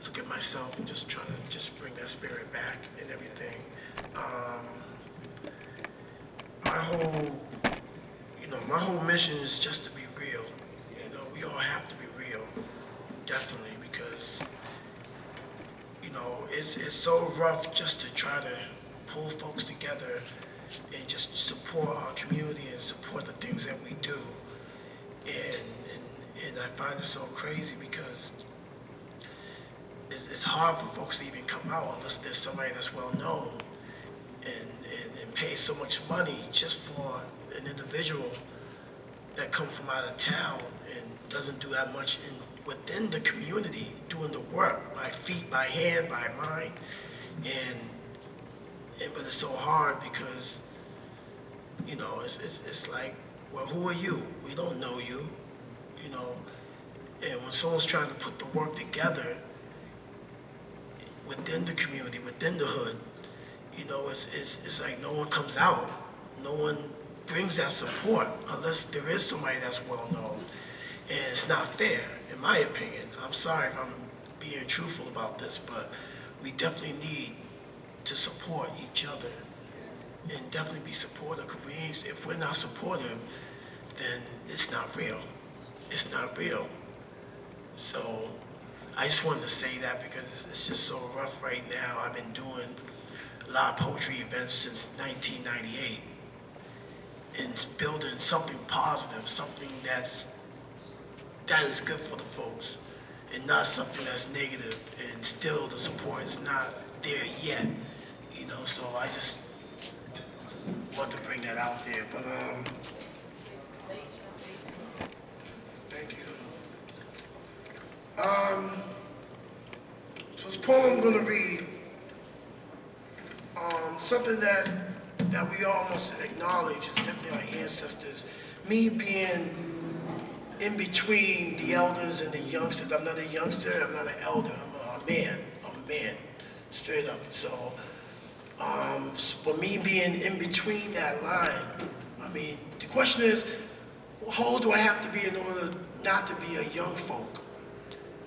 [SPEAKER 20] look at myself and just trying to just bring that spirit back and everything. My whole mission is just to be real. You know, we all have to be real, definitely, because it's so rough just to try to pull folks together and just support our community and support the things that we do. And I find it so crazy because it's hard for folks to even come out unless there's somebody that's well known and pay so much money just for an individual that comes from out of town and doesn't do that much within the community, doing the work by feet, by hand, by mind, but it's so hard because it's like, well, who are you? We don't know you, and when someone's trying to put the work together within the community, within the hood, it's like no one comes out, no one brings that support unless there is somebody that's well known, and it's not fair. In my opinion, I'm sorry if I'm being truthful about this, but we definitely need to support each other and definitely be supportive. Because if we're not supportive, then it's not real. It's not real. So I just wanted to say that because it's just so rough right now. I've been doing a lot of poetry events since 1998, and it's building something positive, something that is good for the folks, and not something that's negative, and still the support is not there yet, so I just want to bring that out there, but thank you. So this poem I'm gonna read, something that we all must acknowledge is definitely our ancestors. Me being in between the elders and the youngsters. I'm not a youngster, I'm not an elder, I'm a man, straight up. So, for me being in between that line, I mean, the question is, how old do I have to be in order not to be a young folk?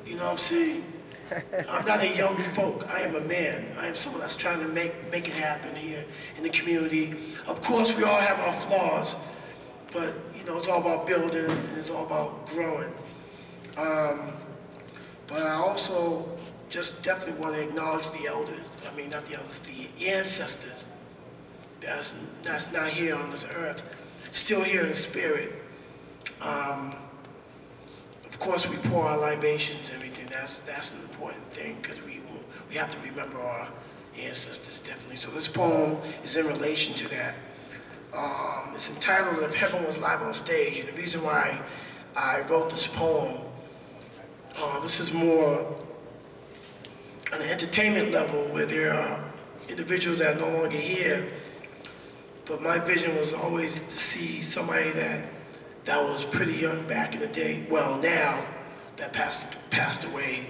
[SPEAKER 20] You know what I'm saying? I'm not a young folk, I am a man. I am someone that's trying to make it happen here in the community. Of course, we all have our flaws, but you know, it's all about building and it's all about growing. But I also just definitely want to acknowledge the elders, I mean not the elders, the ancestors that's not here on this earth, still here in spirit. Of course we pour our libations and everything, that's an important thing because we have to remember our ancestors definitely. So this poem is in relation to that. It's entitled If Heaven Was Live on Stage, and the reason why I wrote this poem, this is more on an entertainment level where there are individuals that are no longer here, but my vision was always to see somebody that was pretty young back in the day, well now, that passed away,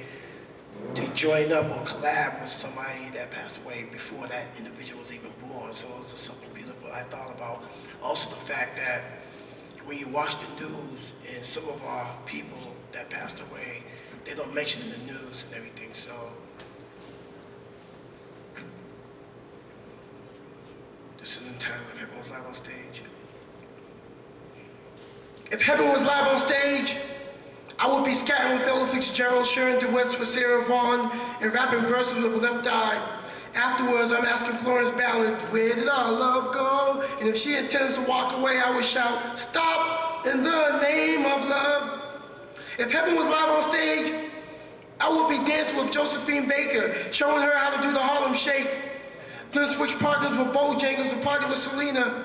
[SPEAKER 20] to join up or collab with somebody that passed away before that individual was even born. So it was just something beautiful I thought about. Also the fact that when you watch the news and some of our people that passed away, they don't mention in the news and everything. So this is entitled If Heaven Was Live on Stage. If heaven was live on stage, I would be scatting with Ella Fitzgerald, sharing duets with Sarah Vaughan, and rapping verses with Left Eye. Afterwards, I'm asking Florence Ballard, where did our love go? And if she intends to walk away, I would shout, stop in the name of love. If heaven was live on stage, I would be dancing with Josephine Baker, showing her how to do the Harlem Shake. Then switch partners with Bojangles and party with Selena.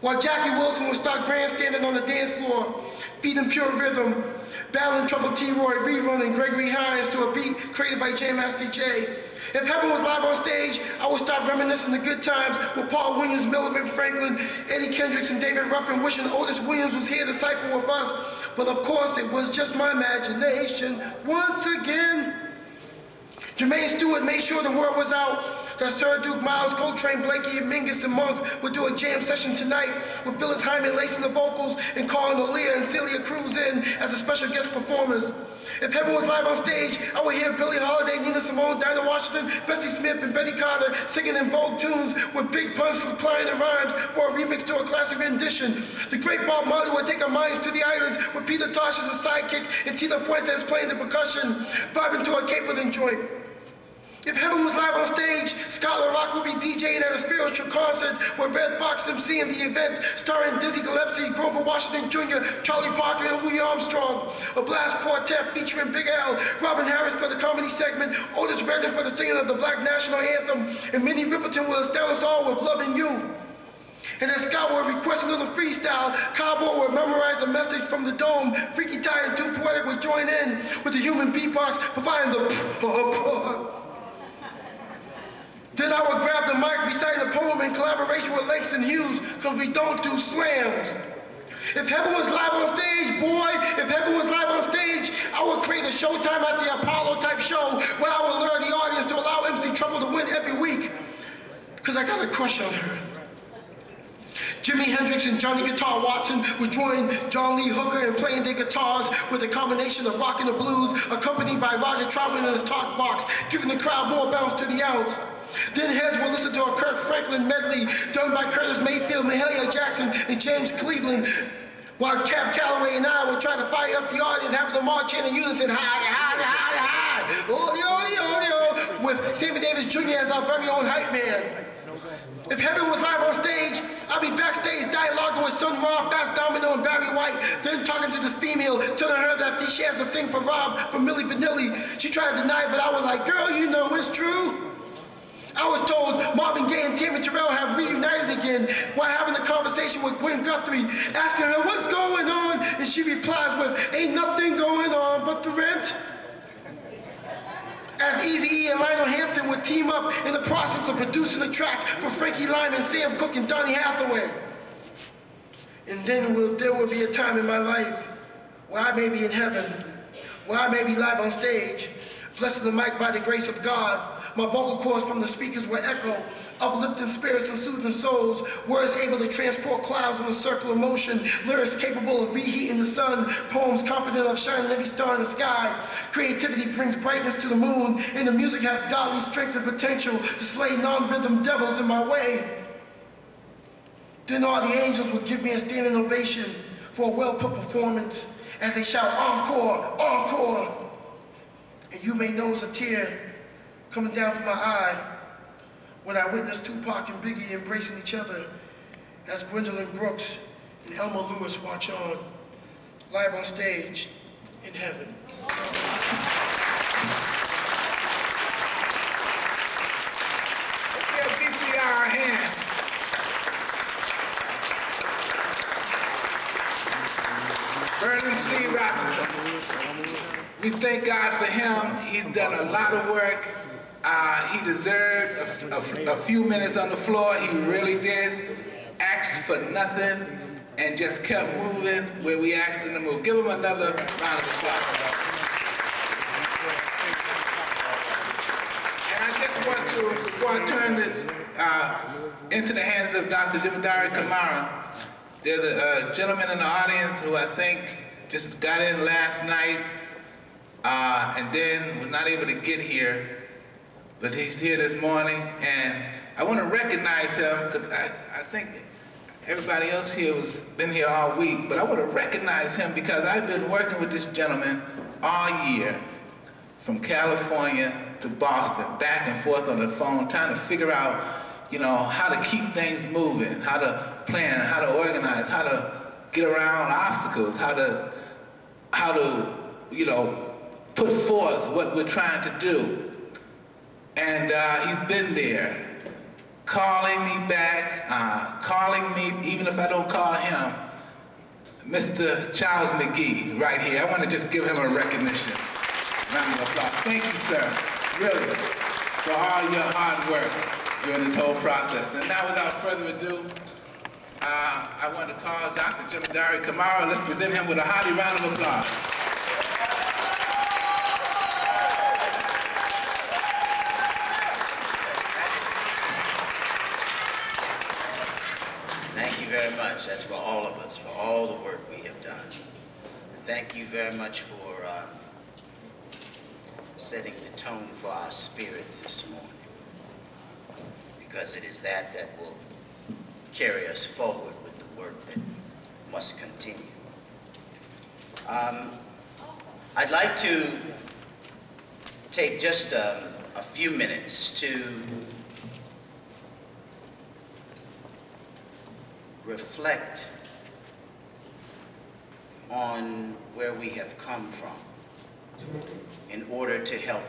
[SPEAKER 20] While Jackie Wilson would start grandstanding on the dance floor, feeding pure rhythm, battling Trouble T-Roy, Rerun, and Gregory Hines to a beat created by Jam Master Jay. If heaven was live on stage, I would start reminiscing the good times with Paul Williams, Millicent Franklin, Eddie Kendricks, and David Ruffin, wishing Otis Williams was here to cipher with us. But of course, it was just my imagination. Once again, Jermaine Stewart made sure the word was out that Sir Duke, Miles, Coltrane, Blakey, Mingus, and Monk would do a jam session tonight with Phyllis Hyman lacing the vocals and calling Aaliyah and Celia Cruz in as a special guest performers. If heaven was live on stage, I would hear Billie Holiday, Nina Simone, Dinah Washington, Bessie Smith, and Betty Carter singing in Vogue tunes with Big Pun supplying the rhymes for a remix to a classic rendition. The great Bob Marley would take our minds to the islands with Peter Tosh as a sidekick and Tita Fuentes playing the percussion, vibing to a Capleton joint. If heaven was live on stage, Scholar Rock would be DJing at a spiritual concert with Red Fox emceeing the event, starring Dizzy Gillespie, Grover Washington Jr., Charlie Parker, and Louis Armstrong. A blast quartet featuring Big Al, Robin Harris for the comedy segment, Otis Redding for the singing of the Black National Anthem, and Minnie Riperton will astound us all with Loving You. And then Scott would request a little freestyle. Cowboy would memorize a message from the dome. Freaky Ty and Too Poetic would join in with the human beatbox, providing the Then I would grab the mic, reciting a poem in collaboration with Langston Hughes, because we don't do slams. If heaven was live on stage, boy, if heaven was live on stage, I would create a Showtime at the Apollo type show where I would lure the audience to allow MC Trouble to win every week, because I got a crush on her. Jimi Hendrix and Johnny Guitar Watson would join John Lee Hooker in playing their guitars with a combination of rock and the blues, accompanied by Roger Troutman in his talk box, giving the crowd more bounce to the ounce. Then heads will listen to a Kirk Franklin medley done by Curtis Mayfield, Mahalia Jackson, and James Cleveland, while Cap Calloway and I would try to fire up the audience, having them all chanting in unison, hide, hide, hide, hide, audio, audio, with Sammy Davis Jr. as our very own hype man. If heaven was live on stage, I'd be backstage dialoguing with Sun Ra, Fats Domino, and Barry White, then talking to this female, telling her that she has a thing for Rob from Milli Vanilli. She tried to deny it, but I was like, girl, you know it's true. I was told Marvin Gaye and Tammy Terrell have reunited again while having a conversation with Gwen Guthrie, asking her what's going on, and she replies with, ain't nothing going on but the rent. As Eazy-E and Lionel Hampton would team up in the process of producing a track for Frankie Lyman, Sam Cooke, and Donny Hathaway. And then there will be a time in my life where I may be in heaven, where I may be live on stage, blessing the mic by the grace of God. My vocal cords from the speakers will echo, uplifting spirits and soothing souls, words able to transport clouds in a circle of motion, lyrics capable of reheating the sun, poems confident of shining every star in the sky. Creativity brings brightness to the moon, and the music has godly strength and potential to slay non-rhythm devils in my way. Then all the angels would give me a standing ovation for a well-put performance as they shout, encore, encore. And you may notice a tear coming down from my eye when I witnessed Tupac and Biggie embracing each other as Gwendolyn Brooks and Elmer Lewis watch on, live on stage in heaven. Let's give VCR a hand. Vernon C. Robinson. We thank God for him. He's done a lot of work. He deserved a few minutes on the floor. He really did. Asked for nothing and just kept moving where we asked him to move. Give him another round of applause. And I just want to, before I turn this into the hands of Dr. Jimidari Kamara, there's a gentleman in the audience who I think just got in last night and then was not able to get here, but he's here this morning, and I want to recognize him because I think everybody else here has been here all week, but I want to recognize him because I've been working with this gentleman all year, from California to Boston, back and forth on the phone, trying to figure out, you know, how to keep things moving, how to plan, how to organize, how to get around obstacles, how to, you know, put forth what we're trying to do. And he's been there, calling me back, calling me, even if I don't call him, Mr. Charles McGee, right here. I want to just give him a recognition. Round of applause. Thank you, sir, really, for all your hard work during this whole process. And now, without further ado, I want to call Dr. Jimidari Kamara. Let's present him with a hearty round of applause.
[SPEAKER 21] Thank you very much. That's for all of us, for all the work we have done. And thank you very much for setting the tone for our spirits this morning, because it is that will carry us forward with the work that must continue. I'd like to take just a few minutes to reflect on where we have come from in order to help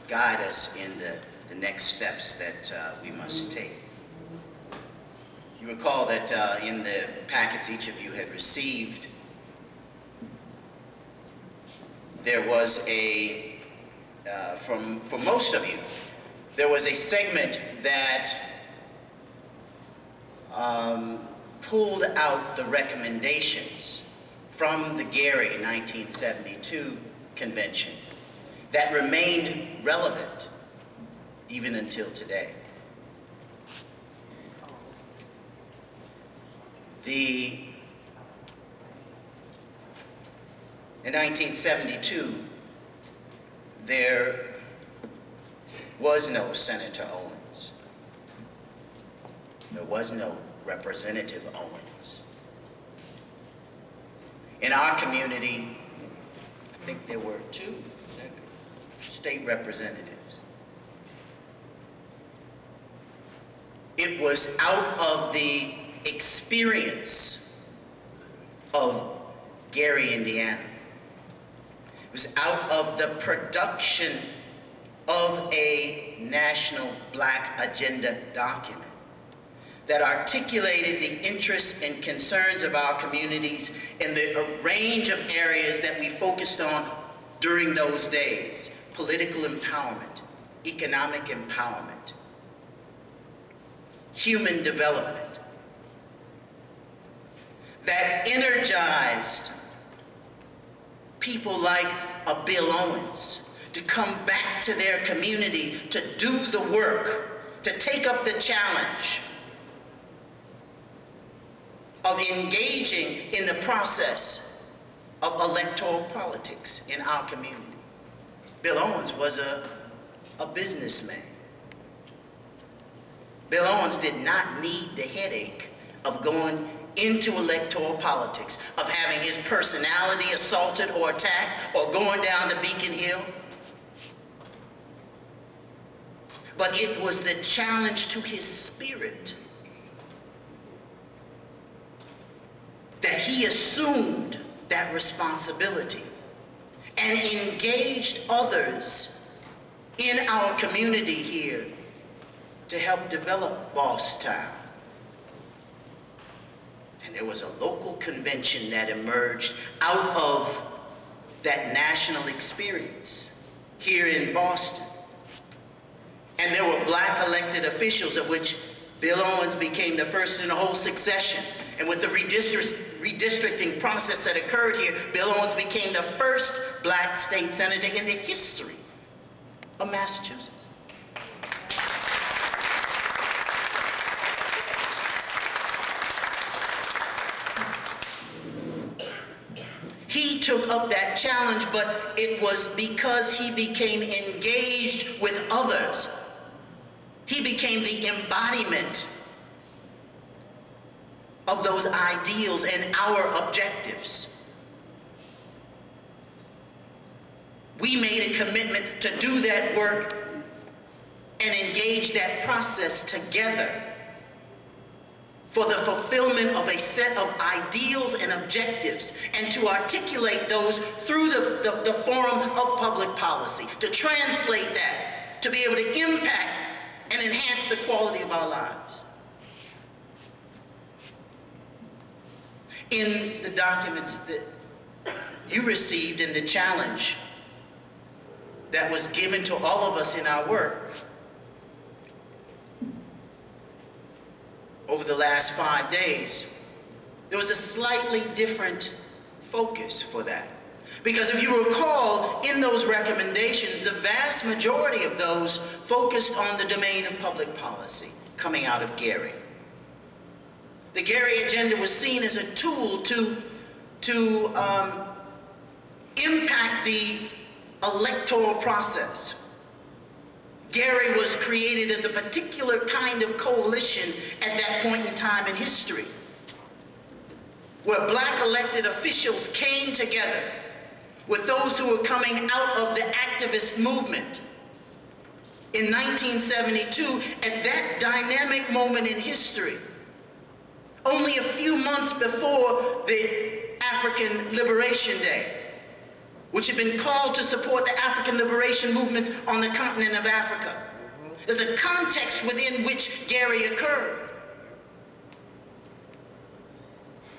[SPEAKER 21] guide us in the next steps that we must take. You recall that in the packets each of you had received, there was a, for most of you, there was a segment that pulled out the recommendations from the Gary 1972 convention that remained relevant even until today. In 1972, there was no Senator Owens. There was no Representative Owens. In our community, I think there were 2 state representatives. It was out of the experience of Gary, Indiana. It was out of the production of a national Black agenda document that articulated the interests and concerns of our communities in the range of areas that we focused on during those days: political empowerment, economic empowerment, human development, that energized people like a Bill Owens to come back to their community to do the work, to take up the challenge of engaging in the process of electoral politics in our community. Bill Owens was a businessman. Bill Owens did not need the headache of going into electoral politics, of having his personality assaulted or attacked, or going down to Beacon Hill. But it was the challenge to his spirit that he assumed that responsibility and engaged others in our community here to help develop Bosstown. And there was a local convention that emerged out of that national experience here in Boston. And there were black elected officials, of which Bill Owens became the first in a whole succession. And with the redistricting process that occurred here, Bill Owens became the first black state senator in the history of Massachusetts. He took up that challenge, but it was because he became engaged with others. He became the embodiment of those ideals and our objectives. We made a commitment to do that work and engage that process together for the fulfillment of a set of ideals and objectives, and to articulate those through the forum of public policy, to translate that, to be able to impact and enhance the quality of our lives. In the documents that you received and the challenge that was given to all of us in our work over the last 5 days, there was a slightly different focus for that. Because if you recall, in those recommendations, the vast majority of those focused on the domain of public policy coming out of Gary. The Gary agenda was seen as a tool to impact the electoral process. Gary was created as a particular kind of coalition at that point in time in history, where black elected officials came together with those who were coming out of the activist movement. In 1972, at that dynamic moment in history, only a few months before the African Liberation Day, which had been called to support the African liberation movements on the continent of Africa. There's a context within which Gary occurred.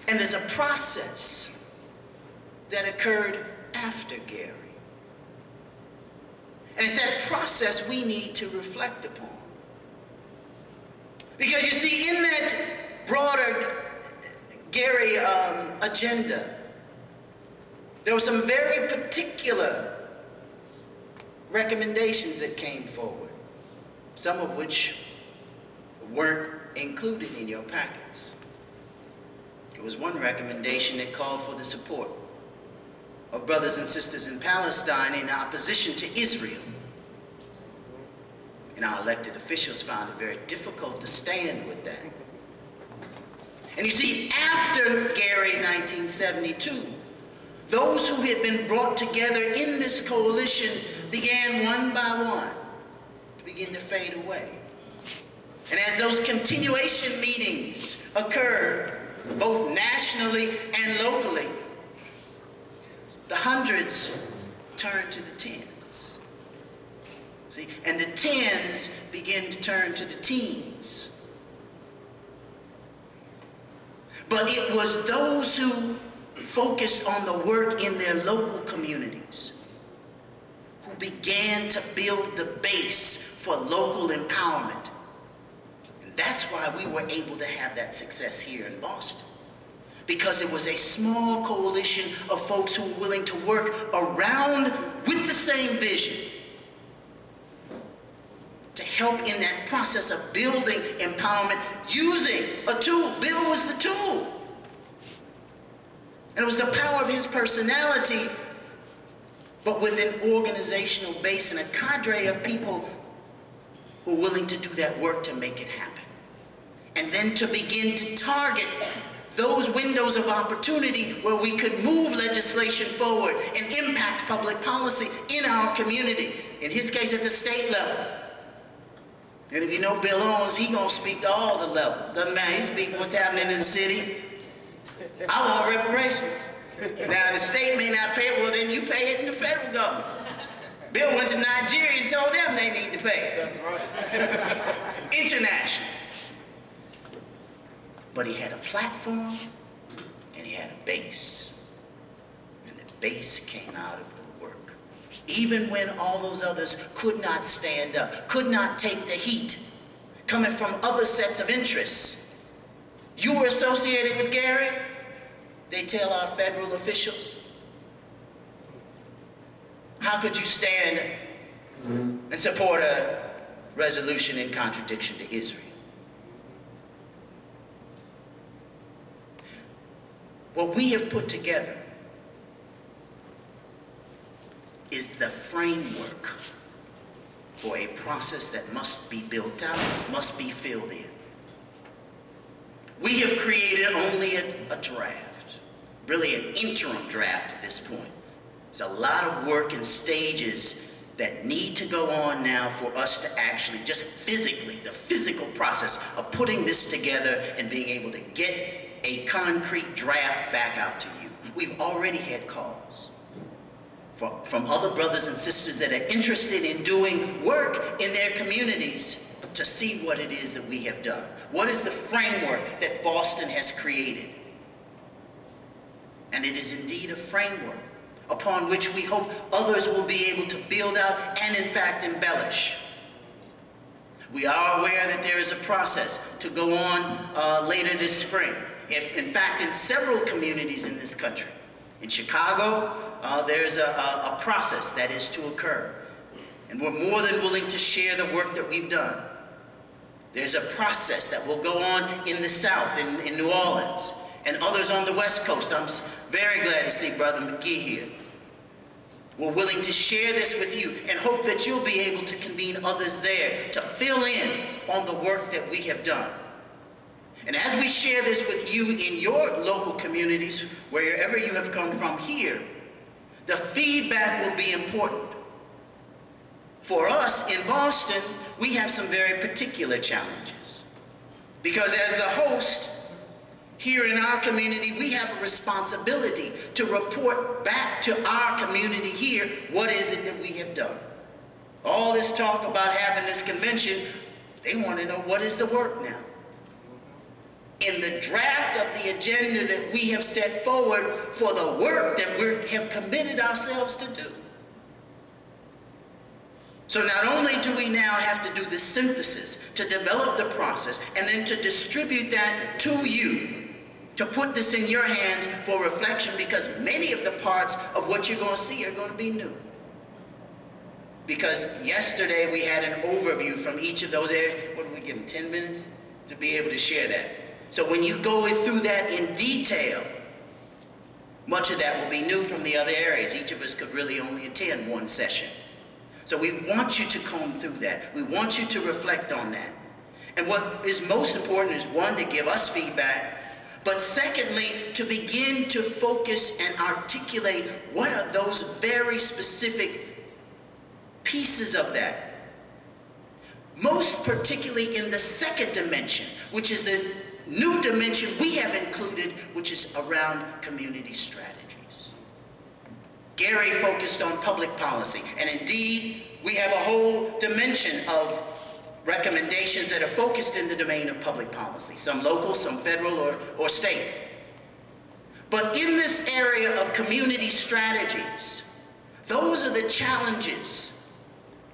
[SPEAKER 21] And there's a process that occurred after Gary. And it's that process we need to reflect upon. Because you see, in that broader Gary agenda, there were some very particular recommendations that came forward, some of which weren't included in your packets. There was one recommendation that called for the support of brothers and sisters in Palestine in opposition to Israel. And our elected officials found it very difficult to stand with that. And you see, after Gary 1972, those who had been brought together in this coalition began one by one to begin to fade away. And as those continuation meetings occurred, both nationally and locally, the hundreds turned to the tens. See, and the tens began to turn to the teens. But it was those who focused on the work in their local communities who began to build the base for local empowerment. And that's why we were able to have that success here in Boston. Because it was a small coalition of folks who were willing to work around with the same vision to help in that process of building empowerment using a tool. Bill was the tool. And it was the power of his personality, but with an organizational base and a cadre of people who were willing to do that work to make it happen. And then to begin to target those windows of opportunity where we could move legislation forward and impact public policy in our community, in his case at the state level. And if you know Bill Owens, he gonna speak to all the levels. Doesn't matter, he speaks what's happening in the city. I want reparations. Now the state may not pay it, well then you pay it in the federal government. Bill went to Nigeria and told them they need to pay. That's right. International. But he had a platform and he had a base. And the base came out of the work. Even when all those others could not stand up, could not take the heat, coming from other sets of interests. You were associated with Gary, they tell our federal officials. How could you stand and support a resolution in contradiction to Israel? What we have put together is the framework for a process that must be built out, must be filled in. We have created only a draft, really an interim draft at this point. There's a lot of work and stages that need to go on now for us to actually just physically, the physical process of putting this together and being able to get a concrete draft back out to you. We've already had calls from other brothers and sisters that are interested in doing work in their communities to see what it is that we have done. What is the framework that Boston has created? And it is indeed a framework upon which we hope others will be able to build out and in fact embellish. We are aware that there is a process to go on later this spring. If, in fact, in several communities in this country, in Chicago, there's a process that is to occur. And we're more than willing to share the work that we've done. There's a process that will go on in the South, in New Orleans, and others on the West Coast. I'm very glad to see Brother McGee here. We're willing to share this with you and hope that you'll be able to convene others there to fill in on the work that we have done. And as we share this with you in your local communities, wherever you have come from here, the feedback will be important. For us in Boston, we have some very particular challenges. Because as the host, here in our community, we have a responsibility to report back to our community here, what is it that we have done? All this talk about having this convention, they want to know what is the work now. In the draft of the agenda that we have set forward for the work that we have committed ourselves to do. So not only do we now have to do the synthesis to develop the process and then to distribute that to you, to put this in your hands for reflection, because many of the parts of what you're going to see are going to be new. Because yesterday we had an overview from each of those areas. What did we give them, 10 minutes to be able to share that? So when you go through that in detail, much of that will be new from the other areas. Each of us could really only attend one session. So we want you to comb through that. We want you to reflect on that. And what is most important is, one, to give us feedback, but secondly, to begin to focus and articulate what are those very specific pieces of that. Most particularly in the second dimension, which is the new dimension we have included, which is around community strategies. Gary focused on public policy, and indeed, we have a whole dimension of recommendations that are focused in the domain of public policy, some local, some federal, or state. But in this area of community strategies, those are the challenges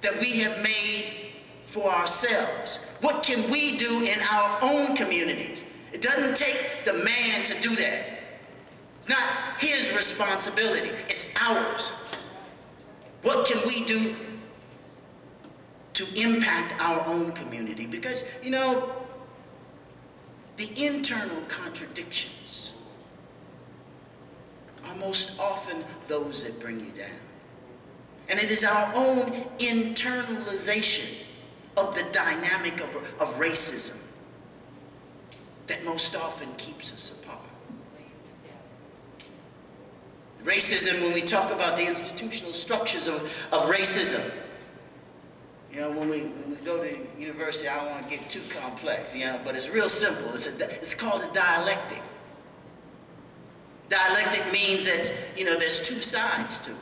[SPEAKER 21] that we have made for ourselves. What can we do in our own communities? It doesn't take the man to do that. It's not his responsibility, it's ours. What can we do to impact our own community? Because, you know, the internal contradictions are most often those that bring you down. And it is our own internalization of the dynamic of racism that most often keeps us apart. Racism, when we talk about the institutional structures of racism, you know, when we go to university, I don't want to get too complex, you know, but it's real simple. It's called a dialectic. Dialectic means that, you know, there's two sides to it.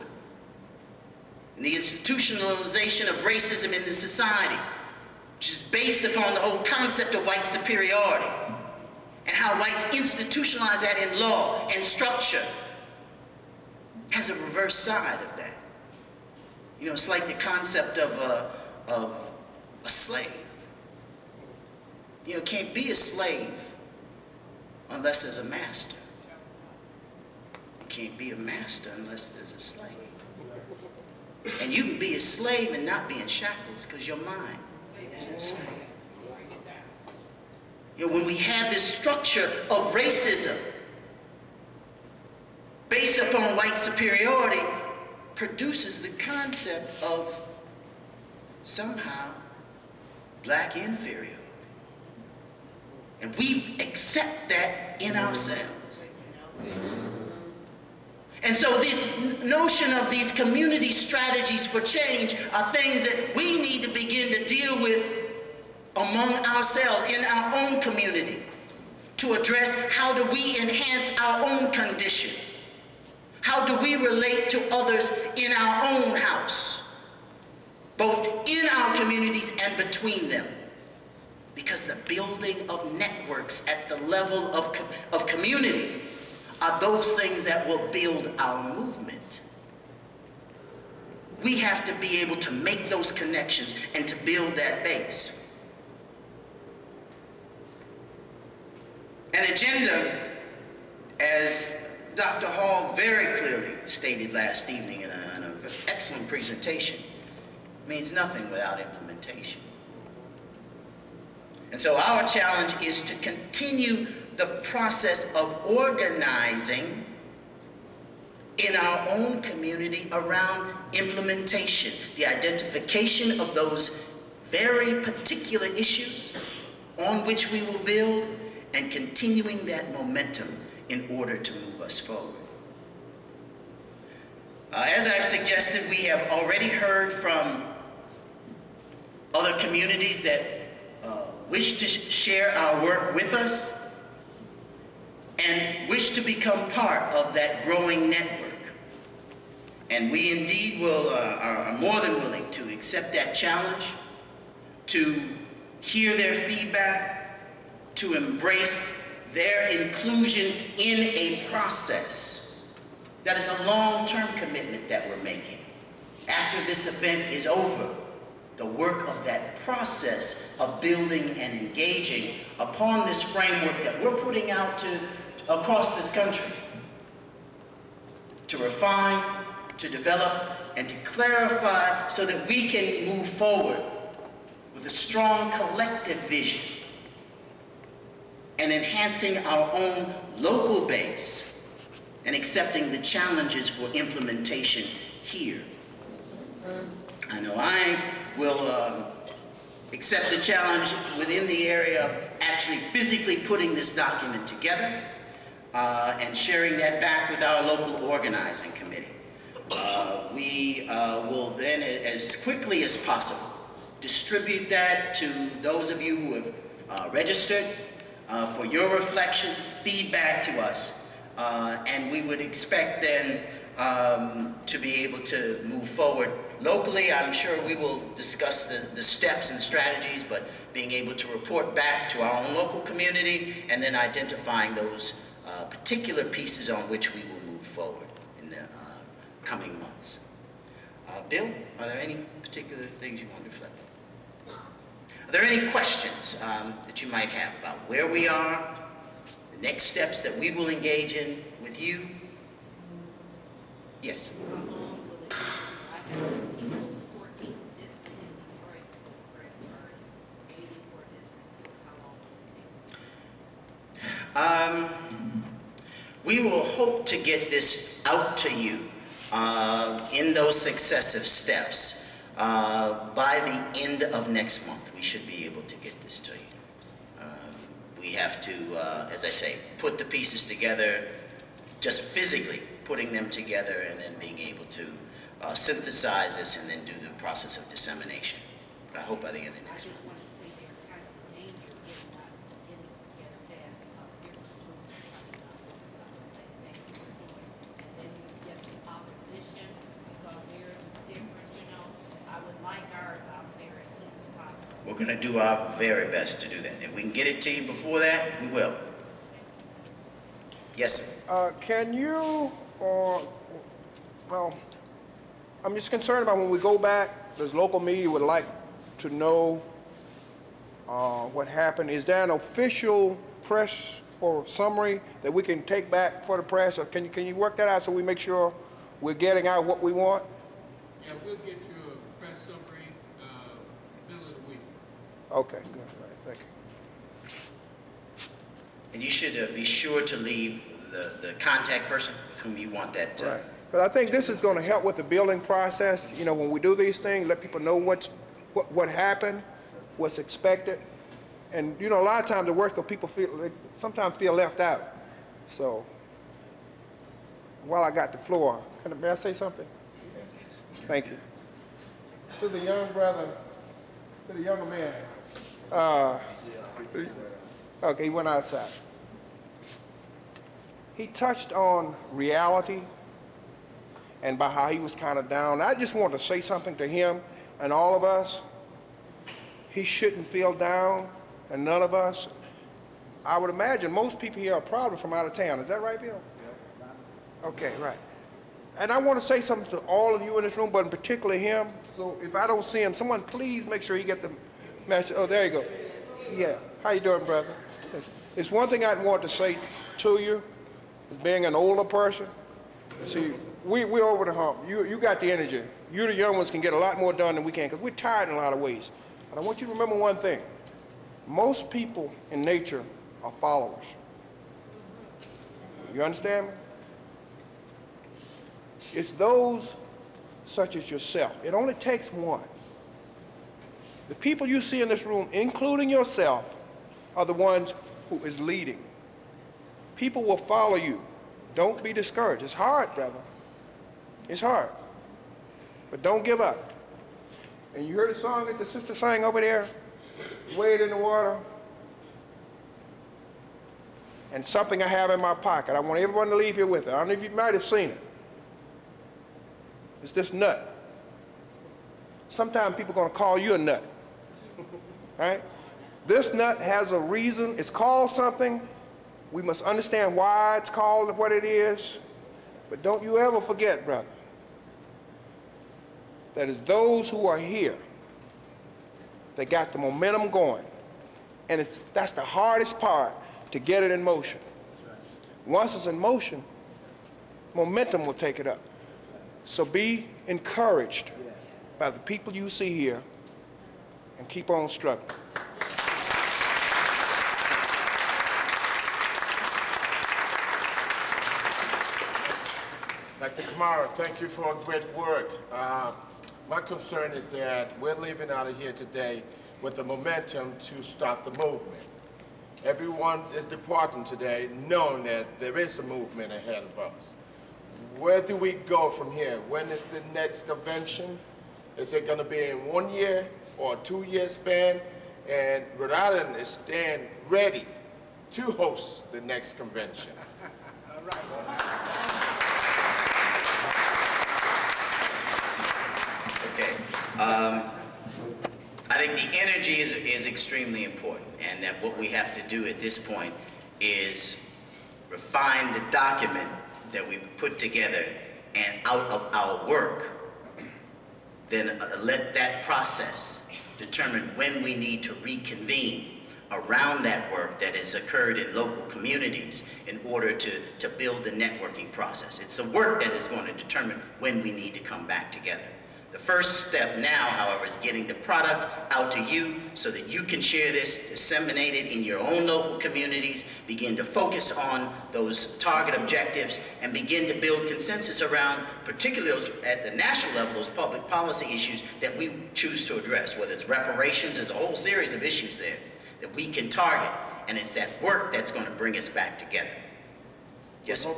[SPEAKER 21] And the institutionalization of racism in the society, which is based upon the whole concept of white superiority, and how whites institutionalize that in law and structure, has a reverse side of that. You know, it's like the concept of a slave. You know, can't be a slave unless there's a master. You can't be a master unless there's a slave. And you can be a slave and not be in shackles because your mind is enslaved. You know, when we have this structure of racism based upon white superiority, produces the concept of somehow black inferiority. And we accept that in ourselves. And so this notion of these community strategies for change are things that we need to begin to deal with among ourselves in our own community to address how do we enhance our own condition. How do we relate to others in our own house, both in our communities and between them? Because the building of networks at the level of community are those things that will build our movement. We have to be able to make those connections and to build that base. An agenda, as Dr. Hall very clearly stated last evening in an excellent presentation, means nothing without implementation. And so our challenge is to continue the process of organizing in our own community around implementation, the identification of those very particular issues on which we will build, and continuing that momentum in order to move us forward. As I've suggested, we have already heard from other communities that wish to share our work with us and wish to become part of that growing network. And we indeed are more than willing to accept that challenge, to hear their feedback, to embrace their inclusion in a process that is a long-term commitment that we're making. After this event is over, the work of that process of building and engaging upon this framework that we're putting out across this country, to refine, to develop, and to clarify so that we can move forward with a strong collective vision and enhancing our own local base and accepting the challenges for implementation here. I know I will accept the challenge within the area of actually physically putting this document together and sharing that back with our local organizing committee. We will then, as quickly as possible, distribute that to those of you who have registered for your reflection, feedback to us, and we would expect then to be able to move forward locally. I'm sure we will discuss the steps and strategies, but being able to report back to our own local community and then identifying those particular pieces on which we will move forward in the coming months. Bill, are there any particular things you want to reflect on? Are there any questions that you might have about where we are, the next steps that we will engage in with you? Yes. We will hope to get this out to you in those successive steps by the end of next month. We should be able to get this to you. We have to, as I say, put the pieces together just physically putting them together and then being able to synthesize this and then do the process of dissemination. But I hope by the end of next month. We're going to do our very best to do that. If we can get it to you before that, we will. Yes, sir.
[SPEAKER 15] Can you, well, I'm just concerned about when we go back, does local media would like to know what happened. Is there an official press or summary that we can take back for the press? Or can you work that out so we make sure we're getting out what we want?
[SPEAKER 3] Yeah, we'll get you a press summary middle of the week.
[SPEAKER 15] Okay, good. All right, thank you.
[SPEAKER 21] And you should be sure to leave the contact person with whom you want that.
[SPEAKER 15] Right. But I think this is going to help with the building process. You know, when we do these things, let people know what happened, what's expected. And, you know, a lot of times the worst of people sometimes feel left out. So, while I got the floor, may I say something? Thank you. To the young brother, to the younger man. Okay, he went outside. He touched on reality and by how he was kind of down. I just want to say something to him and all of us. He shouldn't feel down, and none of us. I would imagine most people here are probably from out of town. Is that right, Bill? Okay, right. And I want to say something to all of you in this room, but in particular him. So if I don't see him, someone please make sure you get the message. Oh, there you go. Yeah. How you doing, brother? It's one thing I want to say to you, as being an older person. See, we're over the hump. You got the energy. You, the young ones, can get a lot more done than we can, because we're tired in a lot of ways. But I want you to remember one thing. Most people in nature are followers. You understand me? It's those such as yourself. It only takes one. The people you see in this room, including yourself, are the ones who is leading. People will follow you. Don't be discouraged. It's hard, brother. It's hard. But don't give up. And you heard the song that the sister sang over there? Wade in the water. And something I have in my pocket. I want everyone to leave here with it. I don't know if you might have seen it. It's this nut. Sometimes people are going to call you a nut. Right? This nut has a reason. It's called something. We must understand why it's called what it is. But don't you ever forget, brother, that it's those who are here that got the momentum going. And that's the hardest part, to get it in motion. Once it's in motion, momentum will take it up. So be encouraged by the people you see here and keep on struggling.
[SPEAKER 2] Dr. Kamara, thank you for great work. My concern is that we're leaving out of here today with the momentum to start the movement. Everyone is departing today knowing that there is a movement ahead of us. Where do we go from here? When is the next convention? Is it going to be in 1 year or a 2-year span? And Rhode Island is staying ready to host the next convention. All right.
[SPEAKER 21] Okay. I think the energy is extremely important, and that what we have to do at this point is refine the document that we put together, and out of our work, then let that process determine when we need to reconvene around that work that has occurred in local communities in order to build the networking process. It's the work that is going to determine when we need to come back together. The first step now, however, is getting the product out to you so that you can share this, disseminate it in your own local communities, begin to focus on those target objectives, and begin to build consensus around, particularly those at the national level, those public policy issues that we choose to address, whether it's reparations. There's a whole series of issues there that we can target, and it's that work that's going to bring us back together. Yes, sir?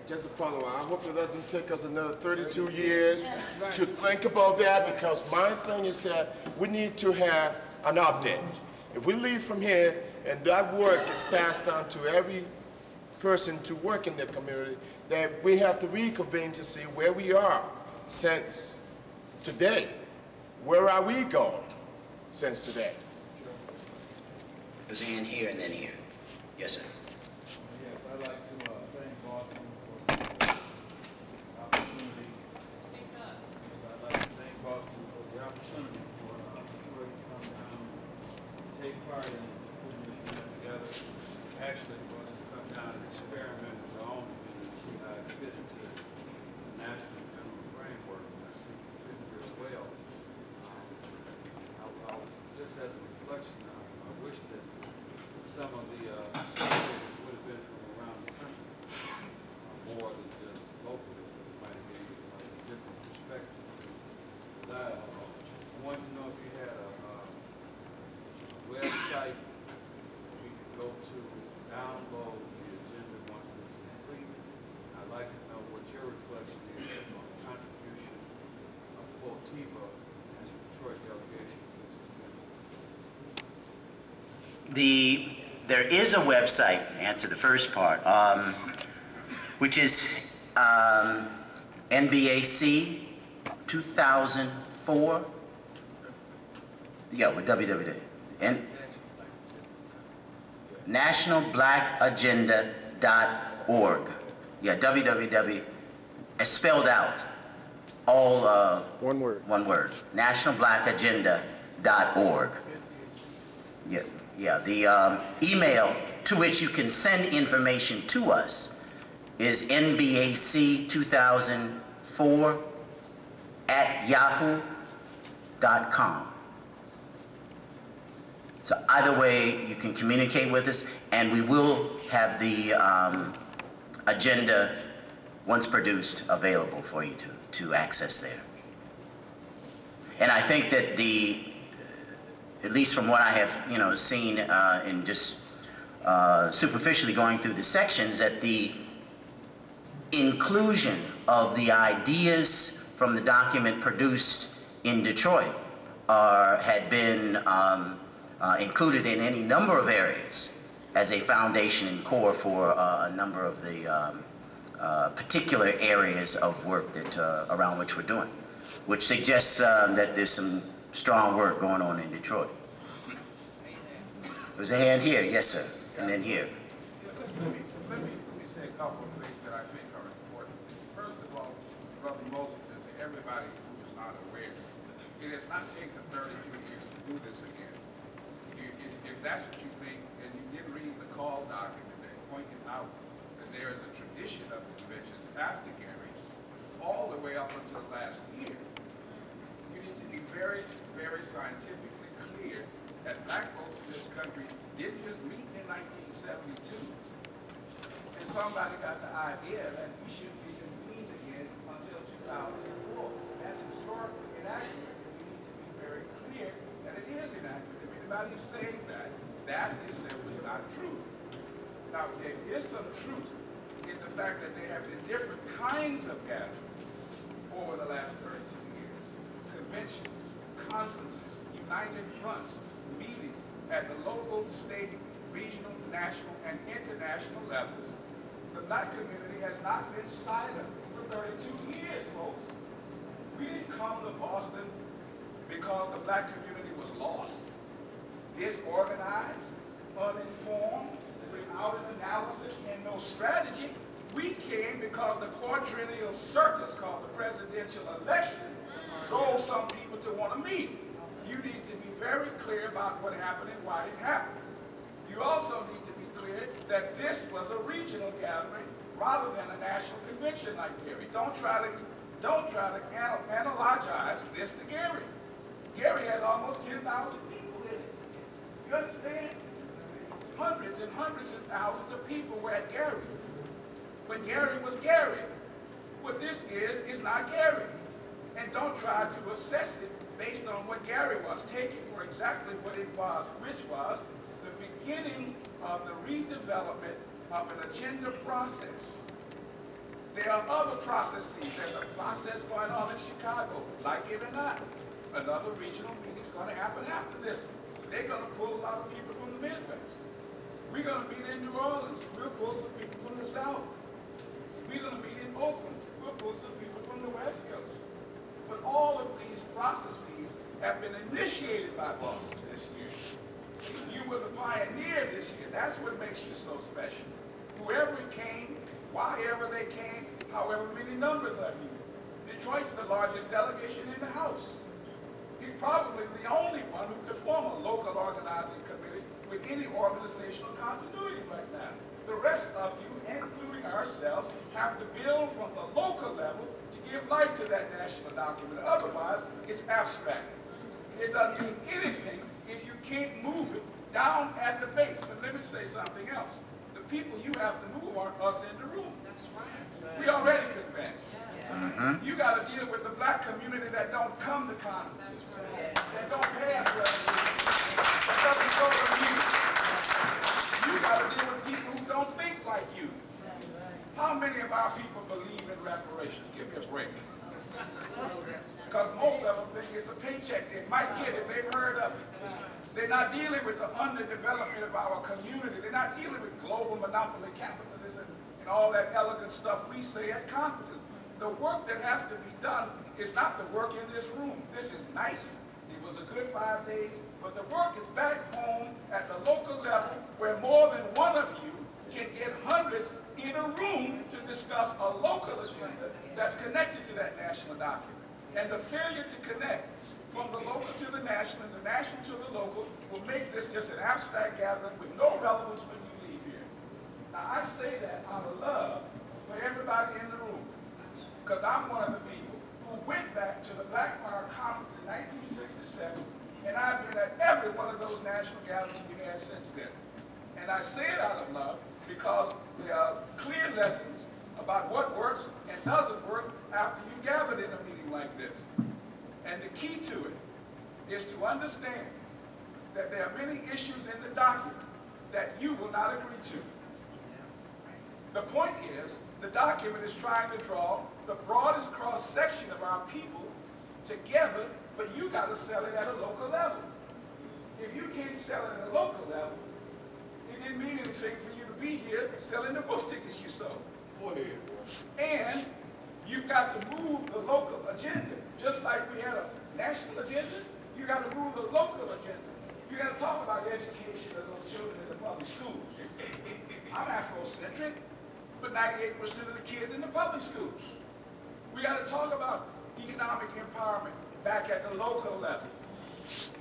[SPEAKER 2] Just a follow-up. I hope it doesn't take us another 32 years to think about that, because my thing is that we need to have an update. If we leave from here and that work is passed on to every person to work in the community, then we have to reconvene to see where we are since today. Where are we going since today?
[SPEAKER 21] There's a hand here and then here. Yes, sir.
[SPEAKER 4] Yes, I'd like to thank Boston for the opportunity. I'd like to thank Boston for the opportunity for to come down and take part in putting this event together. Actually, for us to come down and experiment with our own community, see how it fit into the national general framework. And I think it fit real well. I was just as a reflection, I wish that some of the spectators would have been from around the country, more than just locally. It might have been a different perspective to the dialogue. I wanted to know if you had a website we could go to download the agenda once it's complete. I'd like to know what your reflection is on the contribution of FOTIVA and the Detroit delegation to this committee.
[SPEAKER 21] There is a website, to answer the first part, which is NBAC 2004. Yeah, with www. NationalBlackAgenda.org. Yeah, www. It's spelled out. All one word. One word. NationalBlackAgenda.org. Yeah. Yeah, the email to which you can send information to us is nbac2004@yahoo.com. So either way, you can communicate with us, and we will have the agenda, once produced, available for you to access there. And I think that at least from what I have, seen in just superficially going through the sections, that the inclusion of the ideas from the document produced in Detroit had been included in any number of areas as a foundation and core for a number of the particular areas of work that around which we're doing, which suggests that there's some strong work going on in Detroit. There's a hand here, yes, sir, and then here.
[SPEAKER 22] Let me say a couple of things that I think are important. First of all, Brother Moses, and to everybody who is not aware, it has not taken 32 years to do this again. If that's what you think, and you didn't read the call document that pointed out that there is a tradition of conventions after Gary's, all the way up until last year, you need to be very, very scientifically clear that black folks in this country didn't just meet in 1972, and somebody got the idea that we should be convened again until 2004. That's historically inaccurate, and we need to be very clear that it is inaccurate. If anybody is saying that, that is simply not true. Now, there is some truth in the fact that there have been different kinds of gatherings over the last 32 years. Conventions, conferences, united fronts, meetings at the local, state, regional, national, and international levels. The black community has not been silent for 32 years, folks. We didn't come to Boston because the black community was lost, disorganized, uninformed, without an analysis and no strategy. We came because the quadrennial circus called the presidential election drove some people to want to meet. You need to be very clear about what happened and why it happened. You also need to be clear that this was a regional gathering rather than a national convention like Gary. Don't try to analogize this to Gary. Gary had almost 10,000 people in it. You understand? Hundreds and hundreds of thousands of people were at Gary. But Gary was Gary. What this is not Gary. And don't try to assess it based on what Gary was. Take it for exactly what it was, which was the beginning of the redevelopment of an agenda process There are other processes. There's a process going on in Chicago, like it or not. Another regional meeting's going to happen after this. They're going to pull a lot of people from the Midwest. We're going to meet in New Orleans. We'll pull some people from the South. We're going to meet in Oakland. We'll pull some people from the West Coast. But all of these processes have been initiated by Boston this year. See, you were the pioneer this year. That's what makes you so special. Whoever came, wherever they came, however many numbers of you. Detroit's the largest delegation in the House. He's probably the only one who could form a local organizing committee with any organizational continuity right now. The rest of you, including ourselves, have to build from the local level to give life to that national document. Otherwise, it's abstract. It doesn't mean anything if you can't move it down at the base. But let me say something else. The people you have to move aren't us in the room. That's right. We already convinced. You got to deal with the black community that don't come to conferences, that don't pass resolutions, that doesn't go to meetings. You got to deal with people who don't think like you. How many of our people believe in reparations? Give me a break. Because most of them think it's a paycheck. They might get it. They've heard of it. They're not dealing with the underdevelopment of our community. They're not dealing with global monopoly capitalism and all that elegant stuff we say at conferences. The work that has to be done is not the work in this room. This is nice. It was a good 5 days. But the work is back home at the local level where more than one of you can get hundreds in a room to discuss a local agenda that's connected to that national document. And the failure to connect from the local to the national and the national to the local will make this just an abstract gathering with no relevance when you leave here. Now, I say that out of love for everybody in the room. Because I'm one of the people who went back to the Black Power Conference in 1967, and I've been at every one of those national gatherings we've had since then. And I say it out of love because there are clear lessons about what works and doesn't work after you gathered in a meeting like this. And the key to it is to understand that there are many issues in the document that you will not agree to. The point is, the document is trying to draw the broadest cross-section of our people together, but you got to sell it at a local level. If you can't sell it at a local level, it didn't mean anything for you to be here selling the booth tickets you sold. Go ahead. And you've got to move the local agenda. Just like we had a national agenda, you got to move the local agenda. You got to talk about the education of those children in the public schools. I'm Afrocentric, but 98% of the kids in the public schools. We got to talk about economic empowerment back at the local level.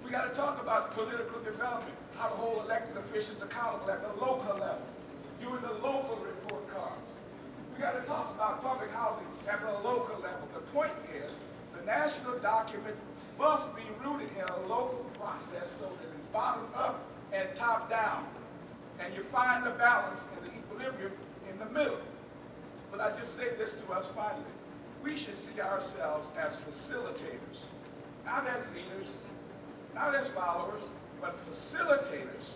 [SPEAKER 22] We got to talk about political development, how to hold elected officials accountable at the local level, doing the local report cards. We got to talk about public housing at the local level. The point is, the national document must be rooted in a local process so that it's bottom up and top down. And you find the balance and the equilibrium in the middle. But I just say this to us finally. We should see ourselves as facilitators, not as leaders, not as followers, but facilitators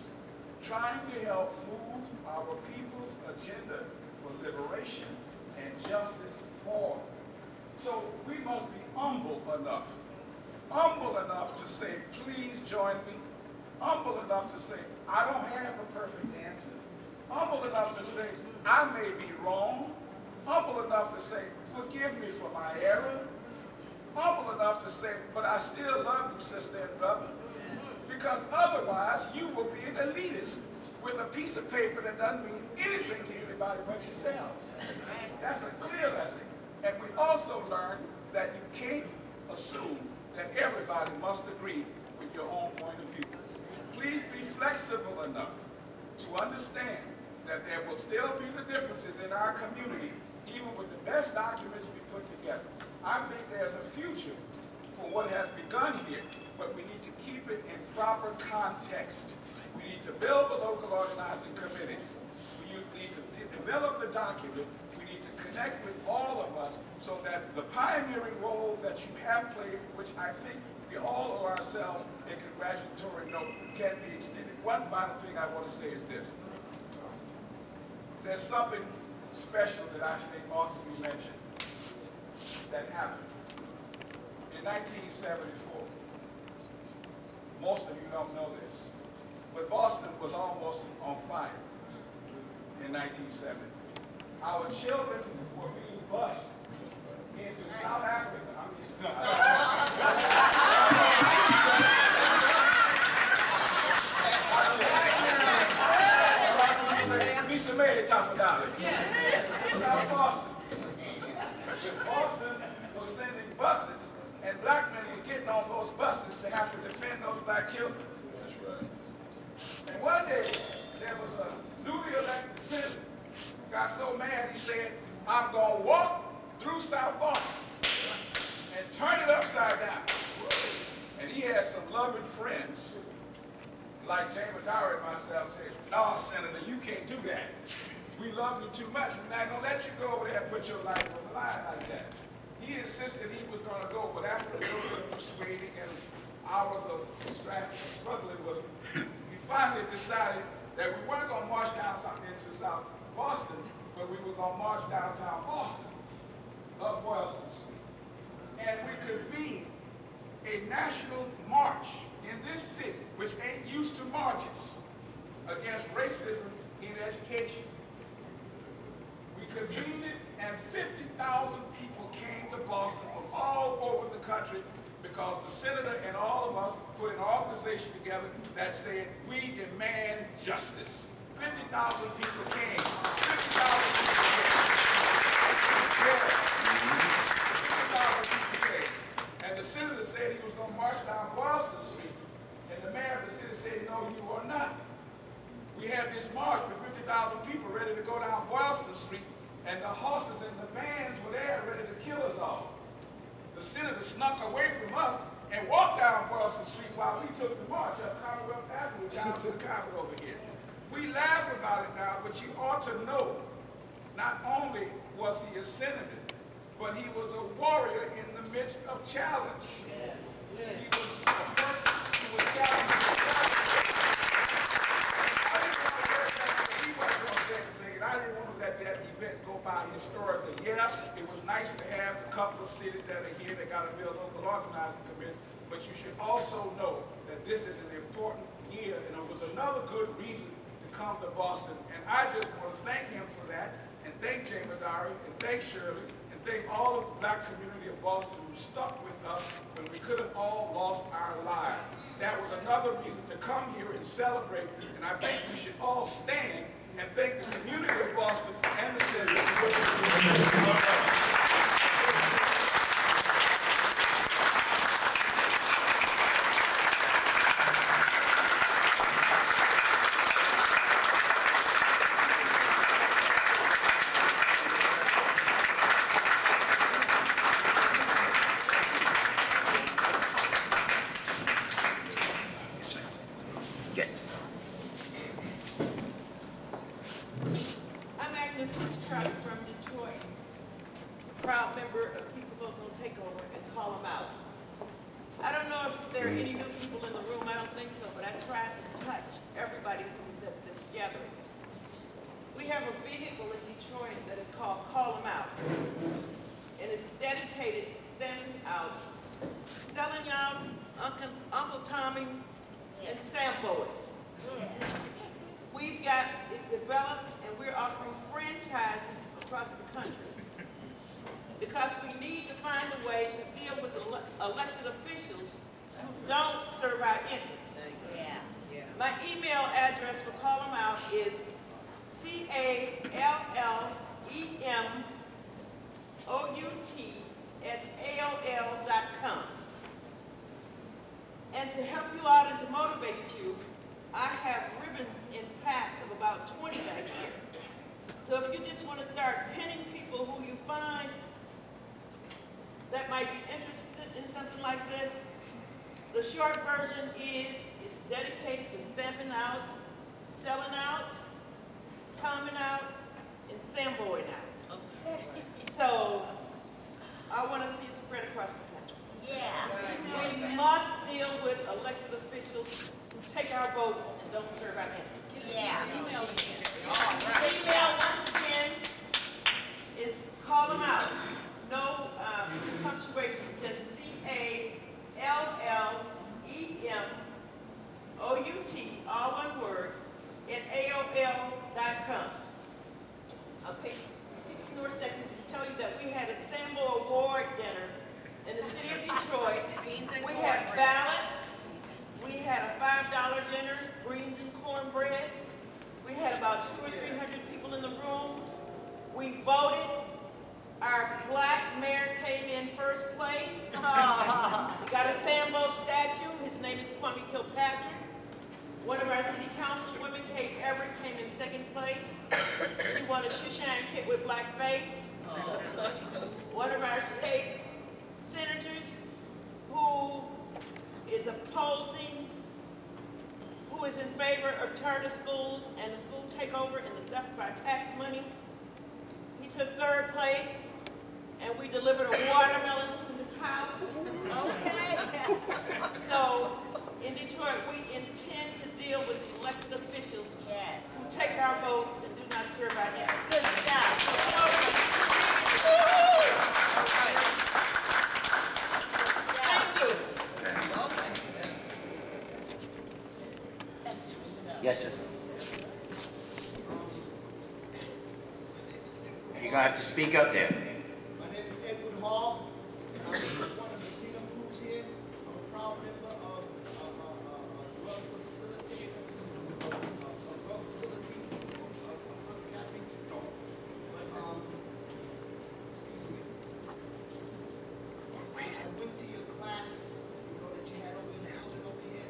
[SPEAKER 22] trying to help move our people's agenda for liberation and justice forward. So we must be humble enough to say, please join me. Humble enough to say, I don't have a perfect answer. Humble enough to say, I may be wrong. Humble enough to say, forgive me for my error. Humble enough to say, but I still love you, sister and brother. Because otherwise, you will be an elitist with a piece of paper that doesn't mean anything to anybody but yourself. That's a clear lesson. And we also learn that you can't assume that everybody must agree with your own point of view. Please be flexible enough to understand that there will still be the differences in our community, even with the best documents we put together. I think there's a future for what has begun here, but we need to keep it in proper context. We need to build the local organizing committees. We need to develop the document. We need to connect with all of us so that the pioneering role that you have played, for which I think we all owe ourselves a congratulatory note, can be extended. One final thing I want to say is this. There's something special that I think ought to be mentioned that happened. In 1974, most of you don't know this, but Boston was almost on fire in 1970. Our children were being bused into South Africa. Lisa May Tafadali. South Boston. Boston was sending buses, and black men were getting on those buses to have to defend those black children. That's right. And one day, there was a newly elected senator who got so mad, he said, I'm going to walk through South Boston and turn it upside down. And he had some loving friends, like James Dowry and myself, said, no, Senator, you can't do that. We love you too much. We're not going to let you go over there and put your life on the line like that. He insisted he was going to go, but after a little bit of persuading and hours of struggling, we finally decided that we weren't going to march down into South Boston, but we were going to march downtown Boston, up Boylston Street. And we convened a national march in this city, which ain't used to marches, against racism in education. We convened it, and 50,000 people came to Boston from all over the country because the senator and all of us put an organization together that said, we demand justice. 50,000 people came. 50,000 people came. And the senator said he was going to march down Boylston Street, and the mayor of the city said, no, you are not. We had this march with 50,000 people ready to go down Boylston Street, and the horses and the vans were there ready to kill us all. The senator snuck away from us and walked down Boylston Street while we took the march up Commonwealth Avenue down to the Convened over here. We laugh about it now, but you ought to know, not only was he a senator, but he was a warrior in the midst of challenge. Yes. Yes. He was a person who was challenging. I didn't want to let that event go by historically. Yeah, it was nice to have a couple of cities that are here that got to build local organizing committees, but you should also know that this is an important year, and it was another good reason to come to Boston. And I just want to thank him for that, and thank Jay Madari, and thank Shirley, and thank all of the black community of Boston who stuck with us when we could have all lost our lives. That was another reason to come here and celebrate, and I think we should all stand and thank the community of Boston and the city.
[SPEAKER 1] callemout@aol.com. And to help you out and to motivate you, I have ribbons in packs of about 20 back here. So if you just want to start pinning people who you find that might be interested in something like this, the short version is it's dedicated to stamping out, selling out, tomming out, and samboing out. Okay. So I want to see it spread across the country. Yeah. We must deal with elected officials who take our votes and don't serve our interests. Yeah. Email again. Email once again, in the city of Detroit. We had ballots. We had a $5 dinner, greens and cornbread. We had about 200 or 300 people in the room. We voted. Our black mayor came in first place. We got a Sambo statue. His name is Kwame Kilpatrick. One of our city councilwomen, Kate Everett, came in second place. She won a shoeshine kit with blackface. One of our state senators who is opposing, who is in favor of charter schools and the school takeover and the theft of our tax money. He took third place, and we delivered a watermelon to his house. Okay. So, in Detroit, we intend to deal with elected officials who take our votes and do not serve our interests. Good job. Thank you.
[SPEAKER 21] Yes, sir. You're going to have to speak up there.
[SPEAKER 12] My name is Edward Hall. I'm just one of the freedom crews here. I'm a proud member of a drug facility, excuse me. I went to your class, that you had over in the building over here.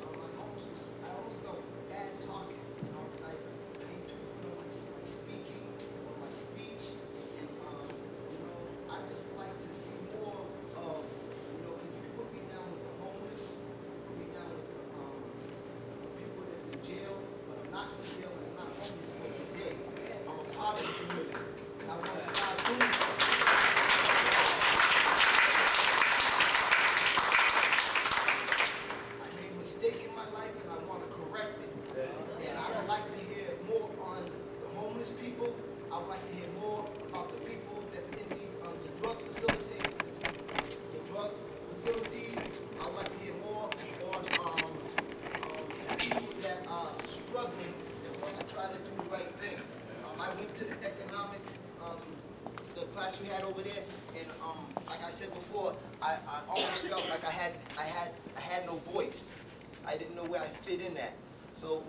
[SPEAKER 12] I almost felt bad talking, like being too good on my speaking or my speech, and I just would like to see more of, could you put me down with the homeless, put me down with the people that's in jail, but I'm not in jail and I'm not homeless, but today I'm a part of the community. I want to start doing something. I made a mistake in my life and I want to correct it. And I would like to hear more on the homeless people. I would like to hear more about the people that's in these the drug facilities. I would like to hear more on people that are struggling and want to try to do the right thing. I went to the economic, the class you had over there, and like I said before, I always felt like I had no voice. I didn't know where I fit in at. So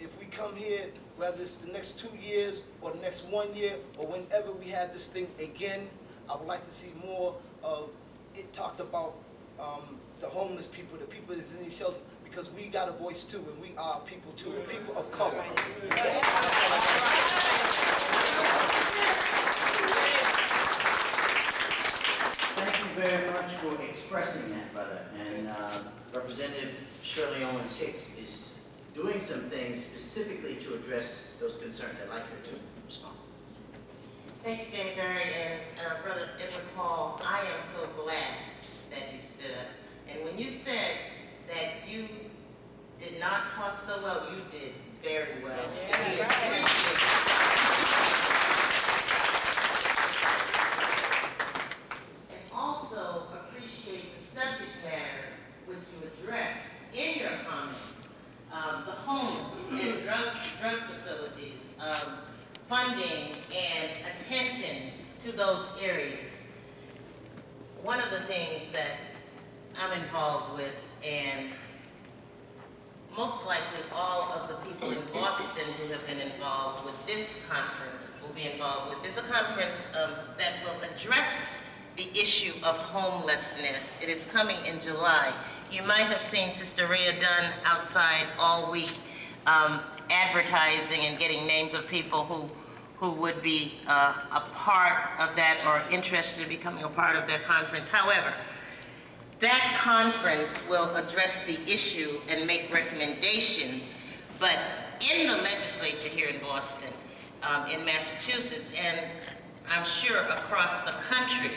[SPEAKER 12] if we come here, whether it's the next 2 years or the next 1 year or whenever we have this thing again, I would like to see more of it talked about the homeless people, the people that's in these shelters, because we got a voice too, and we are people too, people of color.
[SPEAKER 21] Thank you very much for expressing that, brother. And Representative Shirley Owens Hicks is doing some things specifically to address those concerns. I'd like her to respond.
[SPEAKER 6] Thank you, Jamie Derry, and Brother Edward Hall. I am so glad that you stood up. And when you said that you did not talk so well, you did very well. And we appreciate it. And also appreciate the subject matter which you addressed in your comments, the homeless and drug facilities, funding and attention to those areas. One of the things that I'm involved with, and most likely all of the people in Boston who have been involved with this conference will be involved with, is a conference that will address the issue of homelessness. It is coming in July. You might have seen Sister Rhea Dunn outside all week advertising and getting names of people who would be a part of that or interested in becoming a part of their conference. However, that conference will address the issue and make recommendations, but in the legislature here in Boston, in Massachusetts, and I'm sure across the country,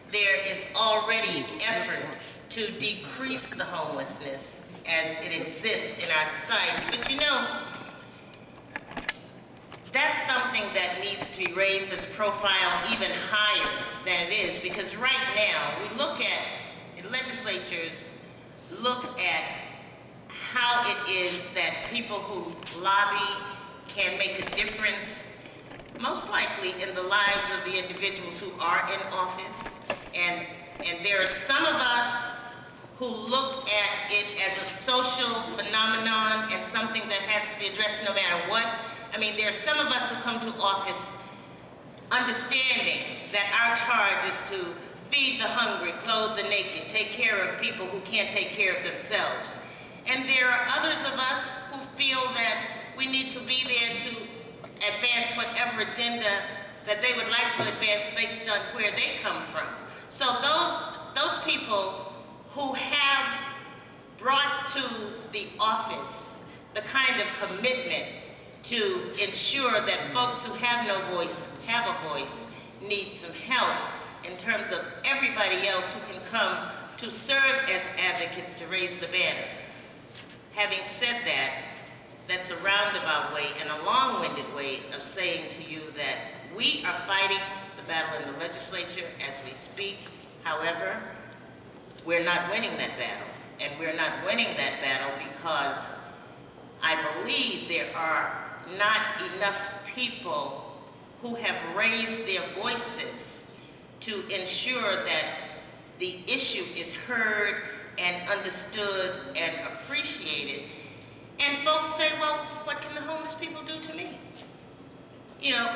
[SPEAKER 6] there is already effort to decrease the homelessness as it exists in our society. But you know, that's something that needs to be raised as profile even higher than it is, because right now we look at, legislatures look at how it is that people who lobby can make a difference, most likely in the lives of the individuals who are in office, And there are some of us who look at it as a social phenomenon and something that has to be addressed no matter what. I mean, there are some of us who come to office understanding that our charge is to feed the hungry, clothe the naked, take care of people who can't take care of themselves. And there are others of us who feel that we need to be there to advance whatever agenda that they would like to advance based on where they come from. So those people who have brought to the office the kind of commitment to ensure that folks who have no voice have a voice need some help in terms of everybody else who can come to serve as advocates to raise the banner. Having said that, that's a roundabout way and a long-winded way of saying to you that we are fighting the battle in the legislature as we speak. However, we're not winning that battle. And we're not winning that battle because I believe there are not enough people who have raised their voices to ensure that the issue is heard and understood and appreciated. And folks say, well, what can the homeless people do to me? You know,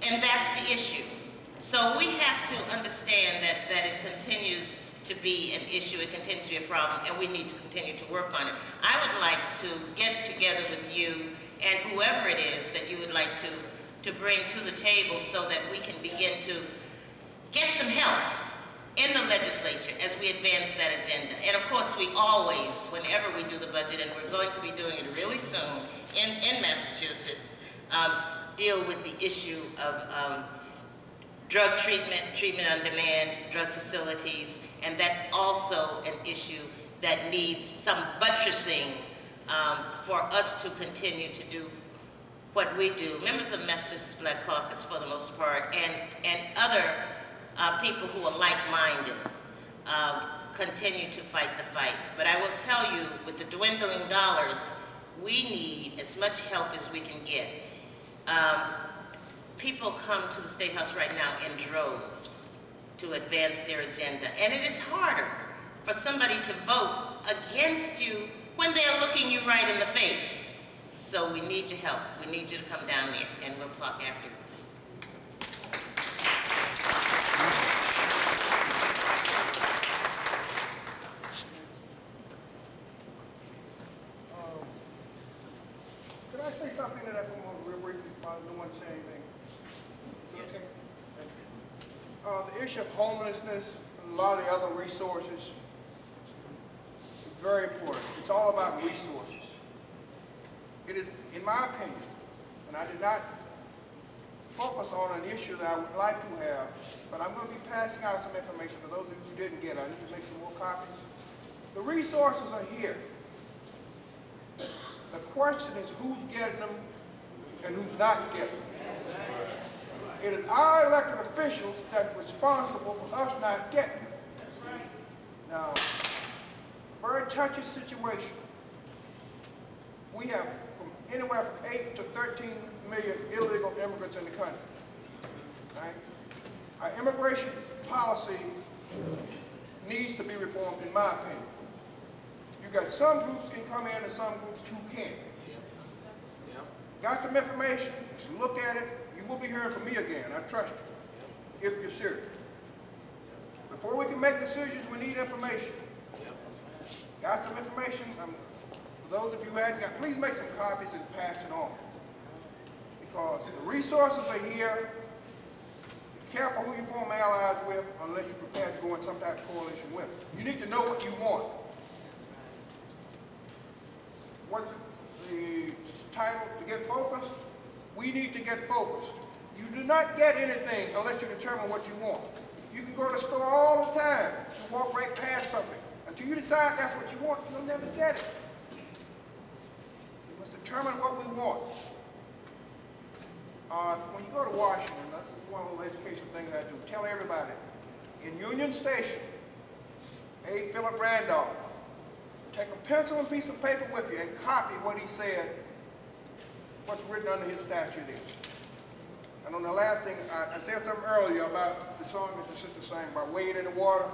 [SPEAKER 6] and that's the issue. So we have to understand that it continues to be an issue, it continues to be a problem, and we need to continue to work on it. I would like to get together with you and whoever it is that you would like to bring to the table so that we can begin to get some help in the legislature as we advance that agenda. And of course, we always, whenever we do the budget, and we're going to be doing it really soon in Massachusetts, deal with the issue of drug treatment, treatment on demand, drug facilities, and that's also an issue that needs some buttressing for us to continue to do what we do. Members of Massachusetts Black Caucus, for the most part, and other people who are like-minded continue to fight the fight. But I will tell you, with the dwindling dollars, we need as much help as we can get. People come to the State House right now in droves to advance their agenda. And it is harder for somebody to vote against you when they're looking you right in the face. So we need your help. We need you to come down there, and we'll talk afterwards.
[SPEAKER 15] Could I say something to that real briefly? No one say anything.
[SPEAKER 6] Yes.
[SPEAKER 15] Okay. The issue of homelessness and a lot of the other resources is very important. It's all about resources. It is, in my opinion, and I did not focus on an issue that I would like to have, but I'm going to be passing out some information for those of you who didn't get it. I need to make some more copies. The resources are here. The question is who's getting them and who's not getting them. It is our elected officials that's responsible for us not getting them. Now, it's a very touchy situation. We have anywhere from 8 to 13 million illegal immigrants in the country. Right? Our immigration policy needs to be reformed, in my opinion. You got some groups can come in and some groups who can't. Got some information, look at it, you will be hearing from me again, I trust you, if you're serious. Before we can make decisions, we need information. Got some information? For those of you who hadn't got, please make some copies and pass it on. Because the resources are here. Be careful who you form allies with unless you're prepared to go in some type of coalition with. You need to know what you want. What's the title? To get focused? We need to get focused. You do not get anything unless you determine what you want. You can go to the store all the time and walk right past something. Until you decide that's what you want, you'll never get it. You must determine what we want. When you go to Washington, this is one of the education things I do. Tell everybody, in Union Station, A. Philip Randolph, take a pencil and piece of paper with you and copy what he said, what's written under his statue there. And on the last thing, I said something earlier about the song that the sister sang about wading in the water.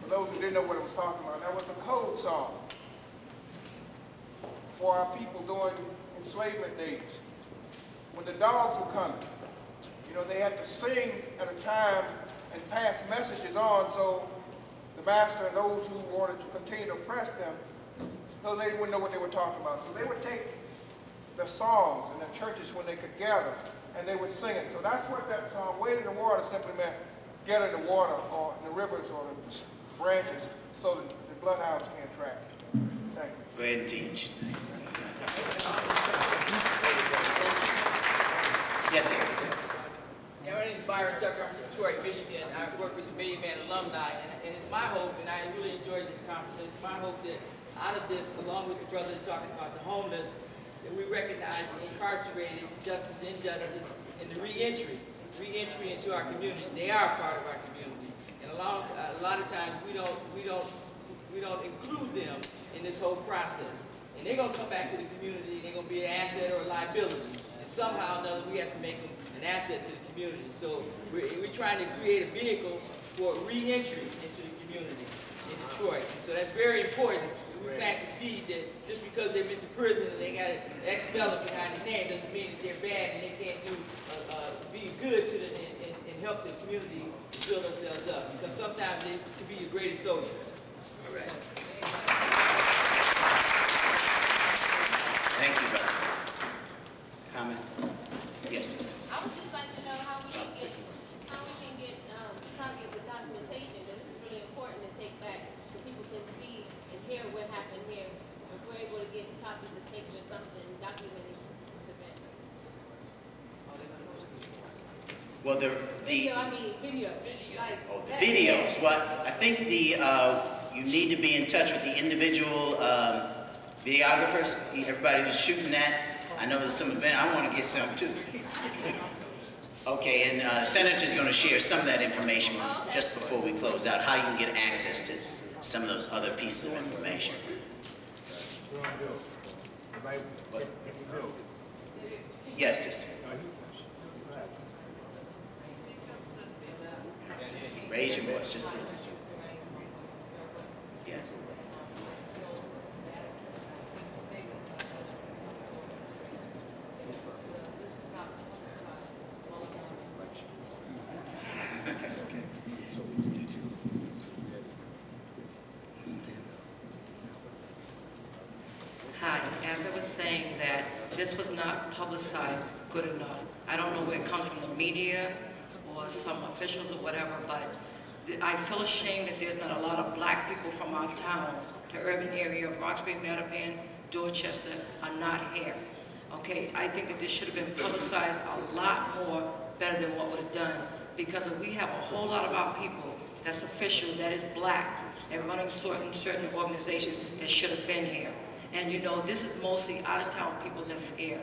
[SPEAKER 15] For those who didn't know what it was talking about, that was a code song for our people during enslavement days. When the dogs were coming, you know, they had to sing at a time and pass messages on so the master and those who wanted to continue to oppress them, so they wouldn't know what they were talking about. So they would take the songs in the churches when they could gather, and they would sing it. So that's what that song, Wade in the Water, simply meant get in the water or in the rivers or the branches so that the bloodhounds can't track it. Thank you.
[SPEAKER 21] Go ahead and teach. Yes, sir.
[SPEAKER 9] Yeah, my name is Byron Tucker. I'm from Detroit, Michigan. I work with the Million Man alumni, and it's my hope, and I really enjoyed this conference, it's my hope that out of this, along with the brothers talking about the homeless, that we recognize the incarcerated, justice, injustice, and the reentry into our community. They are a part of our community, and a lot of times we don't include them in this whole process. And they're gonna come back to the community, and they're gonna be an asset or a liability. And somehow or another, we have to make them an asset to the community. So we're trying to create a vehicle for reentry into the community in Detroit. And so that's very important. We plant the seed that just because they've been to prison and they got an expelled behind their name doesn't mean that they're bad and they can't do be good to and help the community build themselves up. Because sometimes they can be your greatest soldiers. All right.
[SPEAKER 21] Thank you, brother. Comment? Yes, sister.
[SPEAKER 18] I would just like to know how we can get the documentation. This is really important to take back so people can see and hear what happened here. If we're able to get copies of tapes or something documenting this event.
[SPEAKER 21] Well,
[SPEAKER 18] video. Like
[SPEAKER 21] the videos. Well, I think you need to be in touch with the individual videographers. Everybody was shooting that. I know there's some event. I want to get some too. Okay, and Senator's going to share some of that information just before we close out, how you can get access to some of those other pieces of information. Yes, sister. Raise your voice, just a little. Yes.
[SPEAKER 13] Hi, as I was saying that this was not publicized good enough. I don't know where it comes from, the media or some officials or whatever, but I feel ashamed that there's not a lot of black people from our towns, the urban area of Roxbury, Mattapan, Dorchester, are not here. Okay, I think that this should have been publicized a lot more better than what was done, because we have a whole lot of our people that's official, that is black, and running certain organizations that should have been here. And you know, this is mostly out-of-town people that's here.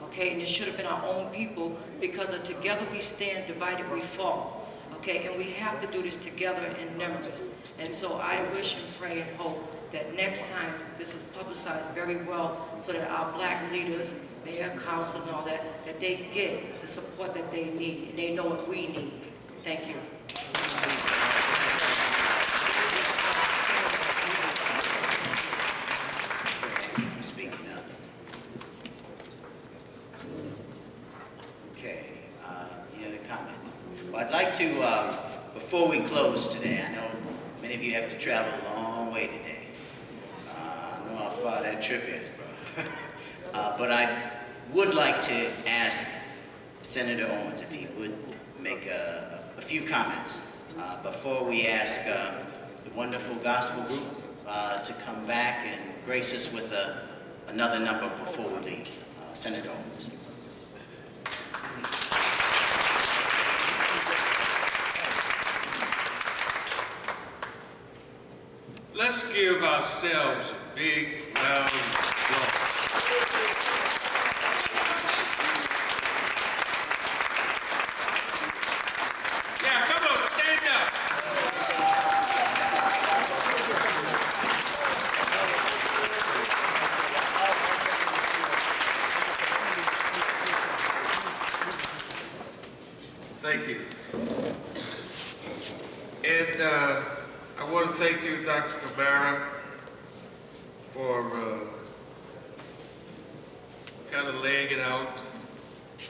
[SPEAKER 13] Okay, and it should have been our own people, because of together we stand, divided we fall. Okay, and we have to do this together in numbers. And so I wish and pray and hope that next time this is publicized very well, so that our black leaders, mayor, council, and all that, that they get the support that they need, and they know what we need. Thank you.
[SPEAKER 21] I'd like to, before we close today, I know many of you have to travel a long way today. I know how far that trip is, bro. But I would like to ask Senator Owens if he would make a few comments before we ask the wonderful gospel group to come back and grace us with another number before we leave. Senator Owens.
[SPEAKER 3] Let's give ourselves a big round of applause. Yeah, come on, stand up. And I want to thank you, Dr. Camara, for kind of laying it out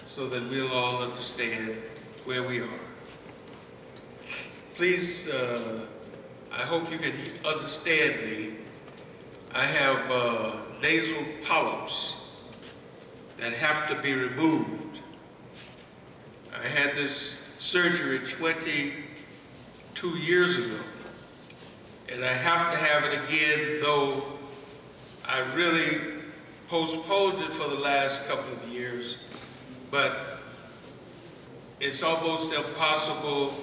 [SPEAKER 3] so that we'll all understand where we are. Please, I hope you can understand me. I have nasal polyps that have to be removed. I had this surgery 22 years ago, and I have to have it again, though I really postponed it for the last couple of years, but it's almost impossible.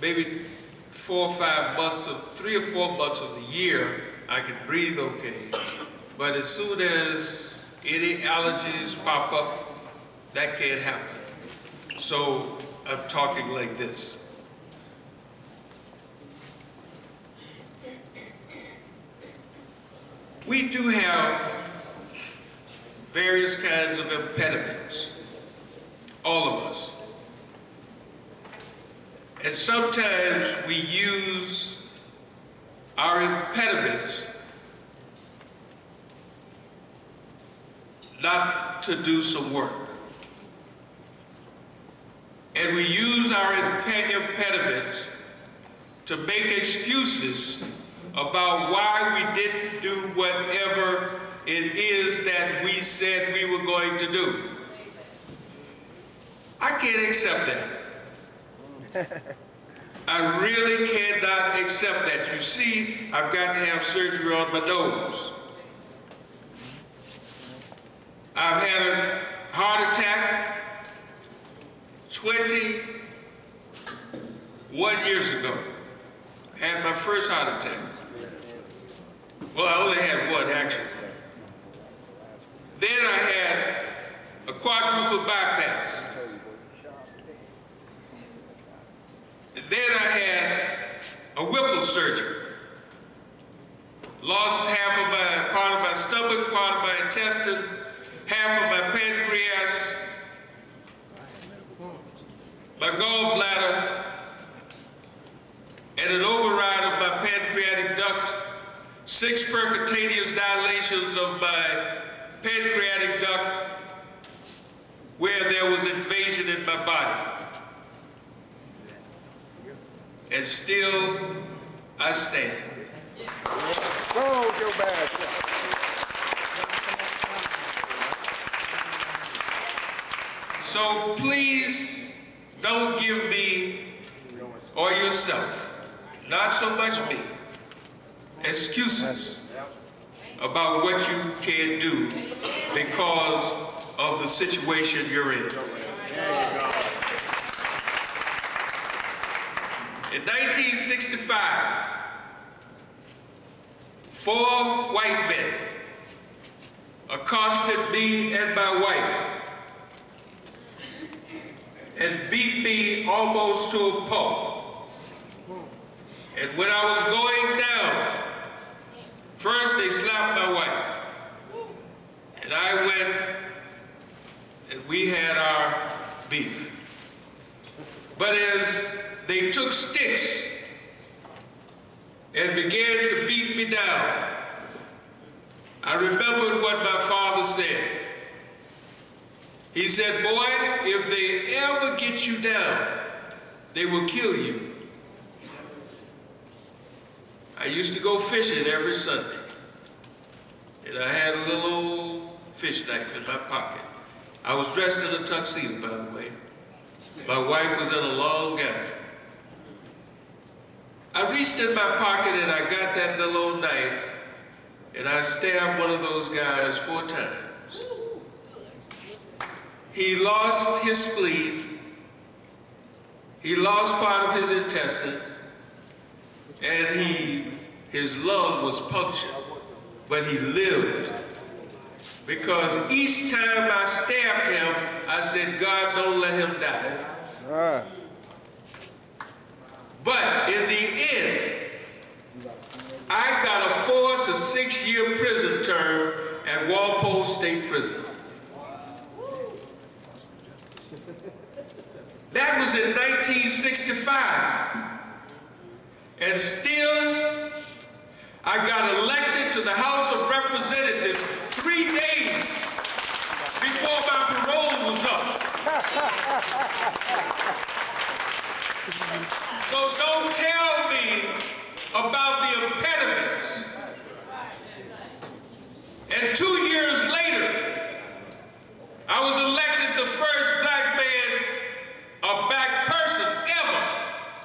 [SPEAKER 3] Maybe 4 or 5 months of, 3 or 4 months of the year, I can breathe okay. But as soon as any allergies pop up, that can't happen. So I'm talking like this. We do have various kinds of impediments, all of us. And sometimes we use our impediments not to do some work. And we use our impediments to make excuses about why we didn't do whatever it is that we said we were going to do. I can't accept that. I really cannot accept that. You see, I've got to have surgery on my nose. I've had a heart attack 21 years ago. I had my first heart attack. Well, I only had one, actually. Then I had a quadruple bypass. And then I had a Whipple surgery. Lost half of my, part of my stomach, part of my intestine, half of my pancreas, my gallbladder, and an override of my pancreatic duct, 6 percutaneous dilations of my pancreatic duct where there was invasion in my body. And still, I stand.
[SPEAKER 15] Hold your bad self.
[SPEAKER 3] So please don't give me or yourself, not so much me, excuses about what you can't do because of the situation you're in. In 1965, 4 white men accosted me and my wife and beat me almost to a pulp. And when I was going down, first they slapped my wife. And I went and we had our beef. But as they took sticks and began to beat me down, I remembered what my father said. He said, boy, if they ever get you down, they will kill you. I used to go fishing every Sunday. And I had a little old fish knife in my pocket. I was dressed in a tuxedo, by the way. My wife was in a long gown. I reached in my pocket and I got that little old knife and I stabbed one of those guys 4 times. He lost his spleen, he lost part of his intestine, and his lung was punctured, but he lived. Because each time I stabbed him, I said, God, don't let him die. But in the end, I got a 4 to 6 year prison term at Walpole State Prison. That was in 1965. And still, I got elected to the House of Representatives 3 days before my parole was up. So don't tell me about the impediments. And 2 years later, I was elected the first black man or black person ever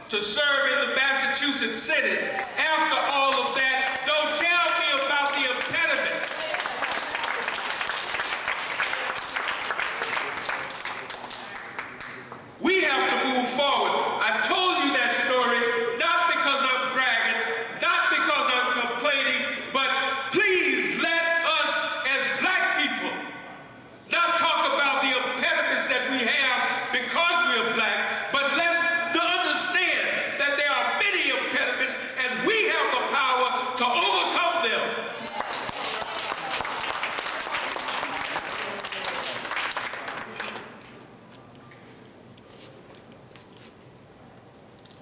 [SPEAKER 3] to serve in the Massachusetts Senate. After all of that, don't tell me about the impediments. We have to move forward. I told you that story, not because I'm bragging, not because I'm complaining, but please let us as black people not talk about the impediments that we have because we're black, but let's understand that there are many impediments and we have the power to overcome them.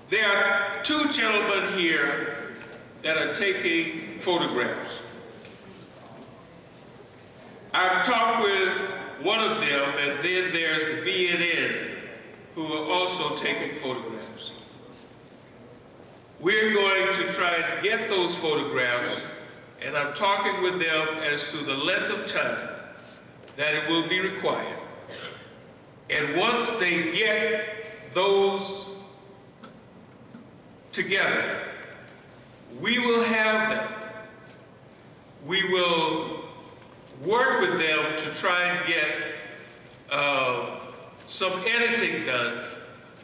[SPEAKER 3] There are 2 gentlemen here that are taking photographs. I've talked with one of them, and then there's the BNN, who are also taking photographs. We're going to try and get those photographs, and I'm talking with them as to the length of time that it will be required. And once they get those together, we will have them. We will work with them to try and get some editing done,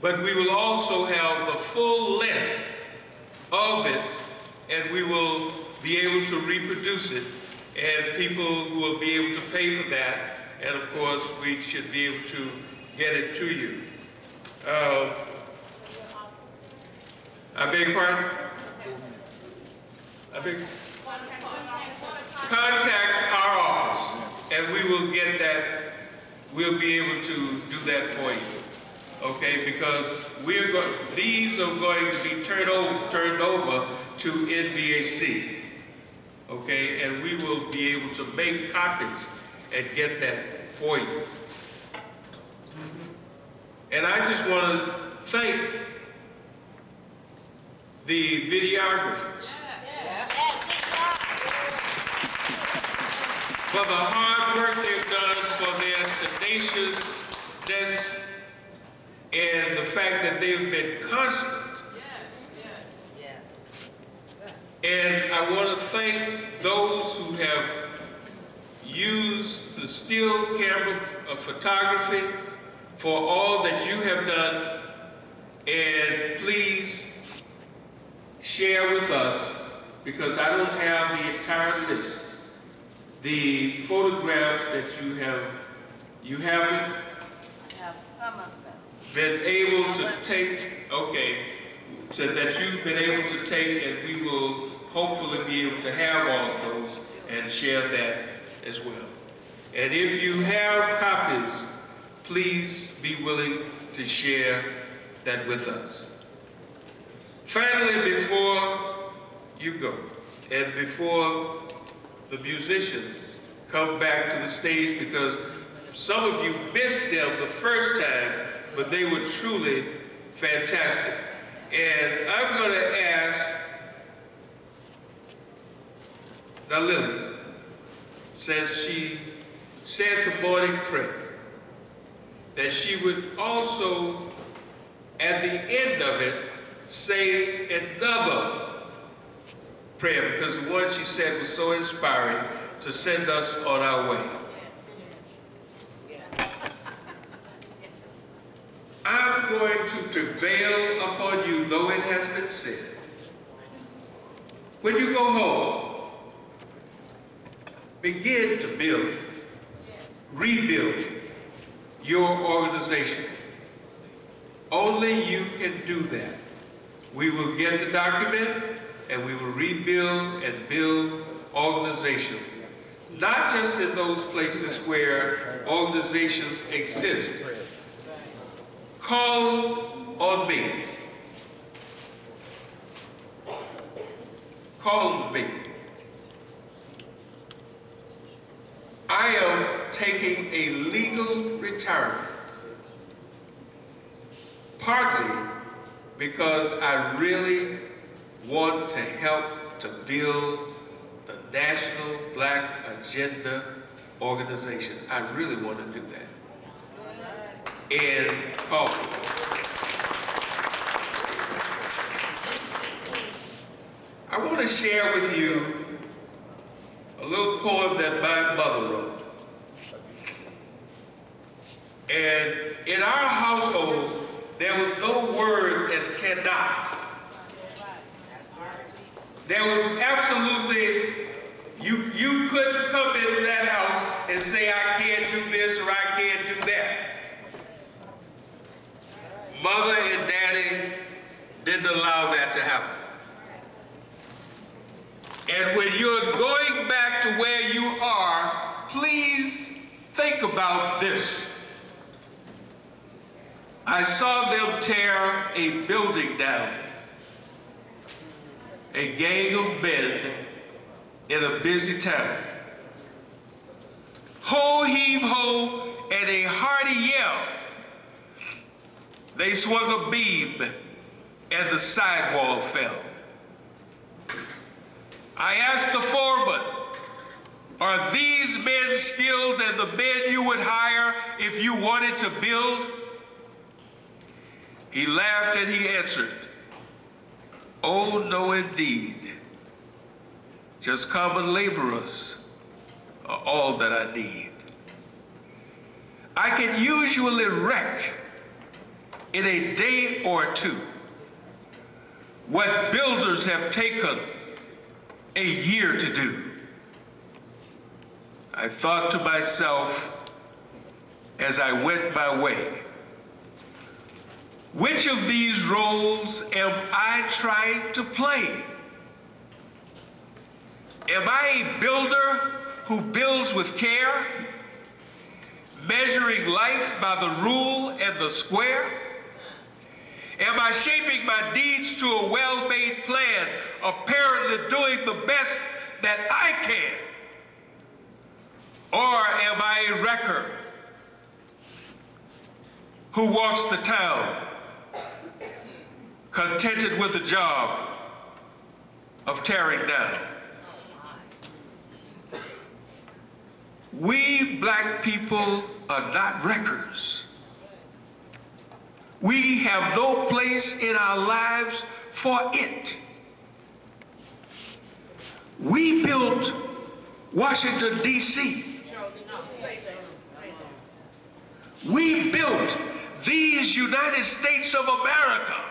[SPEAKER 3] but we will also have the full length of it, and we will be able to reproduce it, and people will be able to pay for that, and of course we should be able to get it to you. I beg your pardon? Contact our office, and we will get that. We'll be able to do that for you, okay? Because these are going to be turned over to NBAC, okay? And we will be able to make copies and get that for you. And I just want to thank the videographers for the hard work they've done, for their tenaciousness, and the fact that they've been constant. And I want to thank those who have used the still camera of photography for all that you have done. And please share with us, because I don't have the entire list, the photographs that you haven't
[SPEAKER 6] I have some of them.
[SPEAKER 3] been able to take, okay, so that you've been able to take, and we will hopefully be able to have all of those and share that as well. And if you have copies, please be willing to share that with us. Finally, before you go, and before the musicians come back to the stage, because some of you missed them the first time, but they were truly fantastic. And I'm going to ask now Lily, since she said the morning prayer, that she would also, at the end of it, say another prayer, because the one she said was so inspiring to send us on our way. I'm going to prevail upon you, though it has been said. When you go home, begin to build, rebuild your organization. Only you can do that. We will get the document, and we will rebuild and build organization. Not just in those places where organizations exist. Call on me. called me. I am taking a legal retirement, partly because I really want to help to build the National Black Agenda organization. I really want to do that. And I want to share with you a little poem that my mother wrote. And in our household, there was no word as cannot. There was absolutely, you couldn't come into that house and say, I can't do this or I can't do that. Mother and Daddy didn't allow that to happen. And when you're going back to where you are, please think about this. I saw them tear a building down. A gang of men in a busy town. Ho, heave, ho, and a hearty yell. They swung a beam and the sidewall fell. I asked the foreman, are these men skilled and the men you would hire if you wanted to build? He laughed and he answered, oh, no, indeed. Just common laborers are all that I need. I can usually wreck in a day or two what builders have taken a year to do. I thought to myself as I went my way, which of these roles am I trying to play? Am I a builder who builds with care, measuring life by the rule and the square? Am I shaping my deeds to a well-made plan, apparently doing the best that I can? Or am I a wrecker who walks the town, contented with a job of tearing down? We black people are not wreckers. We have no place in our lives for it. We built Washington, D.C. We built these United States of America.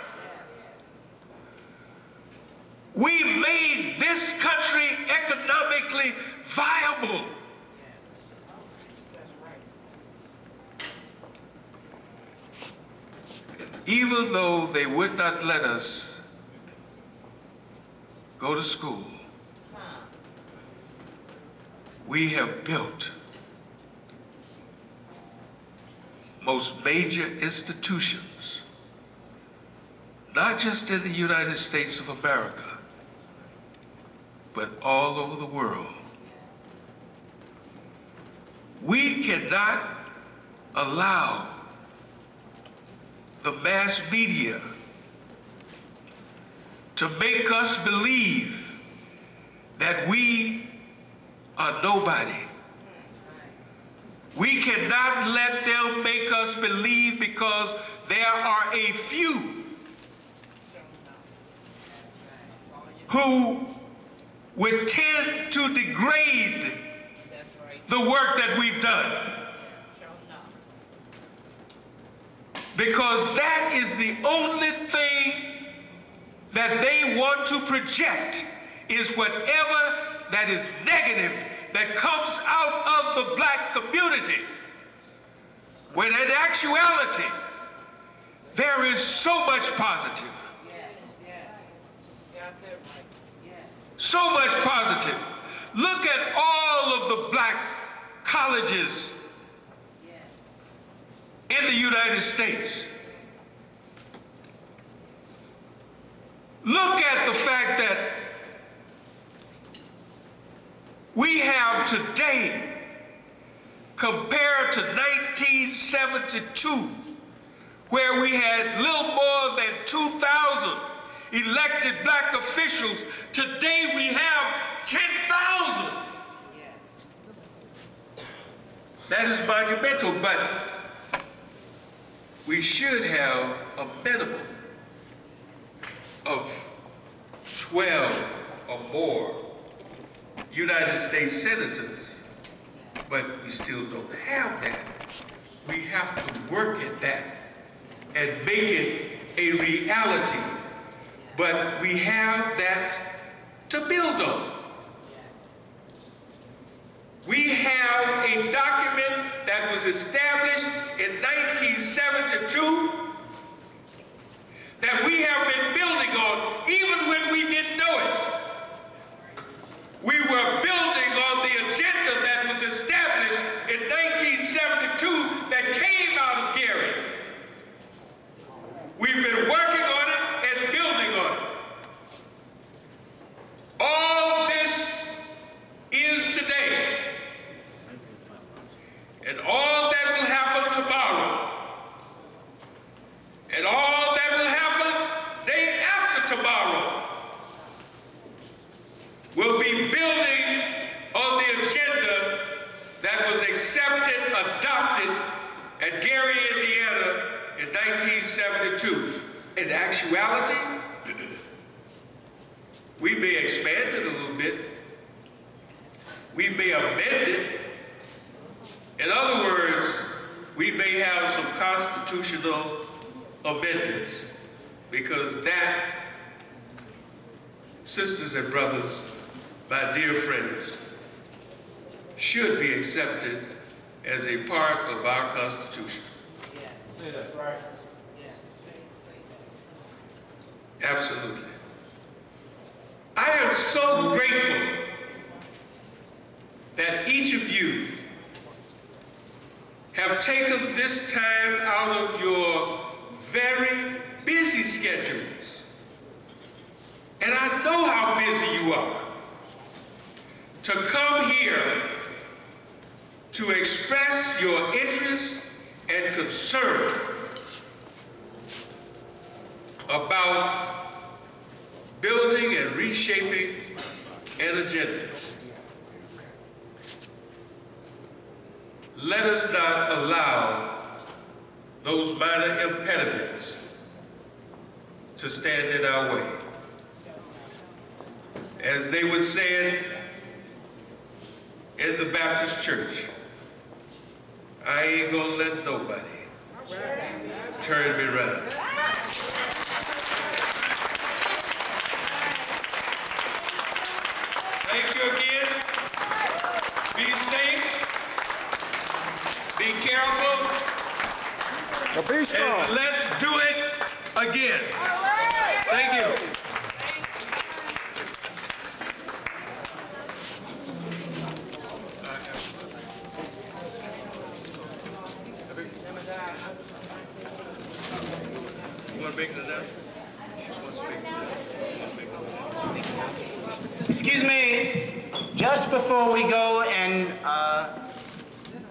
[SPEAKER 3] We made this country economically viable. Even though they would not let us go to school, we have built most major institutions, not just in the United States of America, but all over the world. We cannot allow the mass media to make us believe that we are nobody. We cannot let them make us believe because there are a few who would tend to degrade the work that we've done. Because that is the only thing that they want to project, is whatever that is negative that comes out of the black community. When in actuality, there is so much positive. So much positive. Look at all of the black colleges in the United States. Look at the fact that we have today compared to 1972, where we had little more than 2,000 elected black officials. Today we have 10,000. That is monumental, but we should have a minimum of 12 or more United States senators, but we still don't have that. We have to work at that and make it a reality. But we have that to build on. We have a document that was established in 1972 that we have been building on even when we didn't know it. We were building on the agenda that was established in 1972 that came out of Gary. We've been working on it and building on it. All this is today. And all that will happen tomorrow, and all that will happen day after tomorrow, will be building on the agenda that was accepted, adopted at Gary, Indiana in 1972. In actuality, we may expand it a little bit. We may amend it. In other words, we may have some constitutional amendments, because that, sisters and brothers, my dear friends, should be accepted as a part of our Constitution.
[SPEAKER 6] Yes.
[SPEAKER 22] That's right.
[SPEAKER 3] Absolutely. I am so grateful that each of you have taken this time out of your very busy schedules. And I know how busy you are, to come here to express your interest and concern about building and reshaping an agenda. Let us not allow those minor impediments to stand in our way. As they would say it in the Baptist church, I ain't gonna let nobody turn me around. Thank you again. Be safe. Be careful.
[SPEAKER 15] Be strong.
[SPEAKER 3] And let's do it again. Thank you. You want to make it announcement?
[SPEAKER 6] Excuse me, just before we go and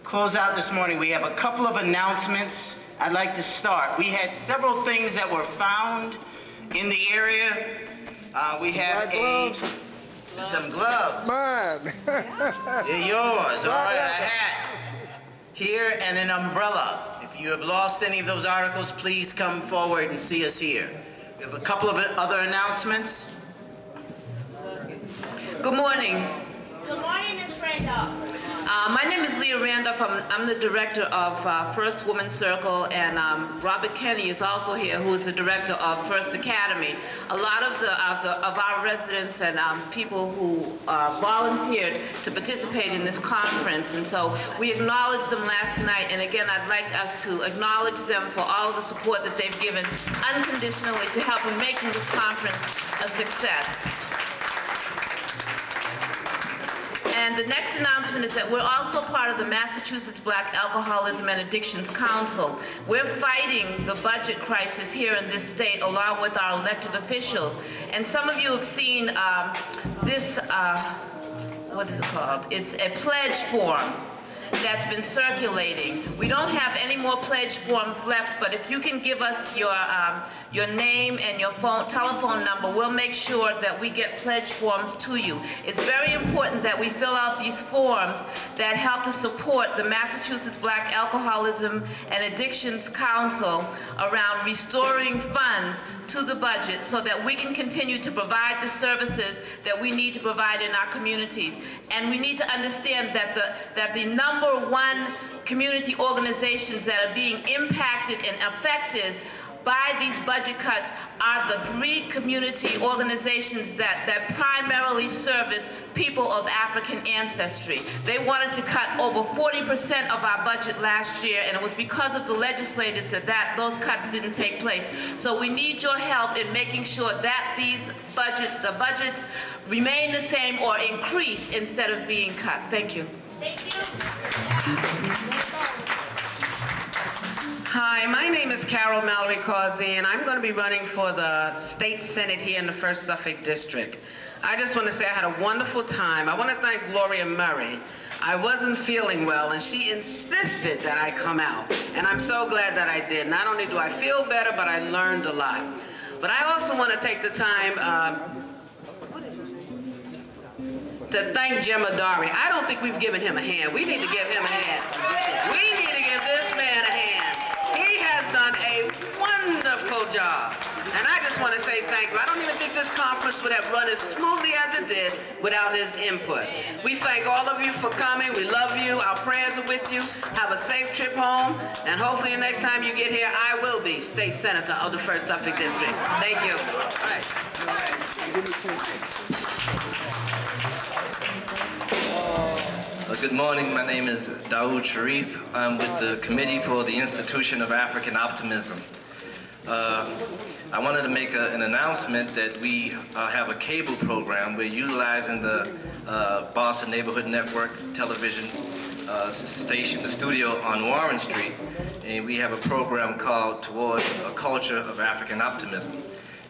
[SPEAKER 6] close out this morning, we have a couple of announcements I'd like to start. We had several things that were found in the area. We have some gloves.
[SPEAKER 15] Mine.
[SPEAKER 6] They're yours, all right, a hat here and an umbrella. If you have lost any of those articles, please come forward and see us here. We have a couple of other announcements.
[SPEAKER 7] Good morning.
[SPEAKER 1] Good morning, Ms. Randolph.
[SPEAKER 7] My name is Leah Randolph. I'm the director of First Women's Circle, and Robert Kenny is also here, who is the director of First Academy. A lot of our residents and people who volunteered to participate in this conference, and so we acknowledged them last night. And again, I'd like us to acknowledge them for all of the support that they've given unconditionally to help in making this conference a success. And the next announcement is that we're also part of the Massachusetts Black Alcoholism and Addictions Council. We're fighting the budget crisis here in this state along with our elected officials. And some of you have seen this what is it called? It's a pledge form that's been circulating. We don't have any more pledge forms left, but if you can give us your name and your telephone number, we'll make sure that we get pledge forms to you. It's very important that we fill out these forms that help to support the Massachusetts Black Alcoholism and Addictions Council around restoring funds to the budget so that we can continue to provide the services that we need to provide in our communities. And we need to understand that the number one community organizations that are being impacted and affected by these budget cuts are the 3 community organizations that primarily service people of African ancestry. They wanted to cut over 40% of our budget last year, and it was because of the legislators that those cuts didn't take place. So we need your help in making sure that the budgets remain the same or increase instead of being cut. Thank you.
[SPEAKER 18] Thank you.
[SPEAKER 5] Hi, my name is Carol Mallory Causey, and I'm going to be running for the state senate here in the 1st Suffolk District. I just want to say I had a wonderful time. I want to thank Gloria Murray. I wasn't feeling well, and she insisted that I come out, and I'm so glad that I did. Not only do I feel better, but I learned a lot. But I also want to take the time to thank Jim Adari. I don't think we've given him a hand. We need to give him a hand. We need to give this man a hand. He has done a wonderful job. And I just want to say thank you. I don't even think this conference would have run as smoothly as it did without his input. We thank all of you for coming. We love you. Our prayers are with you. Have a safe trip home. And hopefully the next time you get here, I will be state senator of the 1st Suffolk District. Thank you. All right.
[SPEAKER 14] Good morning. My name is Daoud Sharif. I'm with the Committee for the Institution of African Optimism. I wanted to make an announcement that we have a cable program. We're utilizing the Boston Neighborhood Network television station, the studio on Warren Street, and we have a program called Toward a Culture of African Optimism.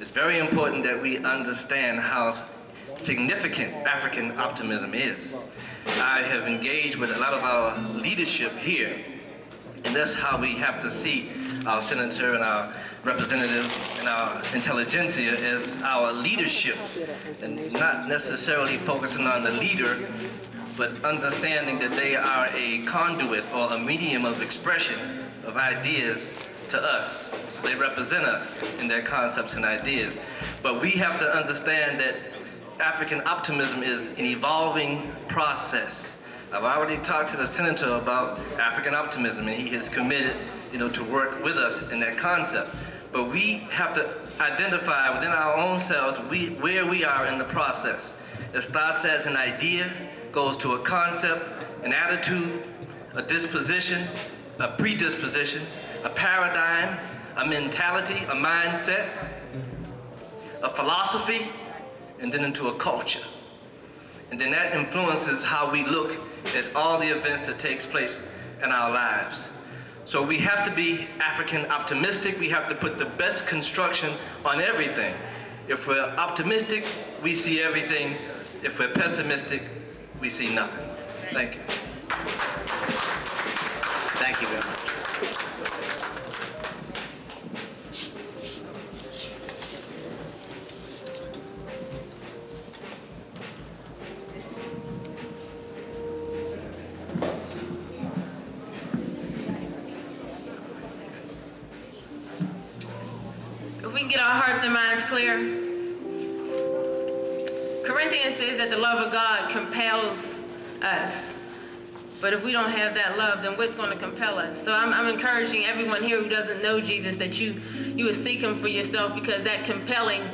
[SPEAKER 14] It's very important that we understand how significant African optimism is. I have engaged with a lot of our leadership here, and that's how we have to see our senator and our representative and our intelligentsia as our leadership, and not necessarily focusing on the leader, but understanding that they are a conduit or a medium of expression of ideas to us. So they represent us in their concepts and ideas. But we have to understand that African optimism is an evolving process. I've already talked to the senator about African optimism, and he has committed, to work with us in that concept. But we have to identify within our own selves where we are in the process. It starts as an idea, goes to a concept, an attitude, a disposition, a predisposition, a paradigm, a mentality, a mindset, a philosophy, and then into a culture. And then that influences how we look at all the events that takes place in our lives. So we have to be African optimistic. We have to put the best construction on everything. If we're optimistic, we see everything. If we're pessimistic, we see nothing. Thank you.
[SPEAKER 21] Thank you very much.
[SPEAKER 19] If we can get our hearts and minds clear. Corinthians says that the love of God compels us. But if we don't have that love, then what's going to compel us? So I'm encouraging everyone here who doesn't know Jesus that you would seek him for yourself, because that compelling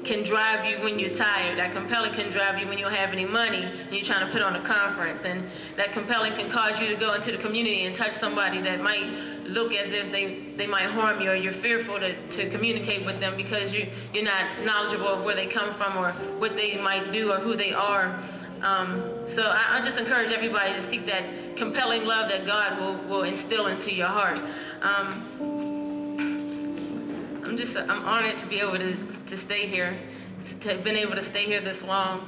[SPEAKER 19] can drive you when you're tired. That compelling can drive you when you don't have any money and you're trying to put on a conference. And that compelling can cause you to go into the community and touch somebody that might look as if they might harm you, or you're fearful to communicate with them because you're not knowledgeable of where they come from or what they might do or who they are. So I just encourage everybody to seek that compelling love that God will instill into your heart. I'm honored to be able to stay here, to have been able to stay here this long.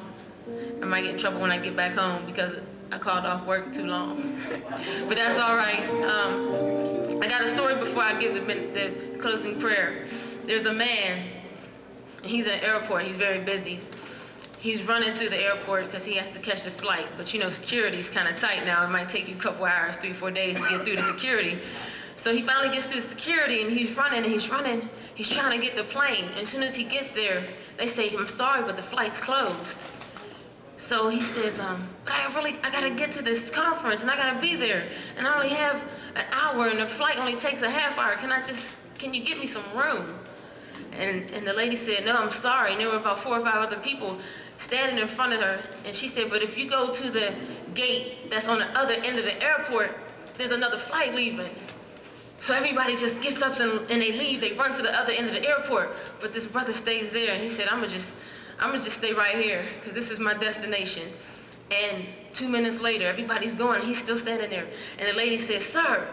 [SPEAKER 19] I might get in trouble when I get back home because I called off work too long. But that's all right. I got a story before I give the closing prayer. There's a man, and he's at an airport. He's very busy. He's running through the airport because he has to catch the flight. But you know, security's kind of tight now. It might take you a couple hours, 3-4 days to get through the security. So he finally gets through the security, and he's running, and he's running. He's trying to get the plane. And as soon as he gets there, they say, "I'm sorry, but the flight's closed." So he says, "But I gotta get to this conference, and I gotta be there. And I only have an hour, and the flight only takes a half hour. Can you get me some room?" And the lady said, "No, I'm sorry." And there were about 4 or 5 other people standing in front of her. And she said, "But if you go to the gate that's on the other end of the airport, there's another flight leaving." So everybody just gets up and they leave. They run to the other end of the airport. But this brother stays there, and he said, I'm gonna just stay right here because this is my destination." And 2 minutes later, everybody's going, he's still standing there. And the lady says, "Sir,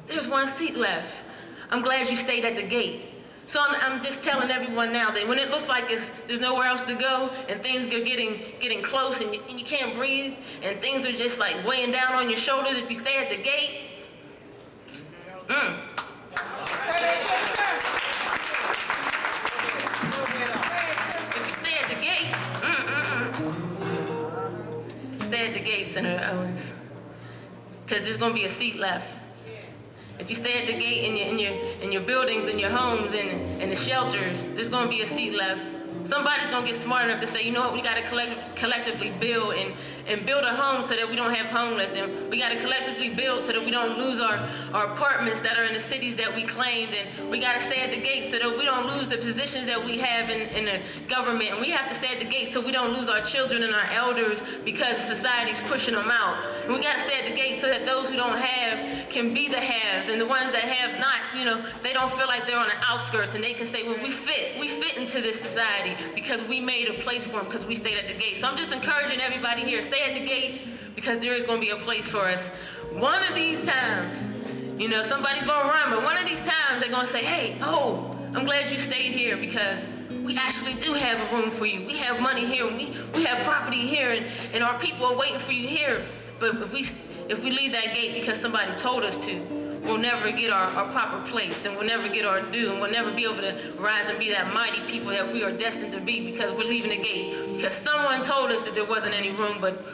[SPEAKER 19] there's one seat left. I'm glad you stayed at the gate." So I'm just telling everyone now that when it looks like there's nowhere else to go, and things are getting close, and you can't breathe, and things are just like weighing down on your shoulders, if you stay at the gate, if you stay at the gate, stay at the gate, Senator Owens, because there's going to be a seat left. If you stay at the gate in your buildings, in your homes, in the shelters, there's going to be a seat left. Somebody's going to get smart enough to say, "You know what, we got to collectively build and build a home so that we don't have homeless. And we got to collectively build so that we don't lose our apartments that are in the cities that we claimed. And we got to stay at the gate so that we don't lose the positions that we have in the government. And we have to stay at the gate so we don't lose our children and our elders because society's pushing them out. And we got to stay at the gate so that those who don't have can be the haves. And the ones that have nots, you know, they don't feel like they're on the outskirts, and they can say, well, we fit into this society because we made a place for them because we stayed at the gate." So I'm just encouraging everybody here, stay at the gate because there is going to be a place for us. One of these times, you know, somebody's going to run, but one of these times they're going to say, "Hey, oh, I'm glad you stayed here because we actually do have a room for you. We have money here, and we have property here, and our people are waiting for you here." But if we leave that gate because somebody told us to, we'll never get our proper place, and we'll never get our due, and we'll never be able to rise and be that mighty people that we are destined to be because we're leaving the gate. Because someone told us that there wasn't any room, but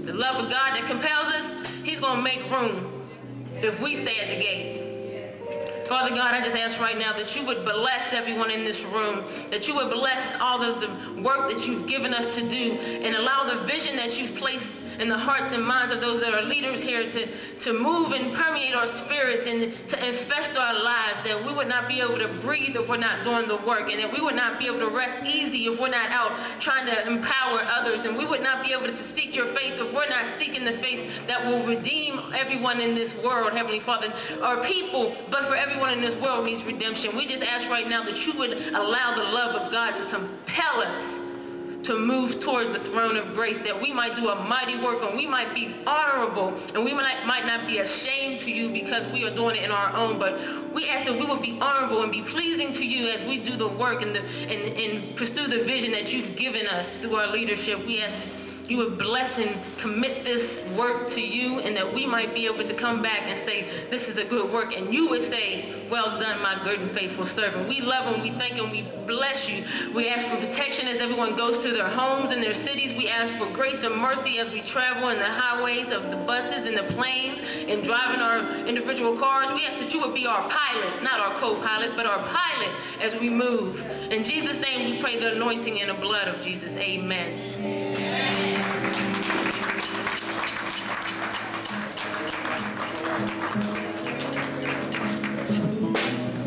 [SPEAKER 19] the love of God that compels us, he's going to make room if we stay at the gate. Father God, I just ask right now that you would bless everyone in this room, that you would bless all of the work that you've given us to do, and allow the vision that you've placed in the hearts and minds of those that are leaders here to move and permeate our spirits and to infest our lives, that we would not be able to breathe if we're not doing the work, and that we would not be able to rest easy if we're not out trying to empower others, and we would not be able to seek your face if we're not seeking the face that will redeem everyone in this world, Heavenly Father. Our people, but for everyone in this world needs redemption. We just ask right now that you would allow the love of God to compel us to move toward the throne of grace, that we might do a mighty work, and we might be honorable, and we might not be ashamed to you because we are doing it in our own, but we ask that we will be honorable and be pleasing to you as we do the work and pursue the vision that you've given us through our leadership. We ask that you would bless and commit this work to you, and that we might be able to come back and say, this is a good work, and you would say, well done, my good and faithful servant. We love and we thank and we bless you. We ask for protection as everyone goes to their homes and their cities. We ask for grace and mercy as we travel in the highways of the buses and the planes and driving our individual cars. We ask that you would be our pilot, not our co-pilot, but our pilot as we move. In Jesus' name we pray the anointing and the blood of Jesus. Amen.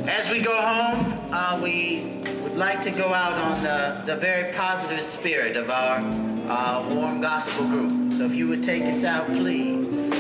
[SPEAKER 21] As we go home, we would like to go out on the very positive spirit of our warm gospel group. So if you would take us out, please.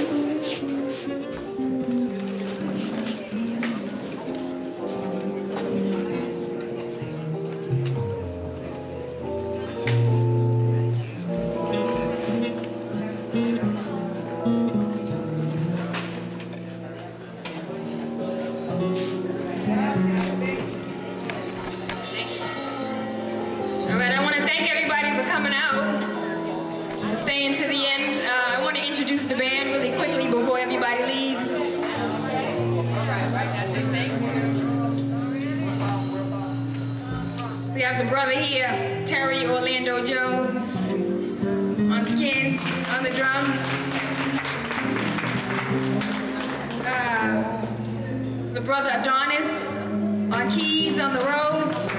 [SPEAKER 11] All right, I want to thank everybody for coming out. playing to the end. I want to introduce the band really quickly before everybody leaves. We have the brother here, Terry Orlando Jones, on skin, on the drum. The brother Adonis on keys, on the road.